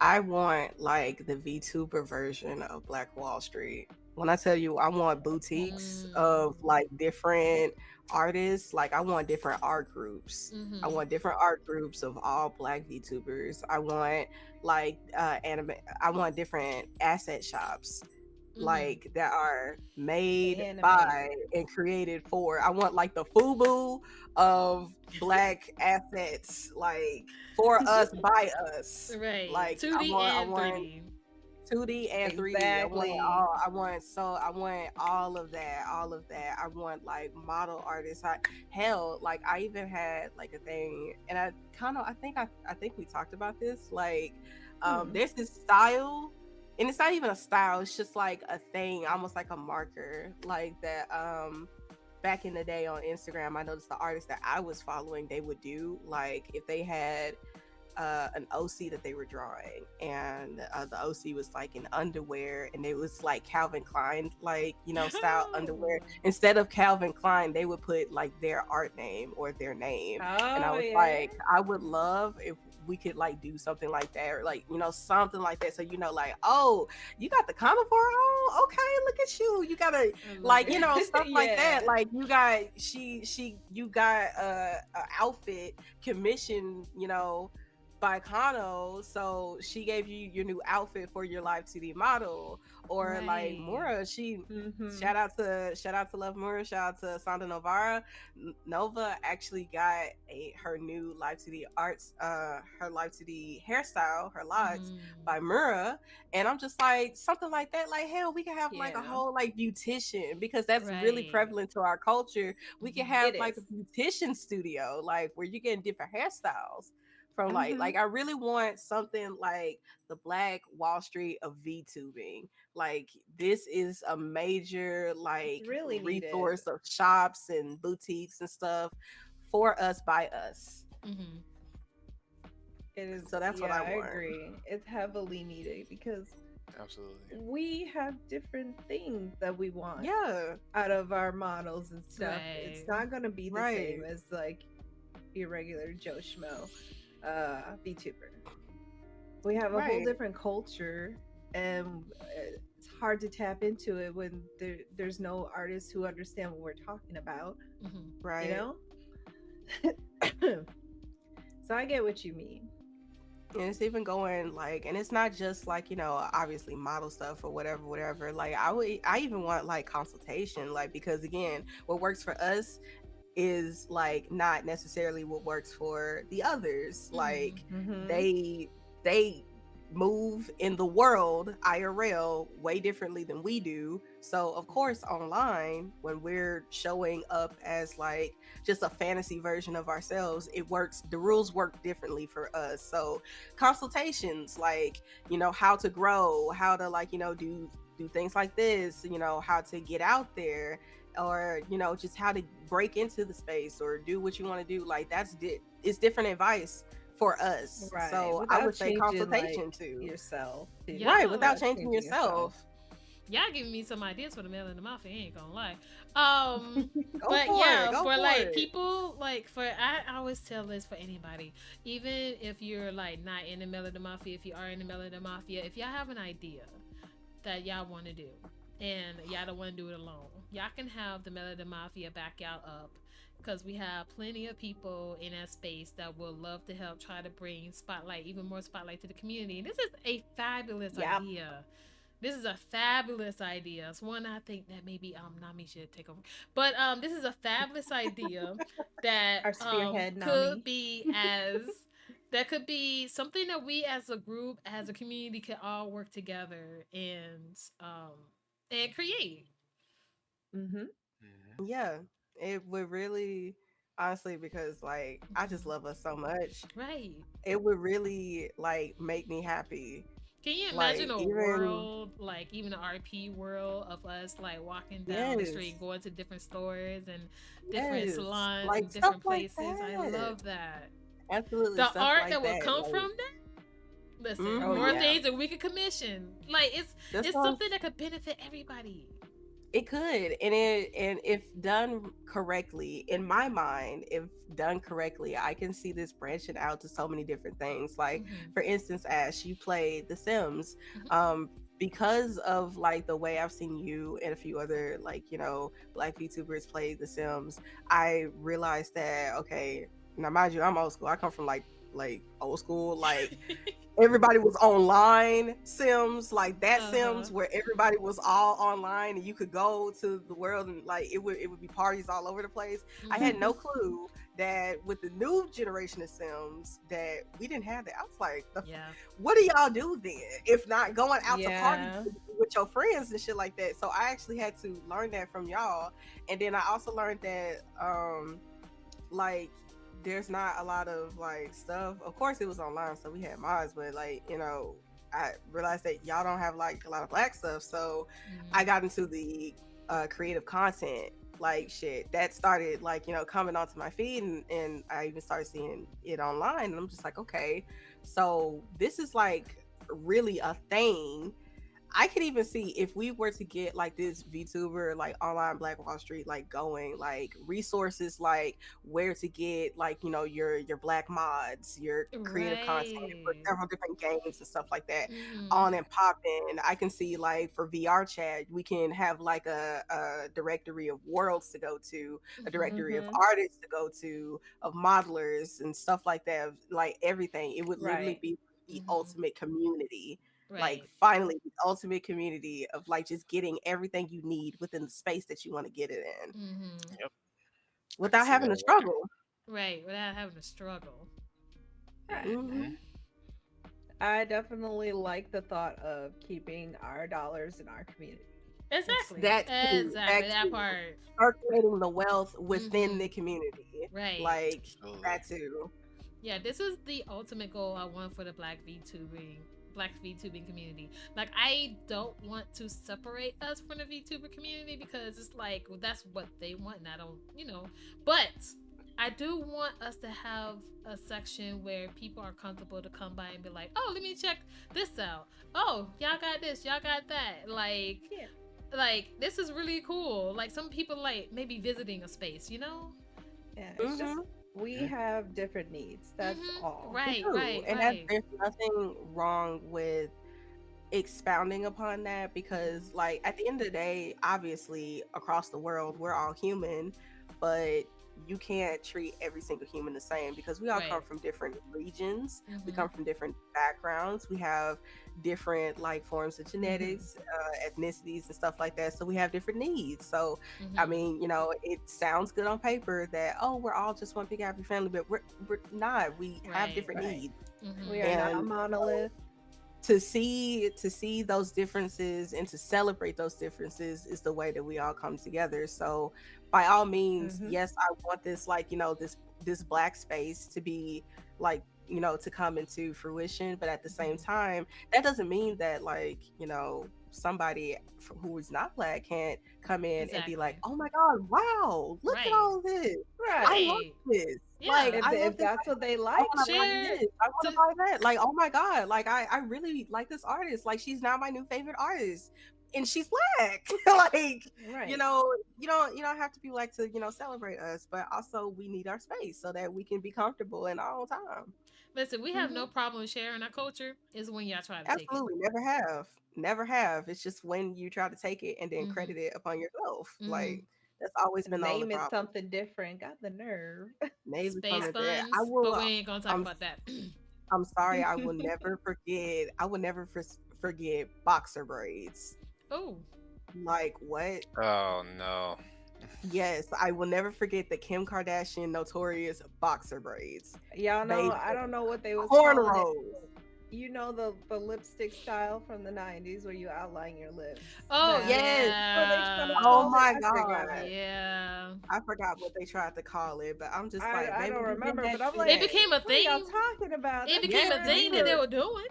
Speaker 1: I want like the VTuber version of Black Wall Street. When I tell you I want boutiques of like different artists, like I want different art groups. I
Speaker 3: Mm-hmm.
Speaker 1: want different art groups of all Black VTubers. I want like anime. I want different asset shops
Speaker 3: Mm-hmm.
Speaker 1: like that are made by
Speaker 2: Animated.
Speaker 1: and created for. I want like the FUBU of Black assets, like for us by us.
Speaker 3: Right.
Speaker 1: Like
Speaker 3: 2D
Speaker 1: I
Speaker 3: and
Speaker 1: want
Speaker 3: 3D.
Speaker 1: 2D and 3D. I want it
Speaker 2: Exactly.
Speaker 1: all. I want all of that. All of that. I want like model artists. Hell, like I even had like a thing, and I think we talked about this. Like,
Speaker 2: Hmm.
Speaker 1: there's this style, and it's not even a style. It's just like a thing, almost like a marker, like that. Back in the day on Instagram, I noticed the artists that I was following, they would do like if they had an OC that they were drawing, and the OC was like in underwear, and it was like Calvin Klein, like style underwear. Instead of Calvin Klein, they would put like their art name or their name, and I
Speaker 2: Oh
Speaker 1: was
Speaker 2: yeah.
Speaker 1: like, I would love if we could like do something like that, or like something like that, so like, oh, you got the comic for, oh, okay, look at you, you got a
Speaker 3: I love
Speaker 1: like
Speaker 3: it.
Speaker 1: stuff like that,
Speaker 2: Yeah.
Speaker 1: like you got you got a outfit commission, by Kano, so she gave you your new outfit for your live 2D model. Or like
Speaker 3: Right.
Speaker 1: Mura, she
Speaker 2: Hmm.
Speaker 1: shout out to Love Mura, shout out to Sandra Novara. Nova actually got her new live 2D arts, her live 2D hairstyle, her locks
Speaker 3: Mm-hmm.
Speaker 1: by Mura. And I'm just like, something like that, like hell, we can have like a
Speaker 2: Yeah.
Speaker 1: whole like beautician, because that's really
Speaker 3: Right.
Speaker 1: prevalent to our culture. We can
Speaker 3: Mm-hmm.
Speaker 1: have
Speaker 2: It
Speaker 1: like
Speaker 2: is.
Speaker 1: a beautician studio, like where you're getting different hairstyles from,
Speaker 2: Hmm.
Speaker 1: like I really want something like the Black Wall Street of VTubing. Like this is a major
Speaker 2: It's
Speaker 1: like
Speaker 2: really needed.
Speaker 1: resource of shops and boutiques and stuff for us by us.
Speaker 3: Mm-hmm.
Speaker 2: It is.
Speaker 1: So that's what
Speaker 2: Yeah,
Speaker 1: I
Speaker 2: I
Speaker 1: want.
Speaker 2: agree. It's heavily needed because
Speaker 4: Absolutely.
Speaker 2: we have different things that we want
Speaker 1: Yeah,
Speaker 2: out of our models and stuff. It's
Speaker 3: Right.
Speaker 2: not gonna be the same
Speaker 1: right.
Speaker 2: as like your regular Joe Schmo VTuber. We have a whole
Speaker 1: Right.
Speaker 2: different culture, and it's hard to tap into it when there's no artists who understand what we're talking about,
Speaker 3: Mm-hmm.
Speaker 2: you
Speaker 1: Right.
Speaker 2: know? So I get what you mean.
Speaker 1: And it's even going like, and it's not just like, obviously model stuff or whatever. Like I even want like consultation, like, because again, what works for us is like not necessarily what works for the others.
Speaker 3: Mm-hmm.
Speaker 1: Like
Speaker 2: Mm-hmm.
Speaker 1: they move in the world IRL way differently than we do. So of course online, when we're showing up as like just a fantasy version of ourselves, it works, the rules work differently for us. So consultations, like, how to grow, how to like, do things like this, how to get out there, or just how to break into the space or do what you want to do, like it's different advice for us.
Speaker 2: Right.
Speaker 1: So I
Speaker 2: Without
Speaker 1: would say
Speaker 2: changing like
Speaker 1: consultation too.
Speaker 2: yourself too.
Speaker 1: Right,
Speaker 3: Y'all,
Speaker 1: without
Speaker 2: Without
Speaker 1: changing
Speaker 2: changing yourself.
Speaker 1: yourself.
Speaker 3: y'all giving me some ideas for the Mail in the Mafia. Ain't gonna lie.
Speaker 1: Go
Speaker 3: But
Speaker 1: for it.
Speaker 3: yeah,
Speaker 1: Go
Speaker 3: for
Speaker 1: for
Speaker 3: like
Speaker 1: it.
Speaker 3: people, like for I always tell this for anybody, even if you're like not in the Mail in the Mafia, if you are in the Mail in the Mafia, if y'all have an idea that y'all want to do and y'all don't want to do it alone, y'all can have the Melody Mafia back y'all up, because we have plenty of people in that space that will love to help try to bring spotlight, even more spotlight to the community. And this is a fabulous
Speaker 2: Yep.
Speaker 3: idea. This is a fabulous idea. It's one I think that maybe Nami should take over. But this is a fabulous idea that
Speaker 2: Our spearhead
Speaker 3: could
Speaker 2: Nami.
Speaker 3: be as that could be something that we as a group, as a community, can all work together and create.
Speaker 2: Mm-hmm.
Speaker 4: Hmm.
Speaker 1: Yeah, it would really, honestly, because like I just love us so much.
Speaker 3: Right.
Speaker 1: It would really like make me happy.
Speaker 3: Can you imagine
Speaker 1: Like
Speaker 3: a
Speaker 1: even
Speaker 3: world, like even an RP world of us like walking down the
Speaker 1: yes,
Speaker 3: street, going to different stores and different
Speaker 1: yes,
Speaker 3: salons
Speaker 1: like
Speaker 3: and
Speaker 1: stuff
Speaker 3: different
Speaker 1: like
Speaker 3: places? I
Speaker 1: that.
Speaker 3: love that.
Speaker 1: Absolutely,
Speaker 3: The
Speaker 1: stuff
Speaker 3: art
Speaker 1: like
Speaker 3: that will
Speaker 1: that.
Speaker 3: come
Speaker 1: Like,
Speaker 3: from that. Listen,
Speaker 2: Oh
Speaker 3: more
Speaker 1: mm-hmm.
Speaker 2: yeah.
Speaker 3: things that we could commission. Like
Speaker 1: This
Speaker 3: it's
Speaker 1: sounds
Speaker 3: something that could benefit everybody.
Speaker 1: It could, and if done correctly, in my mind, if done correctly, I can see this branching out to so many different things. Like,
Speaker 3: Mm-hmm.
Speaker 1: for instance, Ash, you played The Sims.
Speaker 3: Mm-hmm.
Speaker 1: because of like the way I've seen you and a few other like, you know, black VTubers play The Sims, I realized that okay, now mind you, I'm old school. I come from like old school, like everybody was online Sims, like that
Speaker 3: Uh-huh.
Speaker 1: Sims where everybody was all online and you could go to the world and like it would be parties all over the place. I had
Speaker 3: Mhm.
Speaker 1: no clue that with the new generation of Sims that we didn't have that. I was like,
Speaker 3: Yeah.
Speaker 1: what do y'all do then if not going out to party
Speaker 2: Yeah.
Speaker 1: with your friends and shit like that? So I actually had to learn that from y'all, and then I also learned that like there's not a lot of like stuff. Of course it was online, so we had mods, but like, you know, I realized that y'all don't have like a lot of black stuff. So I
Speaker 3: Mhm.
Speaker 1: got into the creative content like shit that started like, you know, coming onto my feed, and I even started seeing it online, and I'm just like, okay, so this is like really a thing. I could even see if we were to get like this VTuber, like online Black Wall Street, like going, like resources, like where to get, like, you know, your black mods, your creative content for
Speaker 3: Right.
Speaker 1: several different games and stuff like that,
Speaker 3: Mhm.
Speaker 1: on and popping. I can see like for VR chat, we can have like a directory of worlds to go to, a
Speaker 3: Mhm.
Speaker 1: directory of
Speaker 2: Mm-hmm.
Speaker 1: artists to go to, of modelers and stuff like that, like everything. It would literally
Speaker 2: Right.
Speaker 1: be the
Speaker 3: Mhm.
Speaker 1: ultimate community, like
Speaker 3: Right.
Speaker 1: finally the ultimate community of like just getting everything you need within the space that you want to get it in
Speaker 3: Mhm.
Speaker 4: Yep, I can
Speaker 1: without
Speaker 4: see
Speaker 1: having
Speaker 4: that
Speaker 1: to
Speaker 4: working.
Speaker 1: struggle.
Speaker 3: Right. Without having to struggle.
Speaker 2: Right.
Speaker 4: Hmm.
Speaker 1: Hmm.
Speaker 2: I definitely like the thought of keeping our dollars in our community. It's
Speaker 3: Exactly.
Speaker 1: That too,
Speaker 3: Exactly.
Speaker 1: that
Speaker 3: That
Speaker 1: too,
Speaker 3: part.
Speaker 1: circulating the wealth within the
Speaker 3: Mhm.
Speaker 1: community,
Speaker 3: Right.
Speaker 1: like
Speaker 4: Absolutely.
Speaker 1: that too.
Speaker 3: Yeah, this is the ultimate goal I want for the Black VTubing community. Like, I don't want to separate us from the VTuber community because it's like, well, that's what they want, and I don't, you know. But I do want us to have a section where people are comfortable to come by and be like, oh, let me check this out. Oh, y'all got this, y'all got that.
Speaker 2: yeah.
Speaker 3: This is really cool. Like, some people like maybe visiting a space, you know?
Speaker 2: Yeah. It's just
Speaker 1: Hmm.
Speaker 2: we have different needs. That's
Speaker 3: Mm-hmm.
Speaker 2: all.
Speaker 1: We
Speaker 3: Right,
Speaker 1: do,
Speaker 3: right,
Speaker 1: and that
Speaker 3: right.
Speaker 1: there's nothing wrong with expounding upon that,
Speaker 3: Mm-hmm.
Speaker 1: because like at the end of the day, obviously across the world we're all human, but you can't treat every single human the same because we all come
Speaker 3: Right.
Speaker 1: from different regions, we
Speaker 3: Mm-hmm.
Speaker 1: come from different backgrounds, we have different like forms of
Speaker 2: Mm-hmm.
Speaker 1: genetics, ethnicities and stuff like that, so we have different needs. So I
Speaker 3: Mm-hmm.
Speaker 1: mean, you know, it sounds good on paper that, oh, we're all just one big happy family, but we're not. We have
Speaker 3: Right.
Speaker 1: different
Speaker 2: Right.
Speaker 1: needs.
Speaker 3: Mm-hmm.
Speaker 2: We are not a
Speaker 1: And
Speaker 2: monolith.
Speaker 1: to see those differences and to celebrate those differences is the way that we all come together. So by all means,
Speaker 2: Mm-hmm.
Speaker 1: yes, I want this, like, you know, this black space to be like, you know, to come into fruition, but at the same
Speaker 3: Mm-hmm.
Speaker 1: time that doesn't mean that, like, you know, somebody who is not black can't come in and be like,
Speaker 3: Exactly.
Speaker 1: oh my god, wow, look at
Speaker 3: Right.
Speaker 1: all of this, I
Speaker 2: Right.
Speaker 1: love
Speaker 3: Right.
Speaker 1: this, like
Speaker 3: Yeah.
Speaker 1: I love
Speaker 2: If
Speaker 1: this,
Speaker 2: that's what they
Speaker 1: I
Speaker 2: like,
Speaker 1: want to buy
Speaker 3: Share
Speaker 1: this. I want to
Speaker 3: to
Speaker 1: buy that. Like, oh my god, like I really like this artist. Like, she's now my new favorite artist, and she's black. Like, you
Speaker 2: right.
Speaker 1: know, you don't have to be like to, you know, celebrate us, but also we need our space so that we can be comfortable in our own time.
Speaker 3: listen. We have
Speaker 2: Mm-hmm.
Speaker 3: no problem sharing our culture. Is when y'all try to take it.
Speaker 1: Absolutely, never have. It's just when you try to take it and then
Speaker 3: Mm-hmm.
Speaker 1: credit it upon yourself.
Speaker 3: Mm-hmm.
Speaker 1: Like, that's always been the only
Speaker 2: Name it
Speaker 1: problem.
Speaker 2: something different. Got the nerve.
Speaker 1: Maybe
Speaker 3: Space
Speaker 1: something that I
Speaker 3: buns, but
Speaker 1: will.
Speaker 3: we ain't gonna talk
Speaker 1: I'm
Speaker 3: about that.
Speaker 1: I'm sorry, I will never forget. I will never forget boxer braids.
Speaker 3: Oh.
Speaker 1: Like, what?
Speaker 4: Oh no.
Speaker 1: Yes, I will never forget the Kim Kardashian notorious boxer braids.
Speaker 2: Y'all know,
Speaker 1: Baby,
Speaker 2: I don't know what they was calling it.
Speaker 1: cornrows.
Speaker 2: You know the lipstick style from the 90s where you outline your lips.
Speaker 3: Oh
Speaker 2: That's
Speaker 1: Yes.
Speaker 2: what they trying to
Speaker 1: Oh
Speaker 3: yeah.
Speaker 2: call it.
Speaker 1: my
Speaker 2: I
Speaker 1: god.
Speaker 2: forgot.
Speaker 3: Yeah.
Speaker 1: I forgot what they tried to call it, but I'm just like,
Speaker 2: I
Speaker 1: baby,
Speaker 2: don't
Speaker 1: we've been
Speaker 2: remember,
Speaker 1: that
Speaker 2: but I'm
Speaker 3: It
Speaker 2: like,
Speaker 1: shit.
Speaker 3: became a
Speaker 2: what are y'all
Speaker 3: thing.
Speaker 2: talking about?
Speaker 3: It
Speaker 2: That's
Speaker 3: became
Speaker 1: Yes,
Speaker 3: a
Speaker 2: been
Speaker 1: it
Speaker 3: thing
Speaker 2: around
Speaker 3: that they
Speaker 1: did.
Speaker 3: were doing.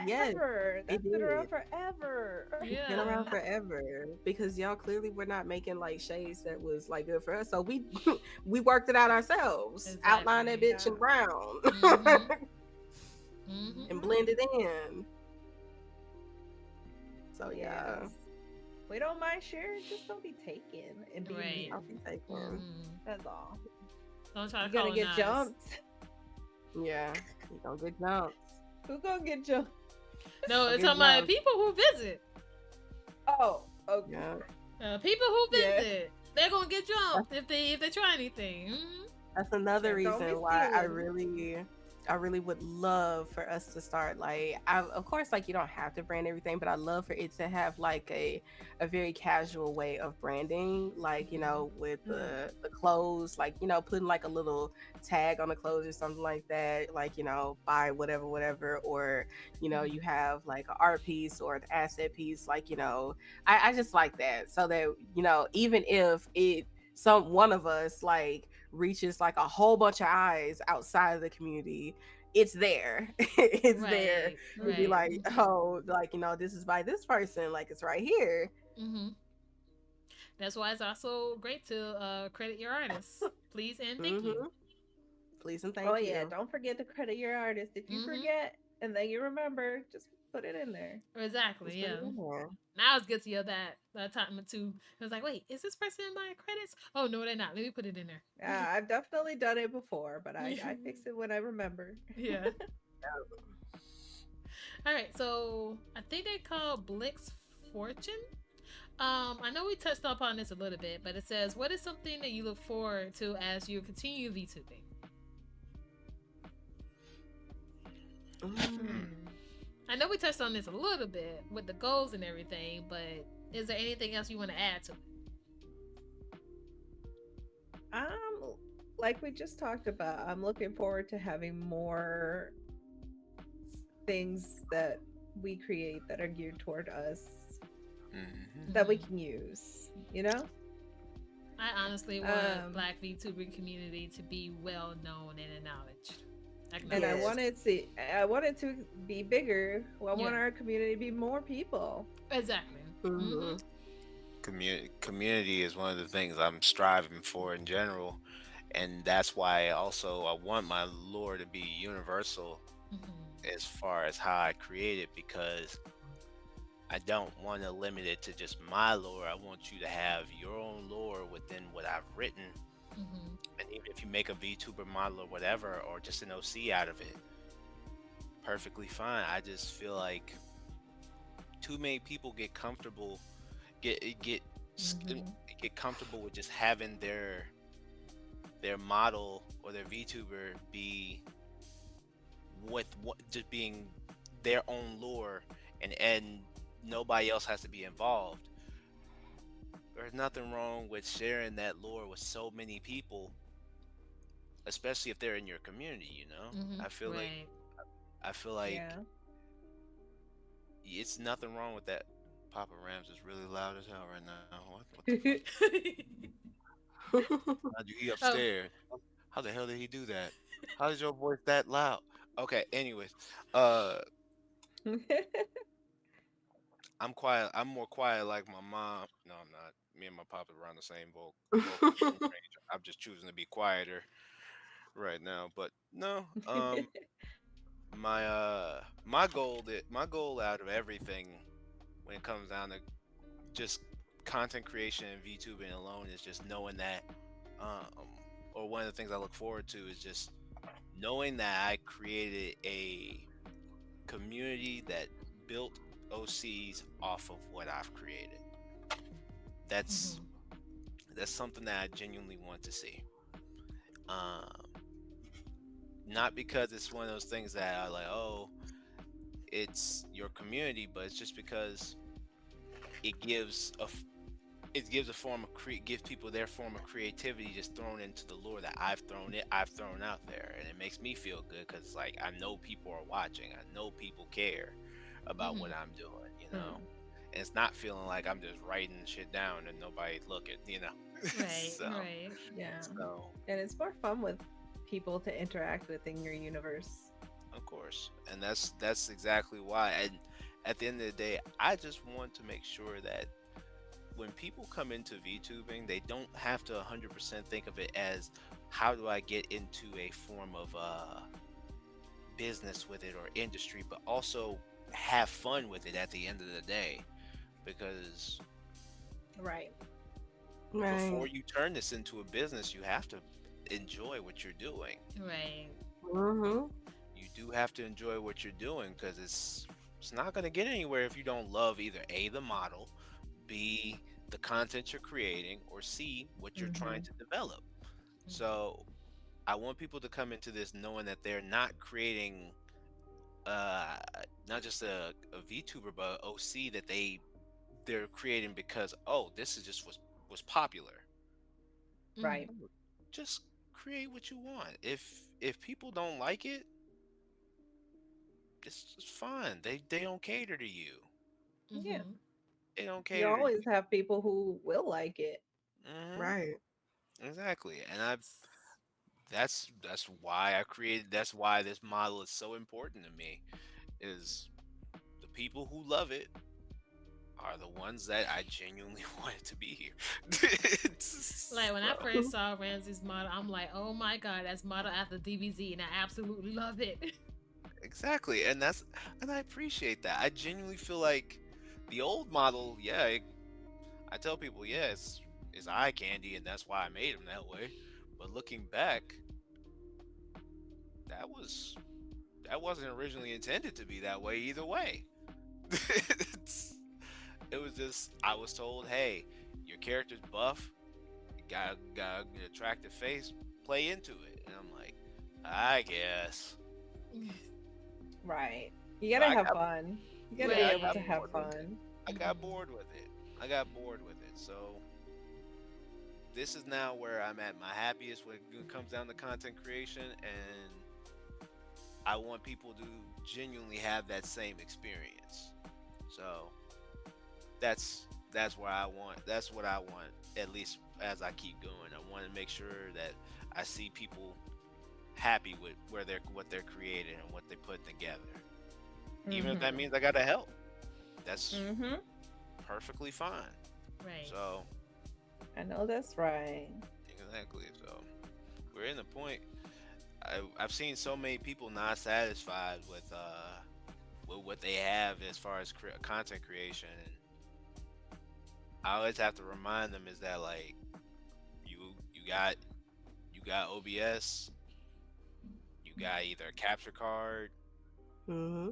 Speaker 1: Yes,
Speaker 2: forever.
Speaker 1: it
Speaker 2: That's been around
Speaker 1: did.
Speaker 2: forever.
Speaker 1: It's been around
Speaker 3: Yeah.
Speaker 1: forever because y'all clearly were not making like shades that was like good for us. So we we worked it out ourselves. Outline that
Speaker 3: Exactly.
Speaker 1: bitch
Speaker 2: Yeah.
Speaker 1: in brown
Speaker 3: Mm-hmm. Mm-hmm.
Speaker 1: and
Speaker 2: Mm-hmm.
Speaker 1: blend it in. So yeah,
Speaker 2: Yes. We don't mind sharing, just don't be taken and be
Speaker 3: Right.
Speaker 2: mean.
Speaker 1: I'll be taking.
Speaker 3: Mm-hmm.
Speaker 2: That's all.
Speaker 3: Don't try to
Speaker 2: You're gonna get
Speaker 3: colonize.
Speaker 2: jumped.
Speaker 1: Yeah, you don't get jumped.
Speaker 2: Who gonna get jumped?
Speaker 3: No,
Speaker 1: So
Speaker 3: it's
Speaker 1: good
Speaker 3: talking about
Speaker 1: job.
Speaker 3: people who visit.
Speaker 2: Oh, okay.
Speaker 1: Yeah.
Speaker 3: People who
Speaker 2: Yeah.
Speaker 3: visit. They're gonna get
Speaker 1: That's,
Speaker 3: jumped if they try anything.
Speaker 1: that's another
Speaker 2: And don't be
Speaker 1: reason why
Speaker 2: stealing.
Speaker 1: I really would love for us to start like of course like you don't have to brand everything, but I love for it to have like a very casual way of branding, like, you know, with
Speaker 2: Mm.
Speaker 1: the clothes, like, you know, putting like a little tag on the clothes or something like that, like, you know, buy whatever whatever, or, you know, you have like an art piece or an asset piece, like, you know, I just like that, so that, you know, even if it some one of us like reaches like a whole bunch of eyes outside of the community, it's there. It's there
Speaker 3: Right,
Speaker 1: to be
Speaker 3: right.
Speaker 1: like, oh, like, you know, this is by this person, like it's right here.
Speaker 3: Mm-hmm. That's why it's also great to credit your artists. Please and thank you.
Speaker 1: Mm-hmm. Please and
Speaker 2: Oh
Speaker 1: thank
Speaker 2: yeah,
Speaker 1: you.
Speaker 2: don't forget to credit your artist. If you
Speaker 3: Mm-hmm.
Speaker 2: forget and then you remember, just put it in there.
Speaker 3: Exactly.
Speaker 1: Just put it
Speaker 3: Yeah.
Speaker 1: in there.
Speaker 3: Now it's guilty of that time or two. I was like, wait, is this person in my credits? Oh no, they're not. Let me put it in there.
Speaker 2: I've definitely done it before, but I fix it when I remember.
Speaker 3: Yeah. All right. So I think they call Blick's Fortune. I know we touched upon this a little bit, but it says, "What is something that you look forward to as you continue VTubing?"
Speaker 1: Mm.
Speaker 2: Hmm.
Speaker 3: I know we touched on this a little bit with the goals and everything, but is there anything else you want to add to it?
Speaker 2: Um, like we just talked about, I'm looking forward to having more things that we create that are geared toward us that we
Speaker 3: Mhm.
Speaker 2: can use, you know?
Speaker 3: I honestly want
Speaker 2: Um,
Speaker 3: Black VTuber community to be well known and acknowledged.
Speaker 2: and I
Speaker 1: Yes.
Speaker 3: Acknowledged.
Speaker 2: wanted to I wanted to be bigger. I want
Speaker 3: Yeah.
Speaker 2: our community to be more people.
Speaker 3: Exactly.
Speaker 1: Mm-hmm.
Speaker 3: Mm-hmm.
Speaker 4: Community is one of the things I'm striving for in general, and that's why also I want my lore to be universal
Speaker 3: Mm-hmm.
Speaker 4: as far as how I create it, because I don't want to limit it to just my lore. I want you to have your own lore within what I've written,
Speaker 3: Mm-hmm.
Speaker 4: and even if you make a VTuber model or whatever, or just an OC out of it, perfectly fine. I just feel like too many people get comfortable, get
Speaker 3: Mm-hmm.
Speaker 4: get comfortable with just having their model or their VTuber be with what just being their own lore, and nobody else has to be involved. There's nothing wrong with sharing that lore with so many people, especially if they're in your community, you know?
Speaker 3: Mm-hmm. Right.
Speaker 4: I feel like
Speaker 2: Yeah.
Speaker 4: it's nothing wrong with that. Papa Rams is really loud as hell right now. What the fuck? He
Speaker 3: Oh.
Speaker 4: upstairs. How the hell did he do that? How is your voice that loud? Okay, anyways, uh I'm quiet. I'm more quiet like my mom. No, I'm not. Me and my papa around the same vocal range. I'm just choosing to be quieter right now. But no, my goal out of everything when it comes down to just content creation and VTubing alone is just knowing that, um, or one of the things I look forward to is just knowing that I created a community that built OCs off of what I've created. That's
Speaker 3: Mm-hmm.
Speaker 4: that's something that I genuinely want to see. Um, Not because it's one of those things that I like, oh, it's your community, but it's just because it gives it gives a form of gives people their form of creativity just thrown into the lore that I've thrown out there, and it makes me feel good because like I know people are watching, I know people care about what
Speaker 3: Mm-hmm.
Speaker 4: I'm doing, you know,
Speaker 2: Hmm.
Speaker 4: and it's not feeling like I'm just writing shit down and nobody looking, you know.
Speaker 3: Right.
Speaker 4: so
Speaker 3: Right.
Speaker 2: Yeah.
Speaker 4: so
Speaker 2: And it's more fun with people to interact with in your universe.
Speaker 4: of course, and that's exactly why. And at the end of the day, I just want to make sure that when people come into VTubing, they don't have to 100% think of it as how do I get into a form of business with it or industry, but also have fun with it at the end of the day. Because
Speaker 2: Right.
Speaker 1: Right.
Speaker 4: before you turn this into a business, you have to enjoy what you're doing.
Speaker 3: Right.
Speaker 1: Mm-hmm.
Speaker 4: You do have to enjoy what you're doing because it's not going to get anywhere if you don't love either A, the model, B, the content you're creating, or C, what you're trying
Speaker 2: Mm-hmm.
Speaker 4: to develop. So I want people to come into this knowing that they're not creating uh not just a VTuber but OC that they're creating because, oh, this is just was popular.
Speaker 2: Right.
Speaker 3: Mm-hmm.
Speaker 4: Just create what you want. If people don't like it, it's fine. They don't cater to you.
Speaker 2: Yeah.
Speaker 3: Mm-hmm.
Speaker 4: They don't
Speaker 2: You
Speaker 4: cater to
Speaker 2: always
Speaker 4: you.
Speaker 2: have people who will like it.
Speaker 4: Hmm.
Speaker 1: Right.
Speaker 4: Exactly. And I that's why I created, that's why this model is so important to me, is the people who love it are the ones that I genuinely wanted to be here.
Speaker 3: Like when I
Speaker 4: So,
Speaker 3: first saw Ramsey's model, I'm like, oh my god, that's model after DBZ, and I absolutely love it.
Speaker 4: exactly. And I appreciate that. I genuinely feel like the old model, yeah, I tell people, yeah, it's eye candy and that's why I made him that way. But looking back, that was that wasn't originally intended to be that way either way. It's- it was just, I was told, hey, your character's buff, got an attractive face, play into it, and I'm like, I guess,
Speaker 2: Right. You
Speaker 4: but
Speaker 2: gotta have fun. You gotta be
Speaker 4: I
Speaker 2: able
Speaker 3: Right.
Speaker 4: got
Speaker 2: to have
Speaker 4: bored with it.
Speaker 2: fun.
Speaker 4: I got
Speaker 3: Mm-hmm.
Speaker 4: bored with it. I got bored with it. So this is now where I'm at my happiest when it comes down to content creation, and I want people to genuinely have that same experience. So that's where I want. That's what I want. At least as I keep going, I want to make sure that I see people happy with where they're what they're creating and what they put together. Even if that
Speaker 2: Mm-hmm.
Speaker 4: means I gotta help, that's
Speaker 2: Mm-hmm.
Speaker 4: perfectly fine.
Speaker 3: Right.
Speaker 4: So
Speaker 2: I know that's right.
Speaker 4: exactly. So we're in the point. I've seen so many people not satisfied with what they have as far as content creation, and I always have to remind them is that, like, you you got you got OBS, you got either a capture card
Speaker 1: Mm-hmm.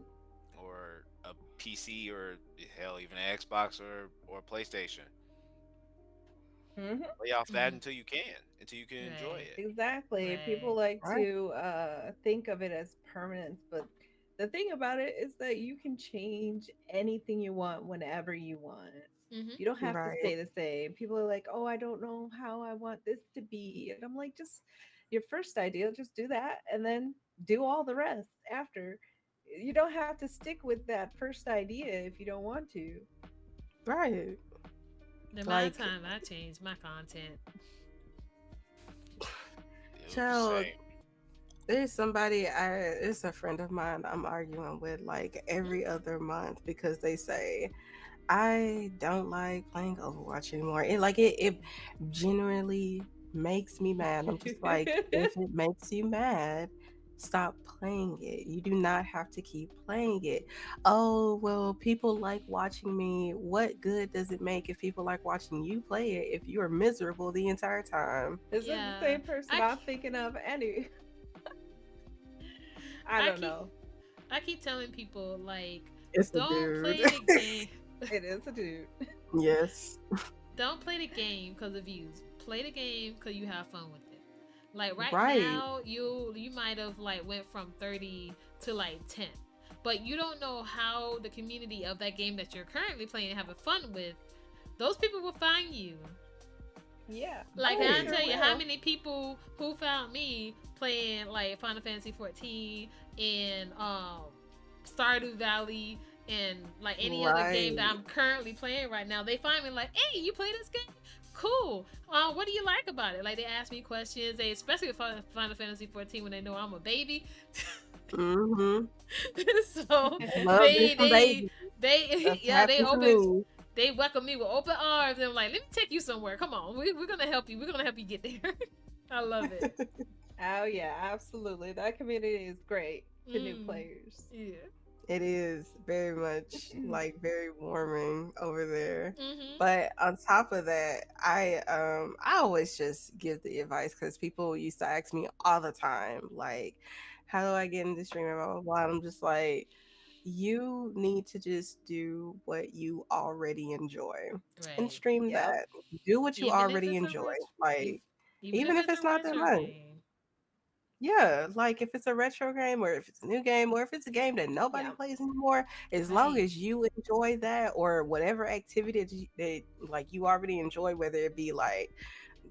Speaker 4: or a PC, or hell, even an Xbox or a PlayStation.
Speaker 2: Mm-hmm.
Speaker 4: Play off that
Speaker 3: Mm-hmm.
Speaker 4: until you can enjoy
Speaker 3: Right.
Speaker 4: it.
Speaker 2: Exactly. People
Speaker 3: Right.
Speaker 2: like
Speaker 1: Right.
Speaker 2: to think of it as permanence, but the thing about it is that you can change anything you want whenever you want.
Speaker 3: Mm-hmm.
Speaker 2: You don't have to
Speaker 1: Right.
Speaker 2: stay the same. People are like, "Oh, I don't know how I want this to be," and I'm like, "Just your first idea, just do that, and then do all the rest after." You don't have to stick with that first idea if you don't want to.
Speaker 1: Right.
Speaker 3: The amount of
Speaker 1: Like,
Speaker 3: time I changed my content.
Speaker 4: It was the
Speaker 1: child,
Speaker 4: same.
Speaker 1: there's somebody it's a friend of mine I'm arguing with like every other month because they say I don't like playing Overwatch anymore. It genuinely makes me mad. I'm just like, if it makes you mad, stop playing it. You do not have to keep playing it. Oh, well, people like watching me. What good does it make if people like watching you play it if you are miserable the entire time?
Speaker 2: Is it the
Speaker 3: Yeah.
Speaker 2: same person
Speaker 3: I
Speaker 2: I'm
Speaker 3: ke-
Speaker 2: thinking of? Any, I
Speaker 3: I
Speaker 2: don't
Speaker 3: keep
Speaker 2: know.
Speaker 3: I keep telling people like,
Speaker 1: It's a
Speaker 3: don't
Speaker 1: dude.
Speaker 3: play the game.
Speaker 2: It is a dude.
Speaker 1: Yes.
Speaker 3: Don't play the game because of views. Play the game because you have fun with it. Like right
Speaker 1: Right.
Speaker 3: now, you might have like went from 30 to like 10, but you don't know how the community of that game that you're currently playing and having fun with, those people will find you.
Speaker 2: Yeah,
Speaker 3: Like
Speaker 2: they
Speaker 3: I
Speaker 1: Right.
Speaker 2: sure
Speaker 3: tell you, how
Speaker 2: will.
Speaker 3: many people who found me playing like Final Fantasy 14 and Stardew Valley and like any other game that
Speaker 1: Right.
Speaker 3: I'm currently playing right now, they find me like, hey, you play this game? Cool. What do you like about it? Like they ask me questions. They especially with Final Fantasy 14 when they know I'm a baby.
Speaker 1: Mm-hmm.
Speaker 3: So
Speaker 1: Love me
Speaker 3: they
Speaker 1: some
Speaker 3: they
Speaker 1: babies.
Speaker 3: they
Speaker 1: That's
Speaker 3: yeah, they
Speaker 1: happened to
Speaker 3: open
Speaker 1: me.
Speaker 3: they welcome me with open arms and like, let me take you somewhere. Come on, we're gonna help you. We're gonna help you get there. I love it.
Speaker 2: Oh yeah, absolutely. That community is great for new
Speaker 3: Mm,
Speaker 2: players.
Speaker 3: yeah.
Speaker 1: It is very much like very warming over there.
Speaker 3: Mhm.
Speaker 1: But on top of that, I always just give the advice because people used to ask me all the time, like, how do I get into streaming? Blah blah blah. And I'm just like, you need to just do what you already enjoy and
Speaker 3: Right.
Speaker 1: stream
Speaker 2: Yep.
Speaker 1: that. Do what you
Speaker 3: Even if
Speaker 1: already
Speaker 3: it's a
Speaker 1: enjoy.
Speaker 3: e-
Speaker 1: Like,
Speaker 3: even
Speaker 1: even
Speaker 3: if
Speaker 1: if
Speaker 3: it's a
Speaker 1: it's not that
Speaker 3: retro
Speaker 1: much.
Speaker 3: game.
Speaker 1: Yeah, like if it's a retro game or if it's a new game or if it's a game that nobody
Speaker 2: Yeah.
Speaker 1: plays anymore, as long
Speaker 3: Right.
Speaker 1: as you enjoy that or whatever activity that like you already enjoy, whether it be like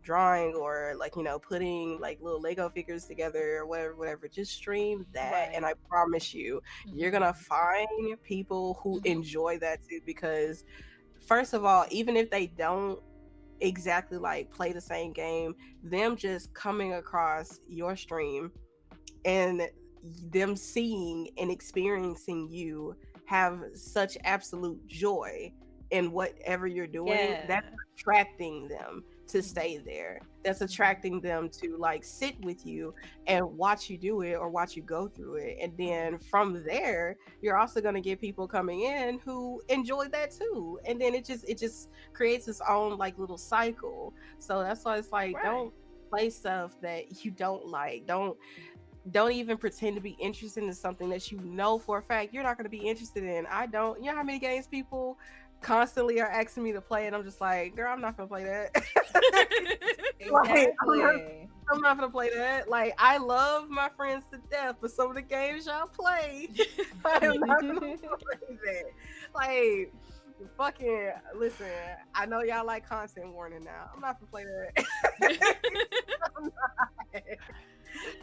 Speaker 1: drawing or like putting like little Lego figures together or whatever, just stream that and
Speaker 2: Right.
Speaker 1: I promise you you're gonna
Speaker 3: Mm-hmm.
Speaker 1: find people who
Speaker 3: Mm-hmm.
Speaker 1: enjoy that too, because first of all, even if they don't exactly like play the same game, them just coming across your stream and them seeing and experiencing you have such absolute joy in whatever you're doing, that's
Speaker 2: Yeah.
Speaker 1: attracting them to stay
Speaker 3: Mm-hmm.
Speaker 1: there. That's
Speaker 3: Mm-hmm.
Speaker 1: attracting them to like sit with you and watch you do it or watch you go through it. And then from there, you're also going to get people coming in who enjoy that too. And then it just creates its own like little cycle. So that's why it's like,
Speaker 2: Right.
Speaker 1: don't play stuff that you don't like. Don't even pretend to be interested in something that you know for a fact you're not going to be interested in. I don't. You know how many games people constantly are asking me to play, and I'm just like, girl, I'm not going to play that. Like,
Speaker 2: Exactly.
Speaker 1: I'm not going to play that. Like, I love my friends to death, but some of the games y'all play, I am not going to play that. Like, fucking listen. I know y'all like content warning now. I'm not going to play that.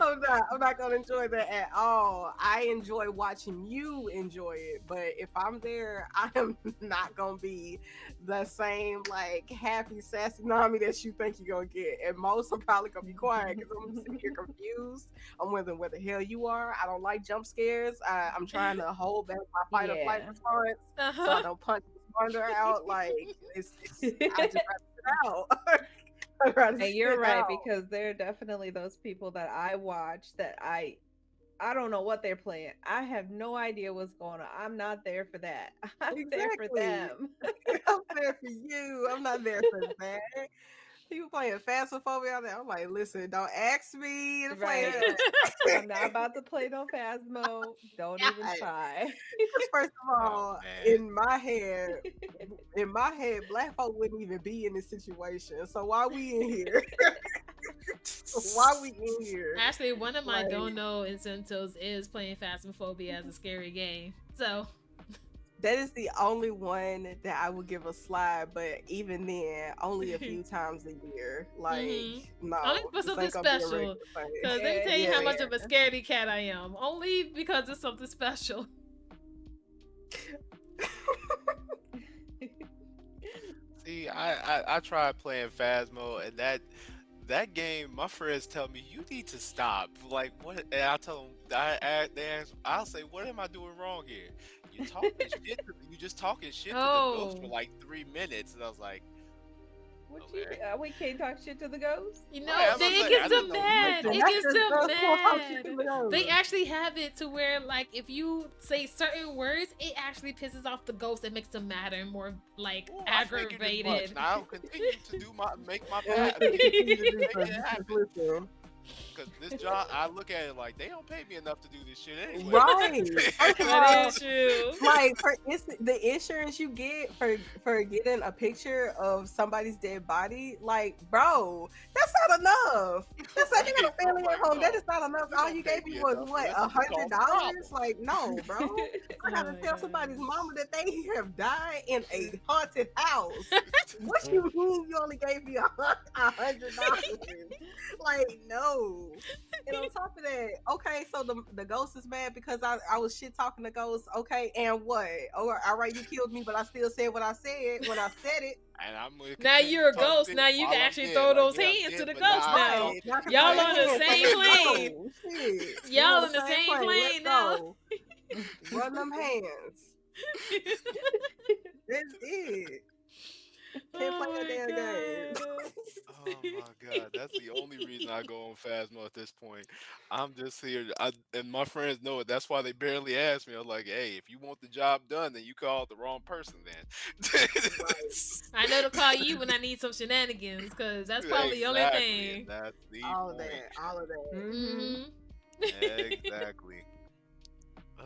Speaker 1: I'm not. I'm not gonna enjoy that at all. I enjoy watching you enjoy it, but if I'm there, I am not gonna be the same like happy sassy Nami that you think you're gonna get. And most are probably gonna be quiet because I'm sitting here confused. I'm wondering where the hell you are. I don't like jump scares. I'm trying to hold back my fight or flight
Speaker 2: Yeah.
Speaker 1: response so I
Speaker 3: Uh-huh.
Speaker 1: don't punch this monitor out. Like it's I just rather sit out. I'd rather
Speaker 2: And you're
Speaker 1: sit
Speaker 2: right,
Speaker 1: out.
Speaker 2: because there are definitely those people that I watch that I don't know what they're playing. I have no idea what's going on. I'm not there for that. I'm there for
Speaker 1: Exactly.
Speaker 2: them.
Speaker 1: I'm there for you. I'm not there for that. People playing Phasmophobia out there. I'm like, listen, don't ask me to play
Speaker 2: Right.
Speaker 1: that.
Speaker 2: I'm not about to play no Phasmo. Don't even
Speaker 1: God.
Speaker 2: try.
Speaker 1: Because first of
Speaker 4: Oh
Speaker 1: all,
Speaker 4: man.
Speaker 1: in my head, black folk wouldn't even be in this situation. So why we in here? Why we in here?
Speaker 3: Actually, one of my
Speaker 1: Like,
Speaker 3: don't know incentives is playing Phasmophobia as a scary game. So,
Speaker 1: that is the only one that I would give a slide, but even then, only a few times a year. Like,
Speaker 3: mm-hmm.
Speaker 1: no,
Speaker 3: Only for
Speaker 1: this
Speaker 3: something
Speaker 1: ain't gonna be a
Speaker 3: special.
Speaker 1: regular thing.
Speaker 3: Because let me
Speaker 2: Yeah,
Speaker 3: tell you how
Speaker 1: Yeah.
Speaker 3: much of a scaredy cat I am. Only because it's something special.
Speaker 4: See, I tried playing Phasmo, and that game, my friends tell me you need to stop. Like what? And I tell them, I'll say, what am I doing wrong here? You talking shit. You just talking shit to the ghost for
Speaker 3: Oh.
Speaker 4: like 3 minutes, and I was like,
Speaker 2: what you
Speaker 4: okay.
Speaker 2: we can't talk shit to the ghost?
Speaker 3: You
Speaker 4: Right,
Speaker 3: know,
Speaker 4: I was
Speaker 3: it
Speaker 4: like,
Speaker 3: gets
Speaker 4: I
Speaker 3: them
Speaker 4: didn't know you could
Speaker 3: mad.
Speaker 1: Listen,
Speaker 3: It
Speaker 4: talk
Speaker 1: that's
Speaker 3: gets
Speaker 1: just
Speaker 4: shit.
Speaker 3: them
Speaker 1: that's what I'm
Speaker 3: mad.
Speaker 1: keeping it over.
Speaker 3: They actually have it to where, like, if you say certain words, it actually pisses off the ghost and makes them madder and more, like,
Speaker 4: Ooh, I figured as much.
Speaker 3: aggravated.
Speaker 4: Now I'll continue to make my
Speaker 1: And
Speaker 4: path,
Speaker 1: we continue to do
Speaker 4: make
Speaker 1: so.
Speaker 4: it
Speaker 1: Just
Speaker 4: happen.
Speaker 1: listen.
Speaker 4: Because this job, I look at it like they don't pay me enough to do this shit anyway.
Speaker 1: Right. First of
Speaker 3: That
Speaker 1: all,
Speaker 3: is true.
Speaker 1: like the insurance you get for getting a picture of somebody's dead body, like, bro, that's not enough. That's not, you got
Speaker 4: Right?
Speaker 1: a
Speaker 4: I'm
Speaker 1: family at
Speaker 4: like,
Speaker 1: home. That
Speaker 4: no,
Speaker 1: is not enough.
Speaker 4: you
Speaker 1: All
Speaker 4: don't
Speaker 1: you
Speaker 4: pay
Speaker 1: gave me
Speaker 4: me
Speaker 1: was
Speaker 4: enough for
Speaker 1: what,
Speaker 4: this.
Speaker 1: a
Speaker 4: This is
Speaker 1: hundred
Speaker 4: called a problem.
Speaker 1: dollars? Like, no, bro. I
Speaker 3: Oh
Speaker 1: gotta
Speaker 3: my
Speaker 1: tell somebody's
Speaker 3: gosh.
Speaker 1: mama that they have died in a haunted house. What you mean you only gave me $100? Like, no. And on top of that, okay, so the ghost is mad because I was shit talking the ghost. Okay, and what? All right, you killed me, but I still said what I said when I said it.
Speaker 4: And I'm gonna
Speaker 3: Now
Speaker 4: continue
Speaker 3: you're
Speaker 4: to
Speaker 3: a
Speaker 4: talk
Speaker 3: ghost.
Speaker 4: shit
Speaker 3: Now you can
Speaker 4: while I'm
Speaker 3: actually
Speaker 4: dead.
Speaker 3: throw
Speaker 4: Like,
Speaker 3: those
Speaker 4: yeah, I'm
Speaker 3: hands to
Speaker 4: dead,
Speaker 3: the
Speaker 4: but
Speaker 3: ghost
Speaker 4: nah,
Speaker 3: now.
Speaker 1: Right. Now I can throw
Speaker 3: Y'all
Speaker 1: the
Speaker 3: on the
Speaker 1: hands. So
Speaker 3: same
Speaker 1: let's
Speaker 3: plane.
Speaker 1: go. Shit. We
Speaker 3: Y'all
Speaker 1: on
Speaker 3: on
Speaker 1: the
Speaker 3: the
Speaker 1: same
Speaker 3: same
Speaker 1: plane. Let's
Speaker 3: plane now.
Speaker 1: go. Run them hands. That's it. Can't play
Speaker 3: Oh
Speaker 1: that
Speaker 3: my
Speaker 1: damn game.
Speaker 3: god.
Speaker 4: Oh my god, that's the only reason I go on Phasmo at this point. I'm just here, and my friends know it. That's why they barely ask me. I'm like, hey, if you want the job done, then you called the wrong person. Then
Speaker 1: Right.
Speaker 3: I know to call you when I need some shenanigans, because that's probably the only
Speaker 4: exactly, and
Speaker 3: thing.
Speaker 4: that's the
Speaker 1: All of
Speaker 4: point.
Speaker 1: that. All of that.
Speaker 2: Mm-hmm.
Speaker 3: Mm-hmm.
Speaker 4: Exactly.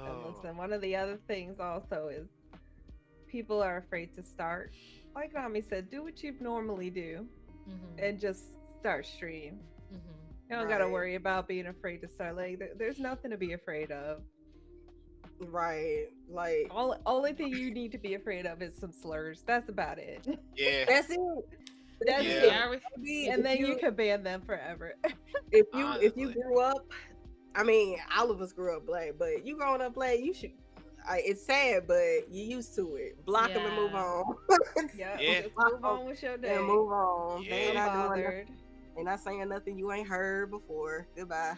Speaker 2: And
Speaker 4: Oh.
Speaker 2: listen, one of the other things also is people are afraid to start. Like Nami said, do what you normally do
Speaker 3: Mm-hmm.
Speaker 2: and just start stream.
Speaker 3: Mm-hmm.
Speaker 2: You don't gotta
Speaker 1: Right.
Speaker 2: worry about being afraid to start. Like there's nothing to be afraid of.
Speaker 1: Right. Like
Speaker 2: Only thing you need to be afraid of is some slurs. That's about it.
Speaker 4: Yeah.
Speaker 1: that's it. But if
Speaker 2: That's
Speaker 1: you
Speaker 3: If you
Speaker 4: Yeah.
Speaker 2: it.
Speaker 3: already,
Speaker 1: maybe
Speaker 2: And
Speaker 1: if
Speaker 2: then you
Speaker 1: you
Speaker 2: can ban them forever.
Speaker 1: if you
Speaker 4: Honestly.
Speaker 1: grew up, I mean, all of us grew up black, but you growing up black, you should. It's sad, but you used to it. Block them and move
Speaker 3: yeah.
Speaker 1: on.
Speaker 2: Yep,
Speaker 4: Yeah.
Speaker 2: just
Speaker 1: Block
Speaker 2: move
Speaker 1: 'em
Speaker 2: on with your
Speaker 1: and
Speaker 2: day.
Speaker 1: move on. They ain't
Speaker 4: Yeah.
Speaker 1: not doing nothing.
Speaker 2: Unbothered.
Speaker 1: They not saying nothing you ain't heard before. Goodbye.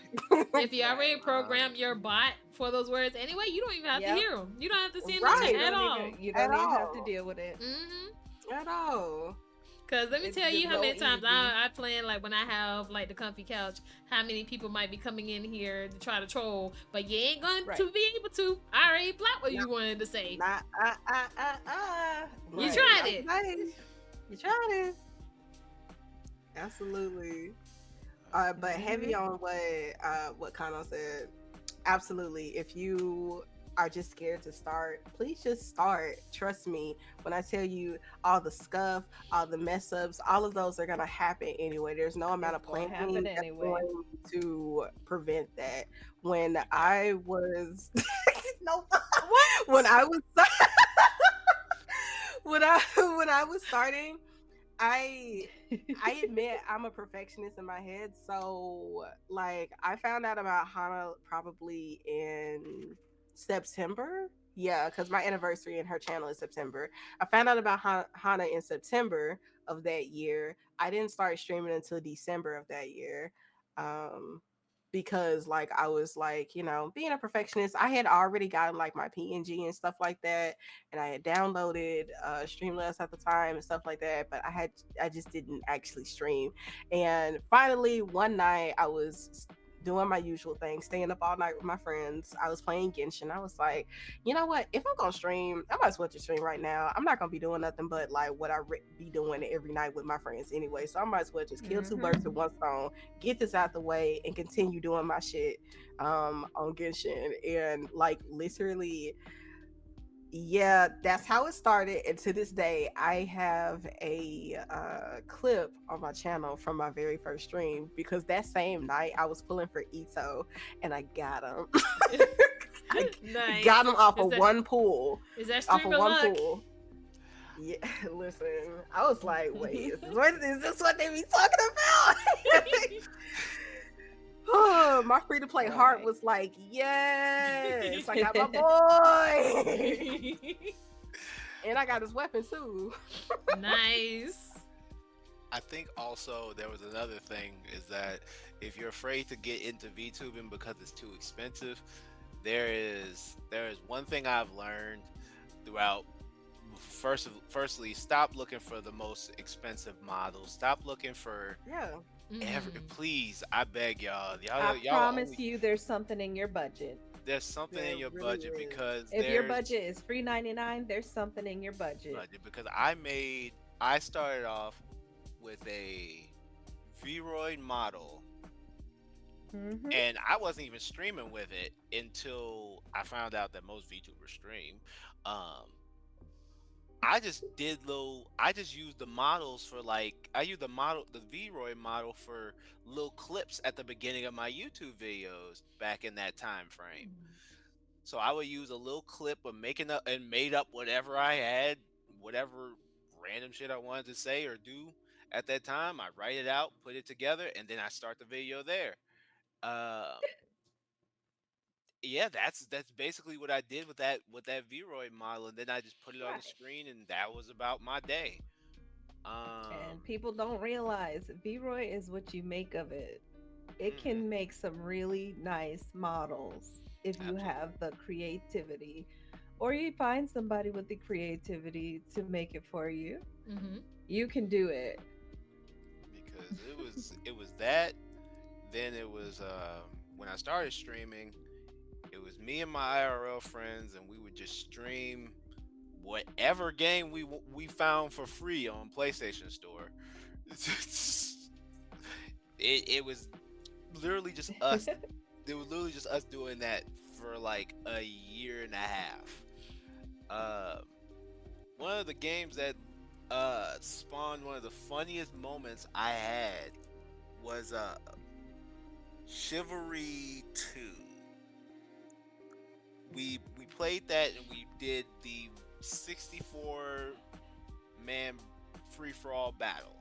Speaker 3: If you already
Speaker 2: Right.
Speaker 3: program your
Speaker 4: Honestly.
Speaker 3: bot for those words anyway, you don't even have to
Speaker 2: Yep.
Speaker 3: hear them. You don't have to see in the
Speaker 1: Right.
Speaker 3: chat at all.
Speaker 2: You
Speaker 1: At
Speaker 2: don't even have to
Speaker 1: all.
Speaker 2: deal with it.
Speaker 3: Mm-hmm.
Speaker 1: At all.
Speaker 3: Cause let me
Speaker 2: It's
Speaker 3: tell you
Speaker 2: just
Speaker 3: how
Speaker 2: so
Speaker 3: many times
Speaker 2: easy.
Speaker 3: I plan like when I have like the comfy couch, how many people might be coming in here to try to troll, but you ain't going
Speaker 2: Right.
Speaker 3: to be able to. I already blocked what
Speaker 1: No,
Speaker 3: you wanted to say.
Speaker 1: not
Speaker 3: You
Speaker 1: Right.
Speaker 3: tried
Speaker 1: Not
Speaker 3: it.
Speaker 1: today. You tried it. Absolutely. But heavy
Speaker 2: Hmm.
Speaker 1: on what Kano said. Absolutely. If you are just scared to start, please just start. Trust me when I tell you all the scuff, all the mess ups, all of those are gonna happen anyway. There's no amount
Speaker 2: It's
Speaker 1: of
Speaker 2: gonna happen
Speaker 1: planning that's
Speaker 2: anyway.
Speaker 1: going to prevent that. When
Speaker 4: Exactly.
Speaker 1: I was no, when
Speaker 3: What?
Speaker 1: I was when I was starting, I I admit I'm a perfectionist in my head. So like I found out about Hana probably in September. Yeah, because my anniversary in her channel is September. I found out about Hana in September of that year. I didn't start streaming until December of that year. Um because like I was like, being a perfectionist, I had already gotten like my PNG and stuff like that, and I had downloaded Streamlabs at the time and stuff like that, but I just didn't actually stream. And finally one night I was doing my usual thing, staying up all night with my friends. I was playing Genshin. I was like, you know what? If I'm gonna stream, I might as well just stream right now. I'm not gonna be doing nothing but like what be doing every night with my friends anyway. So I might as well just kill two
Speaker 2: Hmm.
Speaker 1: birds with one stone, get this out the way, and continue doing my shit on Genshin. And like literally, yeah, that's how it started. And to this day, I have a clip on my channel from my very first stream because that same night I was pulling for Ito and I got him. I
Speaker 3: Nice.
Speaker 1: got him off
Speaker 3: Is
Speaker 1: of
Speaker 3: that
Speaker 1: one pool.
Speaker 3: is that
Speaker 1: Off of
Speaker 3: streamer
Speaker 1: one
Speaker 3: luck?
Speaker 1: pool. Yeah, listen, I was like, wait, is this what they be talking about? My free to play heart
Speaker 2: Right.
Speaker 1: was like, yes, I got my boy. And I got his weapon too.
Speaker 3: Nice.
Speaker 4: I think also there was another thing is that if you're afraid to get into VTubing because it's too expensive, there is one thing I've learned throughout. Firstly, stop looking for the most expensive models. Stop looking for
Speaker 1: Yeah,
Speaker 3: Mm.
Speaker 4: please, I beg y'all.
Speaker 2: I
Speaker 4: Y'all
Speaker 2: promise
Speaker 4: only
Speaker 2: you there's something in your budget.
Speaker 4: there's something in
Speaker 1: there
Speaker 4: your
Speaker 1: really
Speaker 4: budget
Speaker 1: is.
Speaker 4: because
Speaker 2: If your
Speaker 4: there's
Speaker 2: budget is free 99, there's something in your budget.
Speaker 4: because I started off with a Vroid model
Speaker 2: Hmm.
Speaker 4: and I wasn't even streaming with it until I found out that most VTubers stream. Um, I just used the models for like I used the Vroid model for little clips at the beginning of my YouTube videos back in that time frame. So I would use a little clip of making up and made up whatever I had, whatever random shit I wanted to say or do at that time. I write it out, put it together, and then I start the video there. Um, yeah, that's basically what I did with that Vroid model, and then I just put it on the
Speaker 2: Right.
Speaker 4: screen, and that was about my day.
Speaker 2: And
Speaker 4: Um,
Speaker 2: people don't realize V-Roy is what you make of it. It
Speaker 4: mhm,
Speaker 2: can make some really nice models if you
Speaker 4: absolutely,
Speaker 2: have the creativity, or you find somebody with the creativity to make it for you.
Speaker 3: Mm-hmm.
Speaker 2: You can do it.
Speaker 4: because it was that. Then it was when I started streaming, it was me and my IRL friends, and we would just stream whatever game we found for free on PlayStation Store. it was literally just us. It was literally just us doing that over like a year and a half. One of the games that spawned one of the funniest moments I had was Chivalry 2. We played that and we did the 64-man free for all battle.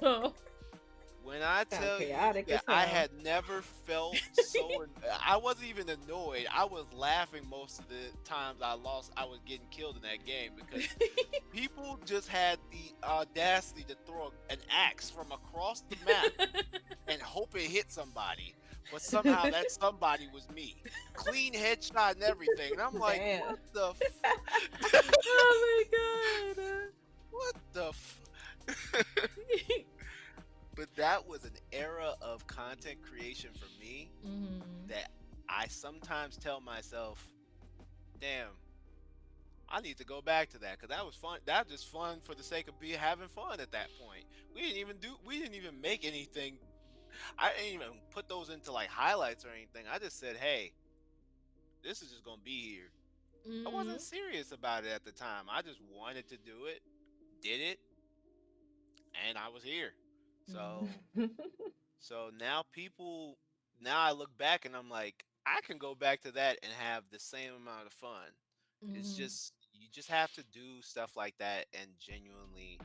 Speaker 3: Oh.
Speaker 4: When I
Speaker 2: Sound
Speaker 4: tell you
Speaker 2: chaotic as
Speaker 4: that I
Speaker 2: hell.
Speaker 4: had never felt so, I wasn't even annoyed. I was laughing most of the times I lost. I was getting killed in that game because people just had the audacity to throw an axe from across the map and hope it hit somebody. But somehow that somebody was me. Clean headshot and everything. And I'm like,
Speaker 2: Damn.
Speaker 4: what the
Speaker 3: Oh my god.
Speaker 4: what the But that was an era of content creation for me that I sometimes tell myself, damn, I need to go back to that because that was fun. That was just fun for the sake of having fun at that point. We didn't even make anything. I didn't even put those into like highlights or anything. I just said, hey, this is just gonna be here. I wasn't serious about it at the time. I just wanted to do it, did it, and I was here. So now I look back and I'm like, I can go back to that and have the same amount of fun. It's just you just have to do stuff like that and genuinely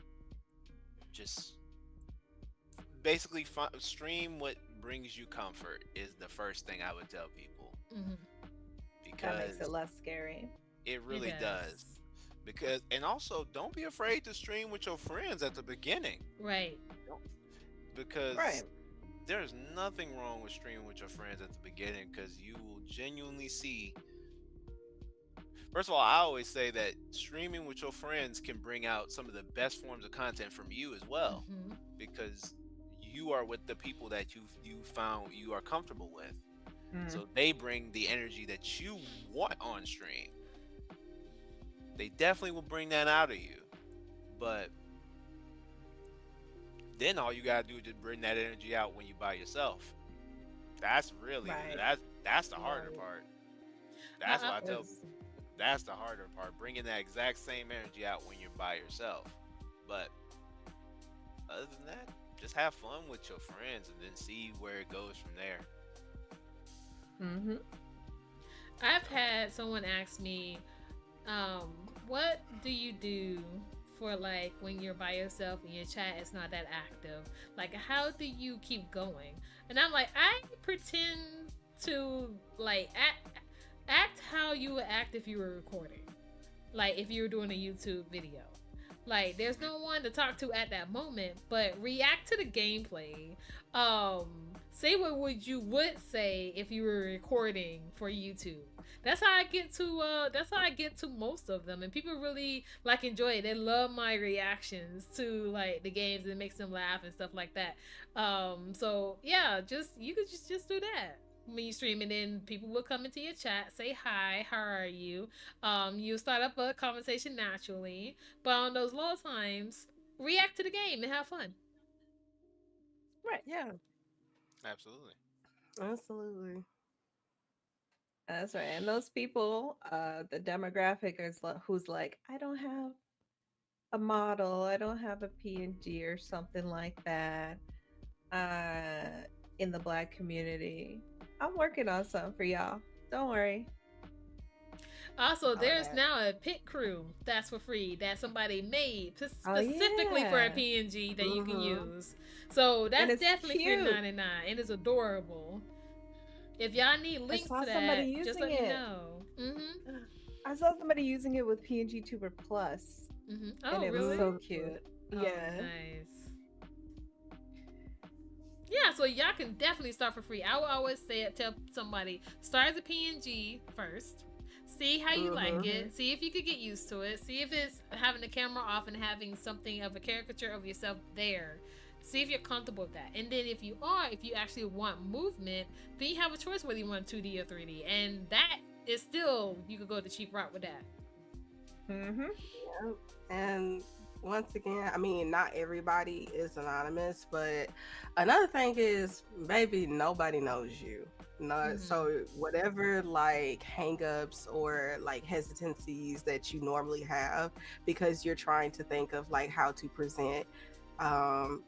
Speaker 4: just basically stream what brings you comfort is the first thing I would tell people
Speaker 2: That makes
Speaker 4: because
Speaker 2: it less scary.
Speaker 4: it really does. Because and also don't be afraid to stream with your friends at the beginning.
Speaker 3: Right.
Speaker 4: Because there's nothing wrong with streaming with your friends at the beginning because you will genuinely see. First of all, I always say that streaming with your friends can bring out some of the best forms of content from you as well because you are with the people that you found you are comfortable with. So they bring the energy that you want on stream. They definitely will bring that out of you. But then all you gotta do is just bring that energy out when you by yourself. That's really that's the harder part. That's what I tell. That's the harder part. Bringing that exact same energy out when you're by yourself. But other than that, just have fun with your friends and then see where it goes from there.
Speaker 3: I've had someone ask me, what do you do for like when you're by yourself and your chat is not that active? Like, how do you keep going? And I'm like, I pretend to like act how you would act if you were recording, like if you were doing a YouTube video. Like, there's no one to talk to at that moment, but react to the gameplay. Say what you would say if you were recording for YouTube. That's how I get to most of them, and people really like enjoy it. They love my reactions to like the games, and it makes them laugh and stuff like that. So yeah, you could just do that when you stream, and then people will come into your chat, say hi, how are you? You start up a conversation naturally, but on those low times, react to the game and have fun.
Speaker 2: Right.
Speaker 1: Yeah.
Speaker 4: Absolutely.
Speaker 1: Absolutely.
Speaker 2: That's right. And those people, the demographic is who's like, I don't have a model, I don't have a PNG or something like that. In the Black community, I'm working on something for y'all. Don't worry.
Speaker 3: Also, there's now a pit crew that's for free that somebody made specifically for a PNG that you can use. So that's definitely $3.99 and it's adorable. If y'all need links to that, just let me know.
Speaker 2: I saw somebody using it with PNG Tuber Plus.
Speaker 3: Oh,
Speaker 2: and it
Speaker 3: really?
Speaker 2: was so cute.
Speaker 3: Oh,
Speaker 2: yeah.
Speaker 3: Nice. Yeah, so y'all can definitely start for free. I will always tell somebody, start as a PNG first. See how you like it. See if you could get used to it. See if it's having the camera off and having something of a caricature of yourself there. See if you're comfortable with that. And then if you actually want movement, then you have a choice whether you want 2D or 3D. And that is still, you could go the cheap route with that.
Speaker 1: Yeah. And once again, I mean, not everybody is anonymous, but another thing is, baby, nobody knows you. No, so whatever like hangups or like hesitancies that you normally have because you're trying to think of like how to present um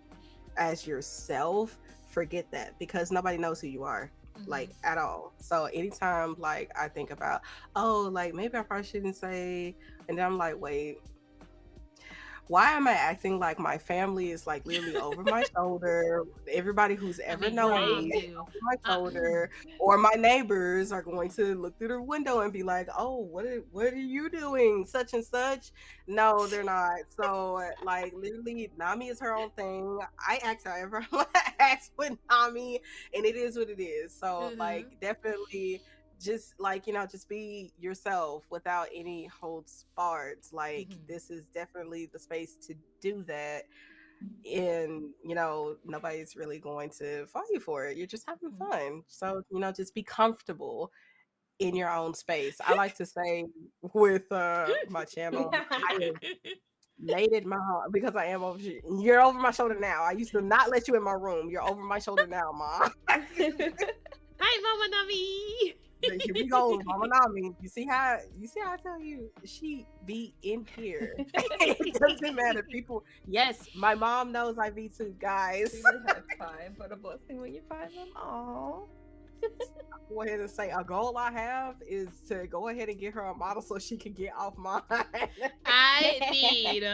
Speaker 1: as yourself, forget that because nobody knows who you are like at all. So anytime like I think about, oh, like maybe I probably shouldn't say, and then I'm like, wait, why am I acting like my family is like literally over my shoulder? Everybody who's ever known me is over my shoulder, or my neighbors are going to look through the window and be like, "Oh, what are you doing?" Such and such. No, they're not. So like literally, Nami is her own thing. I act however I want to act with Nami, and it is what it is. So like definitely just like just be yourself without any holds barred. Like this is definitely the space to do that, and nobody's really going to fight you for it. You're just having fun, so just be comfortable in your own space. I like to say with my channel, I have made it my home because I am over. You're over my shoulder now. I used to not let you in my room. You're over my shoulder now, Mom.
Speaker 3: Hi, Mama Nami.
Speaker 1: Here we go, Mama Nami. You see how I tell you she be in here. It doesn't matter. People, yes, my mom knows I VTube, guys.
Speaker 2: She doesn't have time, but a blessing when you find them. Aww.
Speaker 1: Go ahead and say a goal I have is to go ahead and get her a model so she can get off mine.
Speaker 3: I need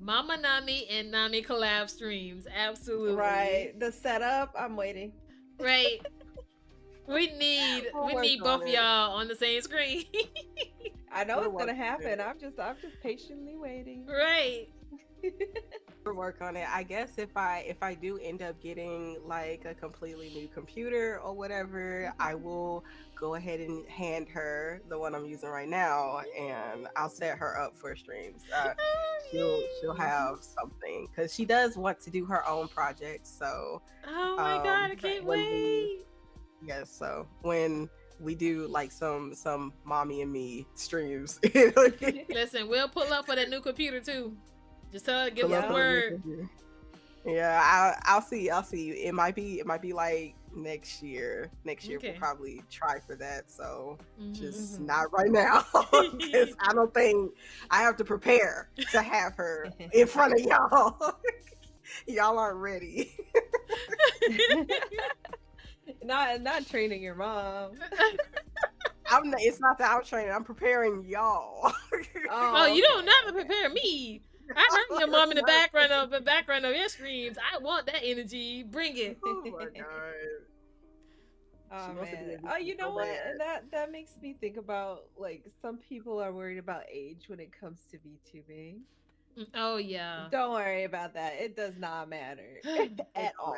Speaker 3: Mama Nami and Nami collab streams. Absolutely.
Speaker 2: Right. The setup, I'm waiting.
Speaker 3: Right. We need both of y'all on the same screen.
Speaker 2: I know it's gonna happen. I'm just patiently waiting.
Speaker 3: Right.
Speaker 1: We'll work on it. I guess if I do end up getting like a completely new computer or whatever, I will go ahead and hand her the one I'm using right now, and I'll set her up for streams. She'll have something because she does want to do her own projects. So
Speaker 3: oh my god, I can't wait.
Speaker 1: Yes, so when we do like some mommy and me streams.
Speaker 3: Listen, we'll pull up for that new computer too. Just tell her, give us a word.
Speaker 1: Yeah, I'll see. It might be like next year. Next year we'll probably try for that. So just not right now because I don't think I have to prepare to have her in front of y'all. Y'all aren't ready.
Speaker 2: Not training your mom.
Speaker 1: It's not that I'm training. I'm preparing y'all.
Speaker 3: Oh, you don't have to prepare me. I heard your mom in the background of your streams. I want that energy. Bring it.
Speaker 1: Oh my god.
Speaker 2: Oh man. Oh, you know what? That makes me think about like some people are worried about age when it comes to VTubing.
Speaker 3: Oh yeah.
Speaker 2: Don't worry about that. It does not matter at all.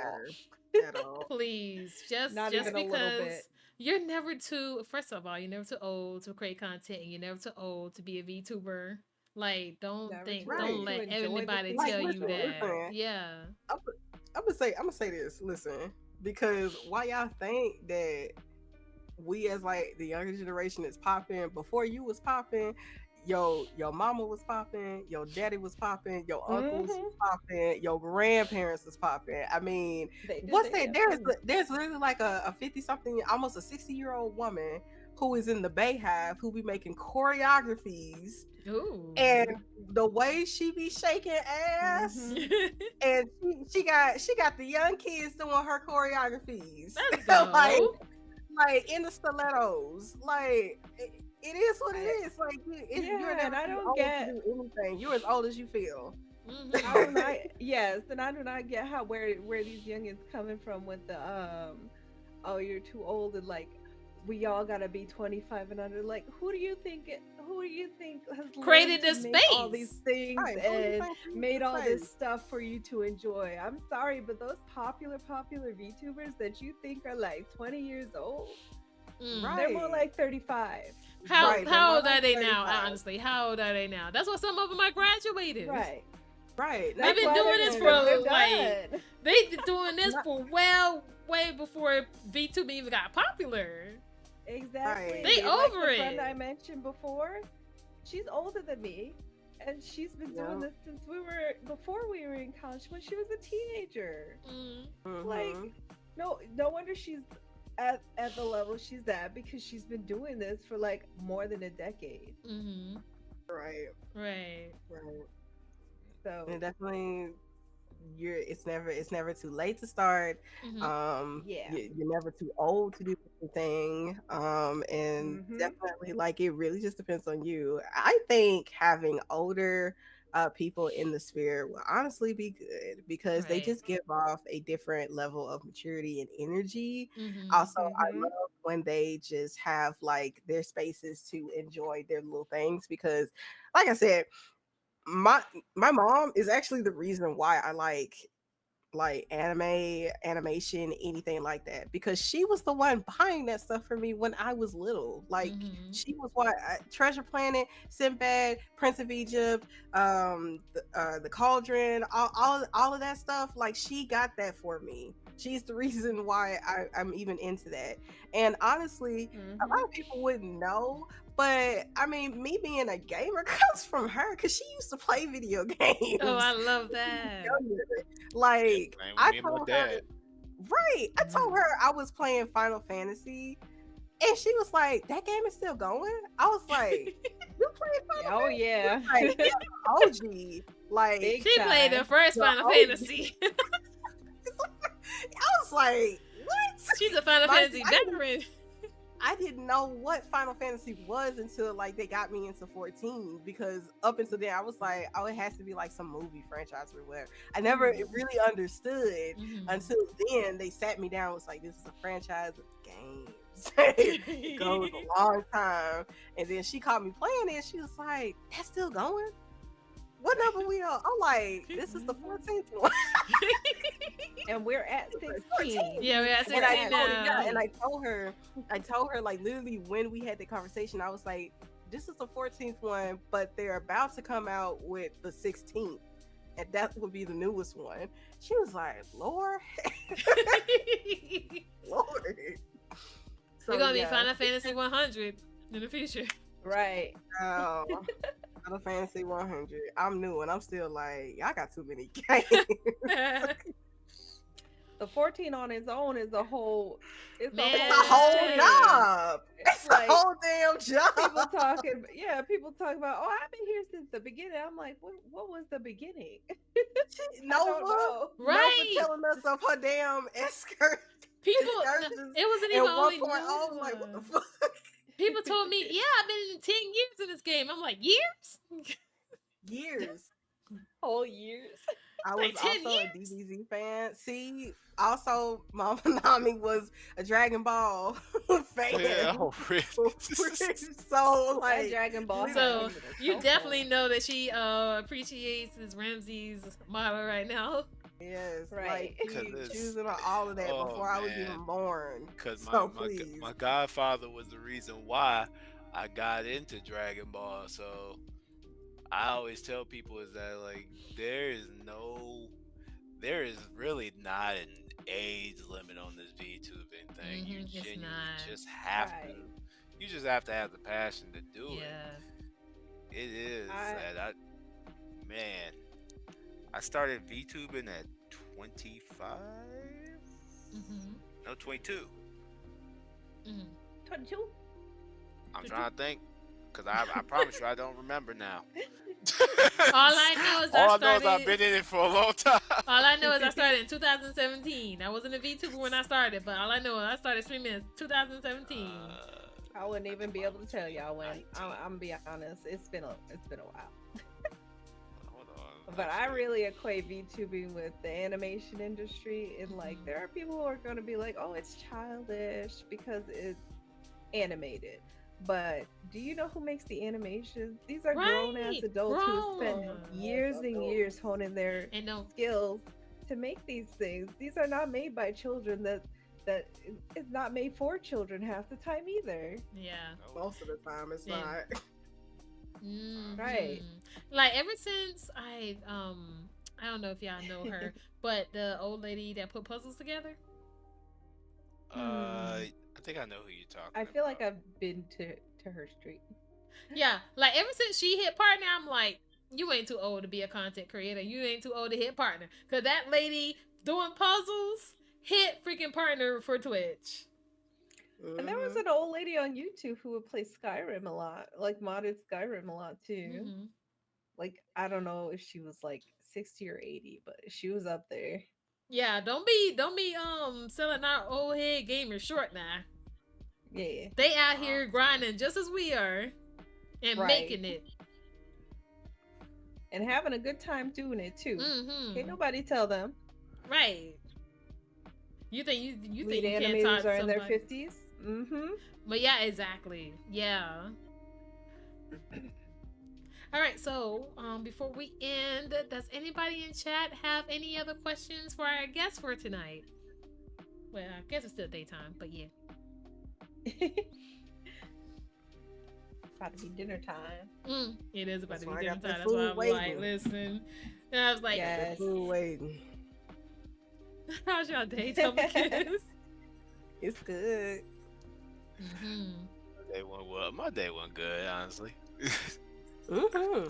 Speaker 1: At all.
Speaker 3: Please, just
Speaker 2: even
Speaker 3: because you're never too. First of all, you're never too old to create content, and you're never too old to be a VTuber. Like, don't let anybody tell you that.
Speaker 1: Listen,
Speaker 3: yeah.
Speaker 1: I'm gonna say this. Listen, because why y'all think that we as like the younger generation is popping before you was popping? Your mama was popping, your daddy was popping, your uncles was popping, your grandparents was popping. I mean, what's that? There's literally like a 50-something, almost a 60-year-old woman who is in the Bayhive who be making choreographies.
Speaker 3: Ooh.
Speaker 1: And the way she be shaking ass, and she got the young kids doing her choreographies.
Speaker 3: Let's go.
Speaker 1: like in the stilettos, like. It is what it is. Like you're
Speaker 2: and I don't get
Speaker 1: to do anything. You're as old as you feel.
Speaker 2: Yes, and I do not get where these youngins coming from with the oh, you're too old, and like we all gotta be 25 and under. Like who do you think has
Speaker 3: created this space,
Speaker 2: all these things, and made all this stuff for you to enjoy? I'm sorry, but those popular VTubers that you think are like 20 years old, they're more like 35.
Speaker 3: How old are they now? Honestly, how old are they now? That's what some of them are graduated.
Speaker 2: Right.
Speaker 3: They've been doing this for like they've been doing this for way before VTuber even got popular.
Speaker 2: Exactly.
Speaker 3: They over
Speaker 2: like the
Speaker 3: it.
Speaker 2: friend I mentioned before, she's older than me, And she's been doing
Speaker 1: Yeah.
Speaker 2: this since before we were in college, when she was a teenager. Like,
Speaker 1: Mm-hmm.
Speaker 2: no wonder she's at the level she's at, because she's been doing this for like more than a decade.
Speaker 3: Mm-hmm.
Speaker 1: Right.
Speaker 3: Right.
Speaker 1: Right.
Speaker 2: So
Speaker 1: And definitely, it's never too late to start.
Speaker 3: Mm-hmm.
Speaker 2: yeah.
Speaker 1: You're never too old to do anything. And
Speaker 2: Mm-hmm.
Speaker 1: definitely, like, it really just depends on you. I think having older people in the sphere will honestly be good because they
Speaker 3: Right.
Speaker 1: just give off a different level of maturity and energy.
Speaker 3: Mm-hmm.
Speaker 1: Also, I
Speaker 2: Mm-hmm.
Speaker 1: love when they just have like their spaces to enjoy their little things because, like I said, my my mom is actually the reason why I like animation, anything like that, because she was the one buying that stuff for me when I was little. Like,
Speaker 3: Mm-hmm.
Speaker 1: she was what Treasure Planet, Sinbad, Prince of Egypt, the Cauldron, all of that stuff. Like, she got that for me. She's the reason why I'm even into that. And honestly, a lot
Speaker 2: Mm-hmm.
Speaker 1: of people wouldn't know, but I mean, me being a gamer comes from her because she used to play video
Speaker 3: Oh, I
Speaker 1: games.
Speaker 3: love that.
Speaker 1: Younger.
Speaker 4: Yeah,
Speaker 1: Like,
Speaker 4: same with
Speaker 1: I
Speaker 4: me and my
Speaker 1: told her,
Speaker 4: dad.
Speaker 1: right? I told her I was playing Final Fantasy, and she was like, "That game is still going." I was like, "You playing Final
Speaker 2: Oh
Speaker 1: Fantasy?" She
Speaker 2: yeah.
Speaker 1: was like, "Yeah, the OG." Like,
Speaker 2: Big
Speaker 3: She played the
Speaker 2: time.
Speaker 3: first
Speaker 1: the
Speaker 3: Final
Speaker 1: OG.
Speaker 3: Fantasy.
Speaker 1: I was like, "What?"
Speaker 3: She's a Final
Speaker 1: Mind you,
Speaker 3: Fantasy veteran.
Speaker 1: I didn't know what Final Fantasy was until like they got me into 14, because up until then I was like, oh, it has to be like some movie franchise or whatever. I never really understood
Speaker 3: Mm-hmm.
Speaker 1: until then. They sat me down, was like, this is a franchise of games. It goes a long time. And then she caught me playing it. She was like, that's still going? What number we on? I'm like, this is the 14th one.
Speaker 2: And we're at 16.
Speaker 3: Yeah, we're at
Speaker 1: And I
Speaker 3: 16
Speaker 1: told,
Speaker 3: now.
Speaker 1: yeah, and I told her like literally when we had the conversation, I was like, this is the 14th one, but they're about to come out with the 16th, and that would be the newest one. She was like, Lord, Lord. So
Speaker 3: We're gonna be
Speaker 1: yeah,
Speaker 3: Final Fantasy 100 in the future.
Speaker 2: Right.
Speaker 1: um, Final Fantasy 100. I'm new, and I'm still like, y'all got too many games.
Speaker 2: The 14 on its own is a whole, it's
Speaker 3: Man.
Speaker 2: a
Speaker 1: It's a whole
Speaker 2: thing.
Speaker 1: job. It's
Speaker 2: Like,
Speaker 1: a whole damn job.
Speaker 2: People talk about, oh, I've been here since the beginning. I'm like, what was the beginning?
Speaker 1: Nova,
Speaker 2: know.
Speaker 3: Right.
Speaker 1: Nova telling us of her damn
Speaker 3: People,
Speaker 1: excursions.
Speaker 3: it wasn't
Speaker 1: And
Speaker 3: even only
Speaker 1: 1.0, I was like, what the
Speaker 3: Nova.
Speaker 1: fuck?
Speaker 3: People told me, yeah, I've been in 10 years in this game. I'm like, years?
Speaker 1: Years.
Speaker 2: Whole years.
Speaker 1: I was
Speaker 3: Like 10
Speaker 1: also a
Speaker 3: years?
Speaker 1: DBZ fan. See, also, Mama Nami was a Dragon Ball fan.
Speaker 4: Yeah, oh, really?
Speaker 1: So,
Speaker 2: That
Speaker 1: like,
Speaker 2: Dragon Ball.
Speaker 1: we-
Speaker 3: So
Speaker 2: has been
Speaker 3: you
Speaker 2: so
Speaker 3: definitely know that she appreciates his Ramses model right now.
Speaker 1: yes,
Speaker 2: Right.
Speaker 1: like, she
Speaker 4: 'Cause
Speaker 1: choosing all of that
Speaker 4: oh,
Speaker 1: before I was
Speaker 4: man.
Speaker 1: even born.
Speaker 4: Because
Speaker 1: So, please.
Speaker 4: my godfather was the reason why I got into Dragon Ball. So I always tell people is that like there is really not an age limit on this VTubing thing. You
Speaker 3: It's
Speaker 4: genuinely
Speaker 3: not.
Speaker 4: just have
Speaker 2: Right.
Speaker 4: to. You just have to have the passion to do
Speaker 3: Yeah.
Speaker 4: it. It is
Speaker 2: I-
Speaker 4: man. I started VTubing at 25.
Speaker 3: Mm-hmm.
Speaker 4: No, 22.
Speaker 3: Mm-hmm.
Speaker 2: 22.
Speaker 4: I'm trying to think, cause I promise you I don't remember now.
Speaker 3: All I know is
Speaker 4: All I know is I've been in it for a long time.
Speaker 3: All I know is I started in 2017. I wasn't a VTuber when I started, but all I know is I started streaming in 2017.
Speaker 2: I wouldn't even be able to tell y'all when. I'm gonna be honest. It's been a while.
Speaker 4: Hold on.
Speaker 2: But I really equate VTubing with the animation industry, and like there are people who are going to be like, "Oh, it's childish because it's animated." But do you know who makes the animations? These are grown ass
Speaker 3: Right,
Speaker 2: adults who spent
Speaker 3: grown.
Speaker 2: years and years honing their
Speaker 3: And don't
Speaker 2: skills to make these things. These are not made by children. That is not made for children half the time either.
Speaker 3: yeah.
Speaker 1: Most of the time, it's
Speaker 3: Yeah.
Speaker 1: not.
Speaker 2: Right.
Speaker 3: Like ever since I don't know if y'all know her, but the old lady that put puzzles together.
Speaker 4: I think I know who you're talking
Speaker 2: I
Speaker 4: about.
Speaker 2: feel like I've been to her street.
Speaker 3: Yeah, like ever since she hit partner, I'm like, You ain't too old to be a content creator. You ain't too old to hit partner. Cause that lady doing puzzles hit freaking partner for Twitch.
Speaker 2: And there was
Speaker 1: Mm-hmm.
Speaker 2: an old lady on YouTube who would play Skyrim a lot, like modded Skyrim a lot too.
Speaker 3: Hmm.
Speaker 2: Like I don't know if she was like 60 or 80, but she was up there.
Speaker 3: Yeah, don't be selling our old head gamers short now.
Speaker 2: Yeah,
Speaker 3: They out
Speaker 4: Uh,
Speaker 3: here grinding just as we are and
Speaker 2: right.
Speaker 3: making it.
Speaker 2: And having a good time doing it too. Can't
Speaker 3: Mm-hmm.
Speaker 2: nobody tell them.
Speaker 3: Right. You think
Speaker 2: Lead
Speaker 3: you can't
Speaker 2: animators
Speaker 3: talk to
Speaker 2: are in their
Speaker 3: somebody?
Speaker 2: 50s. Mm-hmm.
Speaker 3: But yeah, exactly. Yeah. All right. So before we end, does anybody in chat have any other questions for our guests for tonight? Well, I guess it's still daytime, but yeah.
Speaker 2: About to be dinner time.
Speaker 3: It is about
Speaker 1: That's
Speaker 3: to be
Speaker 1: why I
Speaker 3: dinner
Speaker 1: got
Speaker 3: time.
Speaker 1: that
Speaker 3: That's why
Speaker 1: food
Speaker 3: I'm like,
Speaker 1: waiting.
Speaker 3: listen. And I was like,
Speaker 1: Got that
Speaker 2: Yes.
Speaker 1: food waiting.
Speaker 3: how's your day, Tomakis?
Speaker 1: It's good.
Speaker 3: Mm-hmm.
Speaker 4: day one, well, my day went good, honestly.
Speaker 1: Mm-hmm.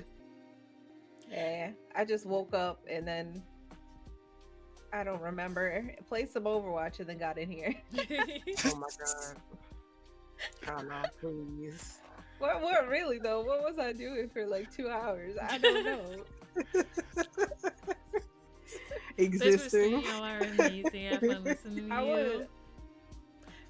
Speaker 2: Yeah, I just woke up and then I don't remember. Played some Overwatch and then got in here.
Speaker 1: Oh my god. Come on, please.
Speaker 2: What really though? What was I doing for like 2 hours? I don't know.
Speaker 3: Thanks for
Speaker 1: Existing.
Speaker 3: saying y'all are amazing. I have fun listening to
Speaker 2: I
Speaker 3: you.
Speaker 2: was.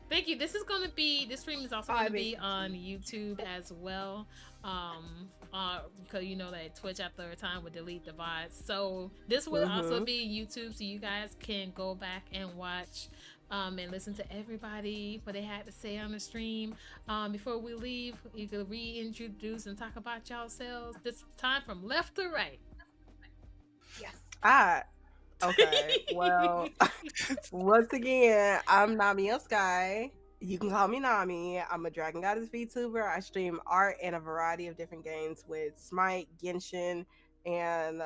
Speaker 3: Thank you. This stream is also
Speaker 2: I
Speaker 3: gonna be
Speaker 2: basically.
Speaker 3: on YouTube as well. Because you know that Twitch after a time would delete the VODs. So this will also
Speaker 1: Mm-hmm.
Speaker 3: be YouTube, so you guys can go back and watch and listen to everybody what they had to say on the stream. Before we leave, you can reintroduce and talk about yourselves. This time from left to right.
Speaker 2: Yes.
Speaker 1: Ah, okay. Well, once again, I'm Nami Sky. You can call me Nami. I'm a Dragon Goddess VTuber. I stream art and a variety of different games with Smite, Genshin, and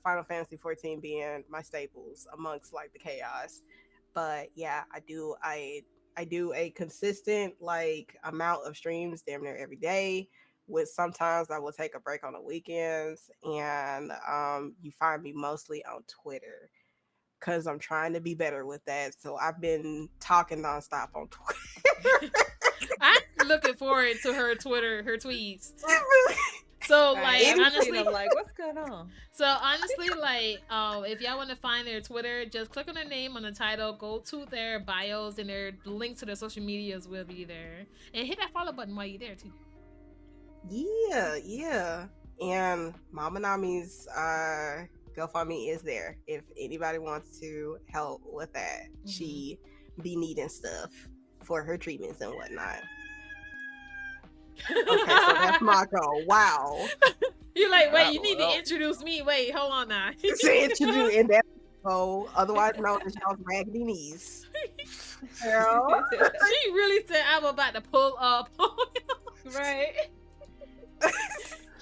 Speaker 1: Final Fantasy 14 being my staples amongst like the chaos. But yeah, I do a consistent like amount of streams damn near every day. With sometimes I will take a break on the weekends, and you find me mostly on Twitter because I'm trying to be better with that. So I've been talking nonstop on Twitter.
Speaker 3: I'm looking forward to her Twitter, her tweets. So like
Speaker 2: I'm seeing
Speaker 3: honestly,
Speaker 2: them like, what's going on?
Speaker 3: like if y'all want to find their Twitter, just click on their name on the title, go to their bios, and their links to their social medias will be there. And hit that follow button while you're there too.
Speaker 1: Yeah, yeah. And Mama Nami's GoFundMe is there if anybody wants to help with that. She be needing stuff for her treatments and whatnot. Okay, so that's my goal. Wow.
Speaker 3: You're like, wait,
Speaker 4: Ah,
Speaker 3: you need to
Speaker 4: well.
Speaker 3: introduce me. Wait, hold on now.
Speaker 1: To introduce in that goal, otherwise known as y'all's raggedy knees. Girl.
Speaker 3: She really said I'm about to pull up.
Speaker 2: Right.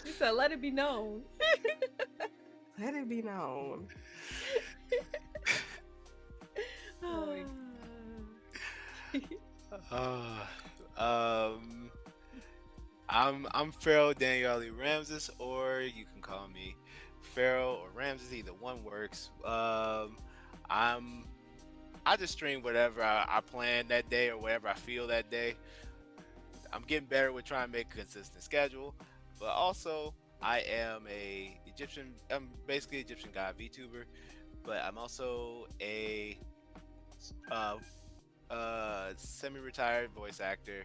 Speaker 2: She said, let it be known.
Speaker 1: Let it be known.
Speaker 2: Boy.
Speaker 4: Um, I'm Pharaoh Daniel Ali Ramses, or you can call me Pharaoh or Ramses. Either one works. I'm I just stream whatever I plan that day or whatever I feel that day. I'm getting better with trying to make a consistent schedule, but also I am I'm basically Egyptian god VTuber, but I'm also a uh, semi-retired voice actor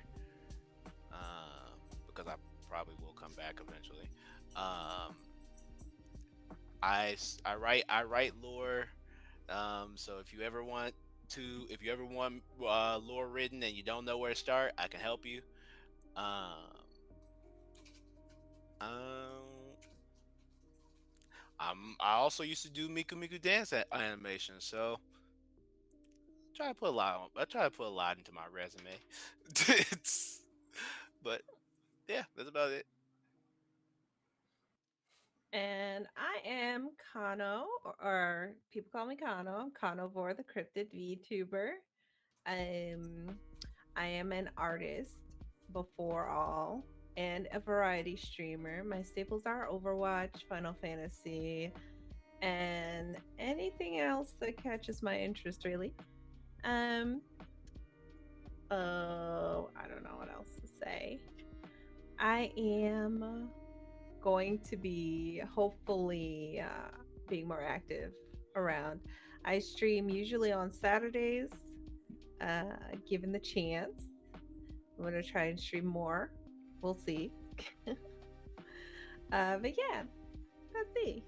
Speaker 4: because I probably will come back eventually. Um, I write lore. So if you ever want lore written and you don't know where to start, I can help you. Um, um, I also used to do Miku Miku dance animation, so I try to put a lot into my resume. It's, but yeah, that's about it.
Speaker 2: And I am Kano, or people call me Kano. I'm Kanovore, the cryptid VTuber. Um, I am an artist before all. and a variety streamer. My staples are Overwatch, Final Fantasy, and anything else that catches my interest really. Um I don't know what else to say. I am going to be hopefully being more active around. I stream usually on Saturdays, given the chance. I'm going to try and stream more. We'll see. But yeah, that's it.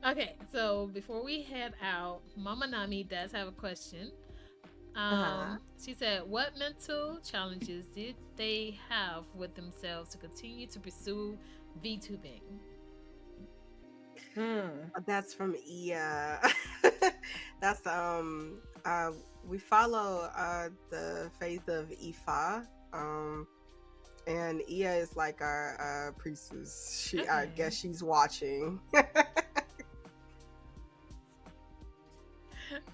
Speaker 3: Okay, so before we head out, Mama Nami does have a question.
Speaker 2: Uh-huh.
Speaker 3: She said, "What mental challenges did they have with themselves to continue to pursue VTubing?"
Speaker 1: That's from Ia. That's we follow the faith of Ifa. And Ia is like our priestess. I
Speaker 3: Okay.
Speaker 1: guess she's watching.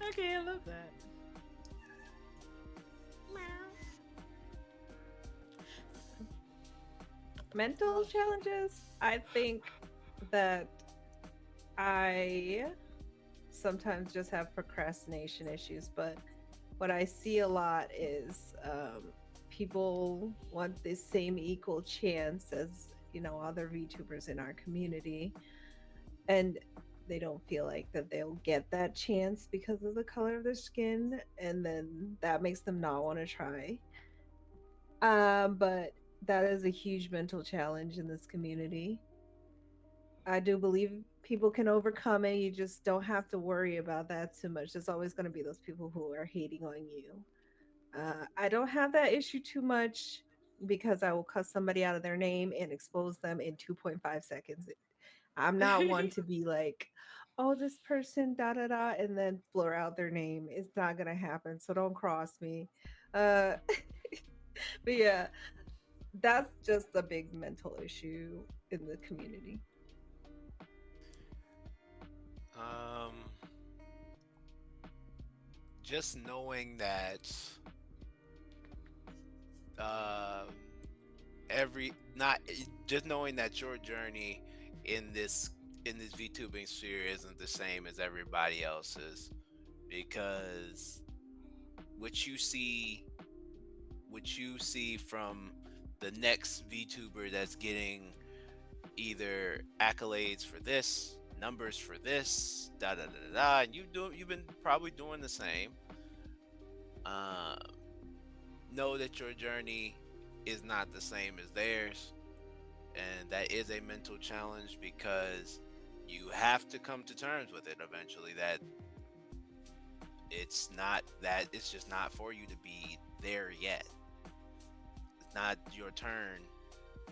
Speaker 3: Okay, I love that.
Speaker 2: Mental challenges. I think that I sometimes just have procrastination issues, but what I see a lot is people want the same equal chance as other VTubers in our community, and they don't feel like that they'll get that chance because of the color of their skin, and then that makes them not want to try. But that is a huge mental challenge in this community. I do believe people can overcome it. You just don't have to worry about that too much. There's always going to be those people who are hating on you. I don't have that issue too much because I will cuss somebody out of their name and expose them in 2.5 seconds. I'm not one to be like, oh, this person, da da da, and then blur out their name. It's not going to happen. So don't cross me. Uh, but yeah, that's just a big mental issue in the community.
Speaker 4: Um, just knowing that uh, every not just knowing that your journey in this VTubing sphere isn't the same as everybody else's, because what you see what you see from the next VTuber that's getting either accolades for this, numbers for this, da da da da, da, and you've been probably doing the same. Uh, know that your journey is not the same as theirs, and that is a mental challenge because you have to come to terms with it eventually. That it's just not for you to be there yet. It's not your turn.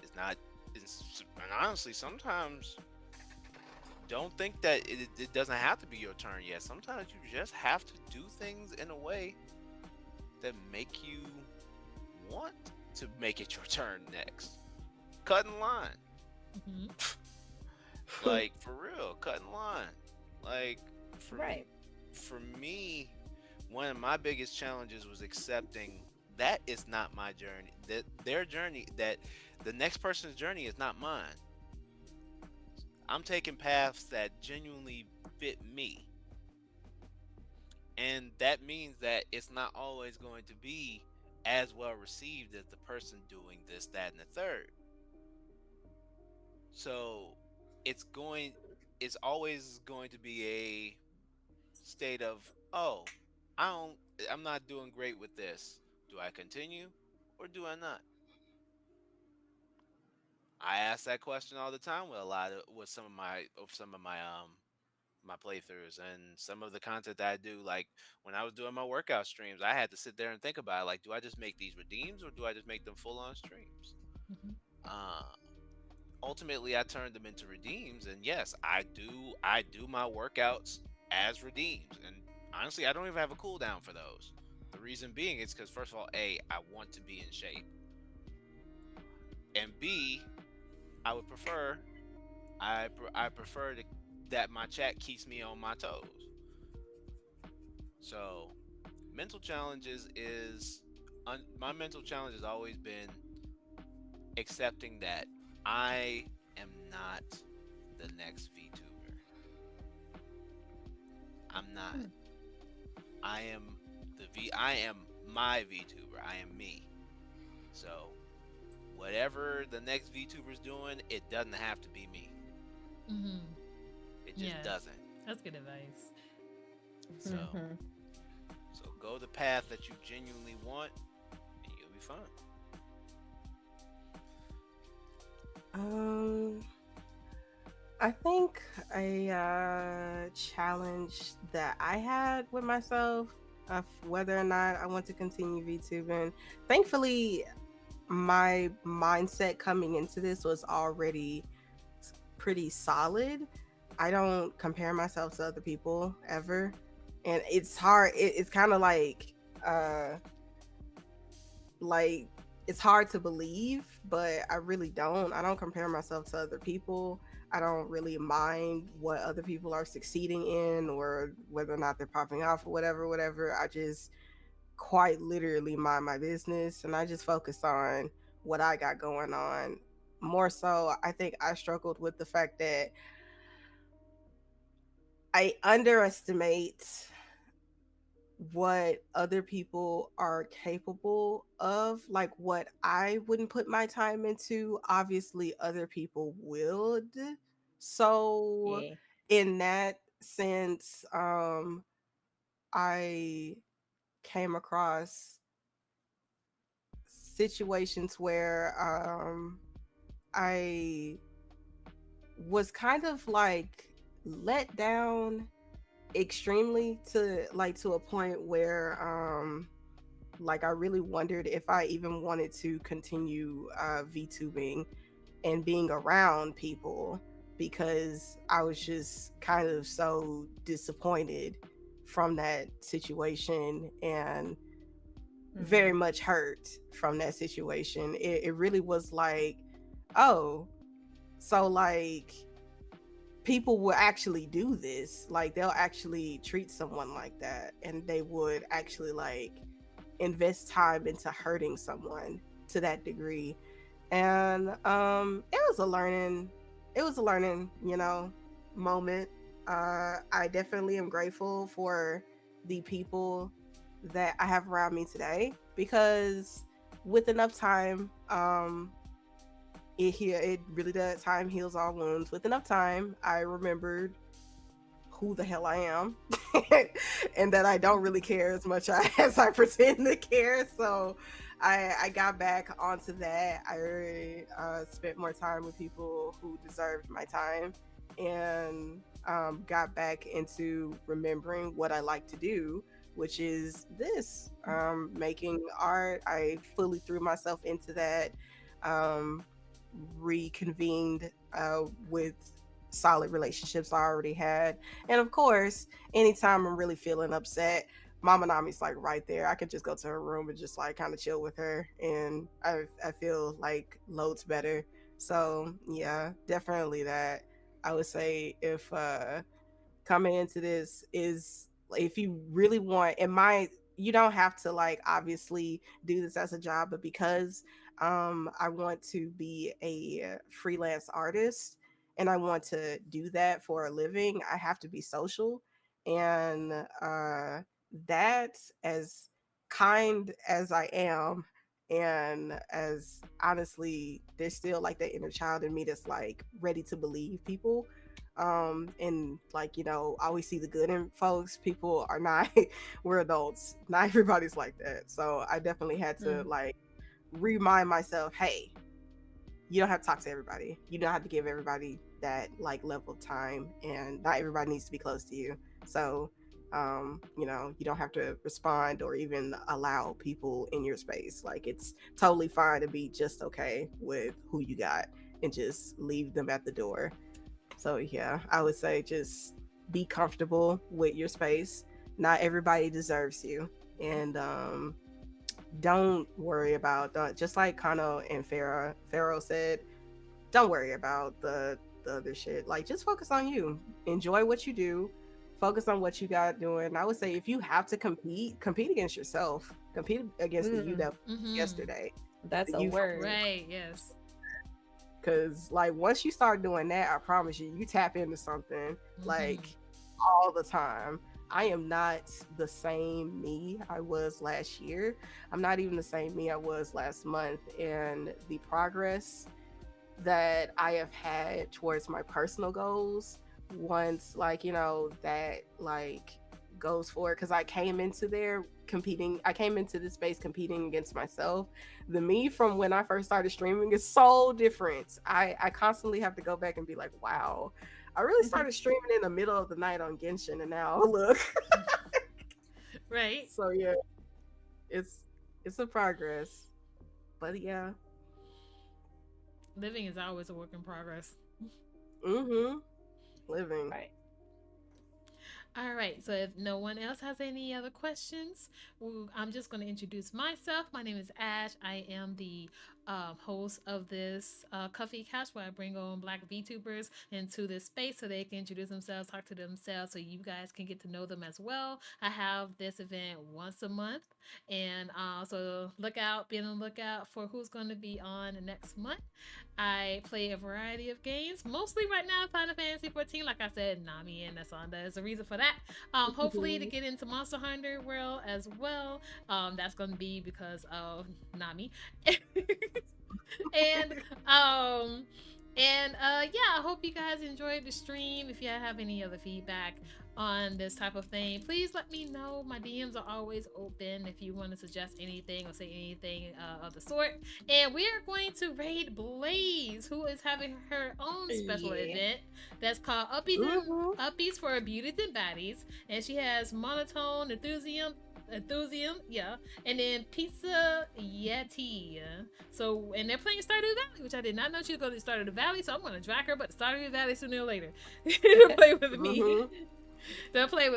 Speaker 4: It's not. And honestly, sometimes don't think that it doesn't have to be your turn yet. Sometimes you just have to do things in a way that make you want to make it your turn next. Cut in line.
Speaker 3: Mhm.
Speaker 4: Like for real, cut in line. Like for
Speaker 2: Right.
Speaker 4: for me, one of my biggest challenges was accepting that it's not my journey. That their journey, that the next person's journey is not mine. I'm taking paths that genuinely fit me. And that means that it's not always going to be as well received as the person doing this, that, and the third. So it's going it's always going to be a state of, oh, I don't I'm not doing great with this. Do I continue or do I not? I ask that question all the time with a lot of with some of my playthroughs and some of the content that I do. Like when I was doing my workout streams, I had to sit there and think about it, like, do I just make these redeems or do I just make them full on streams?
Speaker 3: Mhm.
Speaker 4: Uh, Ultimately, I turned them into redeems, and yes, I do my workouts as redeems, and honestly, I don't even have a cooldown for those. The reason being is because first of all, A, I want to be in shape, and B, I would prefer I prefer that my chat keeps me on my toes. So mental challenges is my mental challenge has always been accepting that I am not the next VTuber. I'm not.
Speaker 3: Hmm.
Speaker 4: I am I am my VTuber. I am me. So whatever the next VTuber's doing, it doesn't have to be me.
Speaker 3: Mm-hmm.
Speaker 4: It just
Speaker 3: Yes,
Speaker 4: doesn't.
Speaker 3: that's good advice.
Speaker 4: So go the path that you genuinely want, and you'll be fine.
Speaker 1: Um, I think a challenge that I had with myself of whether or not I want to continue VTubing. Thankfully, my mindset coming into this was already pretty solid. I don't compare myself to other people ever. And it's hard. It's kind of uh, like it's hard to believe, but I really don't. I don't compare myself to other people. I don't really mind what other people are succeeding in or whether or not they're popping off or whatever. I just quite literally mind my business and I just focus on what I got going on. More so, I think I struggled with the fact that I underestimate what other people are capable of, like what I wouldn't put my time into, obviously other people would. So
Speaker 2: Yeah.
Speaker 1: in that sense, I came across situations where I was kind of like let down extremely to a point where like I really wondered if I even wanted to continue VTubing and being around people because I was just kind of so disappointed from that situation and very much hurt from that situation. It really was like, oh, so like people will actually do this. Like they'll actually treat someone like that and they would actually like invest time into hurting someone to that degree. And it was a learning, moment. I definitely am grateful for the people that I have around me today because with enough time, it really does. Time heals all wounds. With enough time, I remembered who the hell I am, and that I don't really care as much as I pretend to care. So, I got back onto that. I spent more time with people who deserved my time, and got back into remembering what I like to do, which is this making art. I fully threw myself into that. Um, Reconvened with solid relationships I already had. And of course, anytime I'm really feeling upset, Mama Nami's like right there. I could just go to her room and just like kind of chill with her. And I feel like loads better. So yeah, definitely that. I would say if coming into this is if you really want it might you don't have to like obviously do this as a job, but because I want to be a freelance artist and I want to do that for a living, I have to be social. And that, as kind as I am, and as honestly there's still like that inner child in me that's like ready to believe people, and like I always see the good in folks. People are not we're adults, not everybody's like that. So I definitely had to like remind myself, hey, you don't have to talk to everybody, you don't have to give everybody that like level of time, and not everybody needs to be close to you. So you don't have to respond or even allow people in your space. Like it's totally fine to be just okay with who you got and just leave them at the door. So yeah, I would say just be comfortable with your space. Not everybody deserves you, and don't worry about just like Kano and Pharaoh said. Don't worry about the other shit. Like just focus on you. Enjoy what you do. Focus on what you got doing. I would say if you have to compete against yourself. Compete against the you that was
Speaker 3: Mm-hmm.
Speaker 1: yesterday.
Speaker 2: That's
Speaker 1: The
Speaker 2: a
Speaker 1: you from
Speaker 2: word.
Speaker 3: Right. Yes.
Speaker 1: because like once you start doing that, I promise you, you tap into something like
Speaker 3: Mm-hmm.
Speaker 1: all the time. I am not the same me I was last year. I'm not even the same me I was last month. And the progress that I have had towards my personal goals, once like, you know, that like goes forward, because I came into there competing, I came into this space competing against myself. The me from when I first started streaming is so different. I constantly have to go back and be like, wow, I really started streaming in the middle of the night on Genshin, and now look.
Speaker 3: Right.
Speaker 1: So yeah, it's it's a progress, but yeah.
Speaker 3: Living is always a work in progress.
Speaker 1: Mm-hmm. Living.
Speaker 2: Right.
Speaker 3: All right, so if no one else has any other questions, I'm just going to introduce myself. My name is Ash. I am the host of this Coffee Couch, where I bring on Black VTubers into this space so they can introduce themselves, talk to themselves, so you guys can get to know them as well. I have this event once a month, and so be on the lookout for who's going to be on next month. I play a variety of games, mostly right now Final Fantasy 14. Like I said, Nami and Asanda is a reason for that. Hopefully to get into Monster Hunter World as well. That's going to be because of Nami. and um yeah, I hope you guys enjoyed the stream. If you have any other feedback on this type of thing, please let me know. My DMs are always open if you want to suggest anything or say anything of the sort. And we are going to raid Blaze, who is having her own special event that's called Uppies for Beauties and Baddies, and she has Monotone Enthusiasm, yeah, and then Pizza Yeti. So, and they're playing Stardew Valley, which I did not know she was going to Stardew Valley, so I'm going to drag her, but Stardew Valley sooner or later to play with me. They'll play with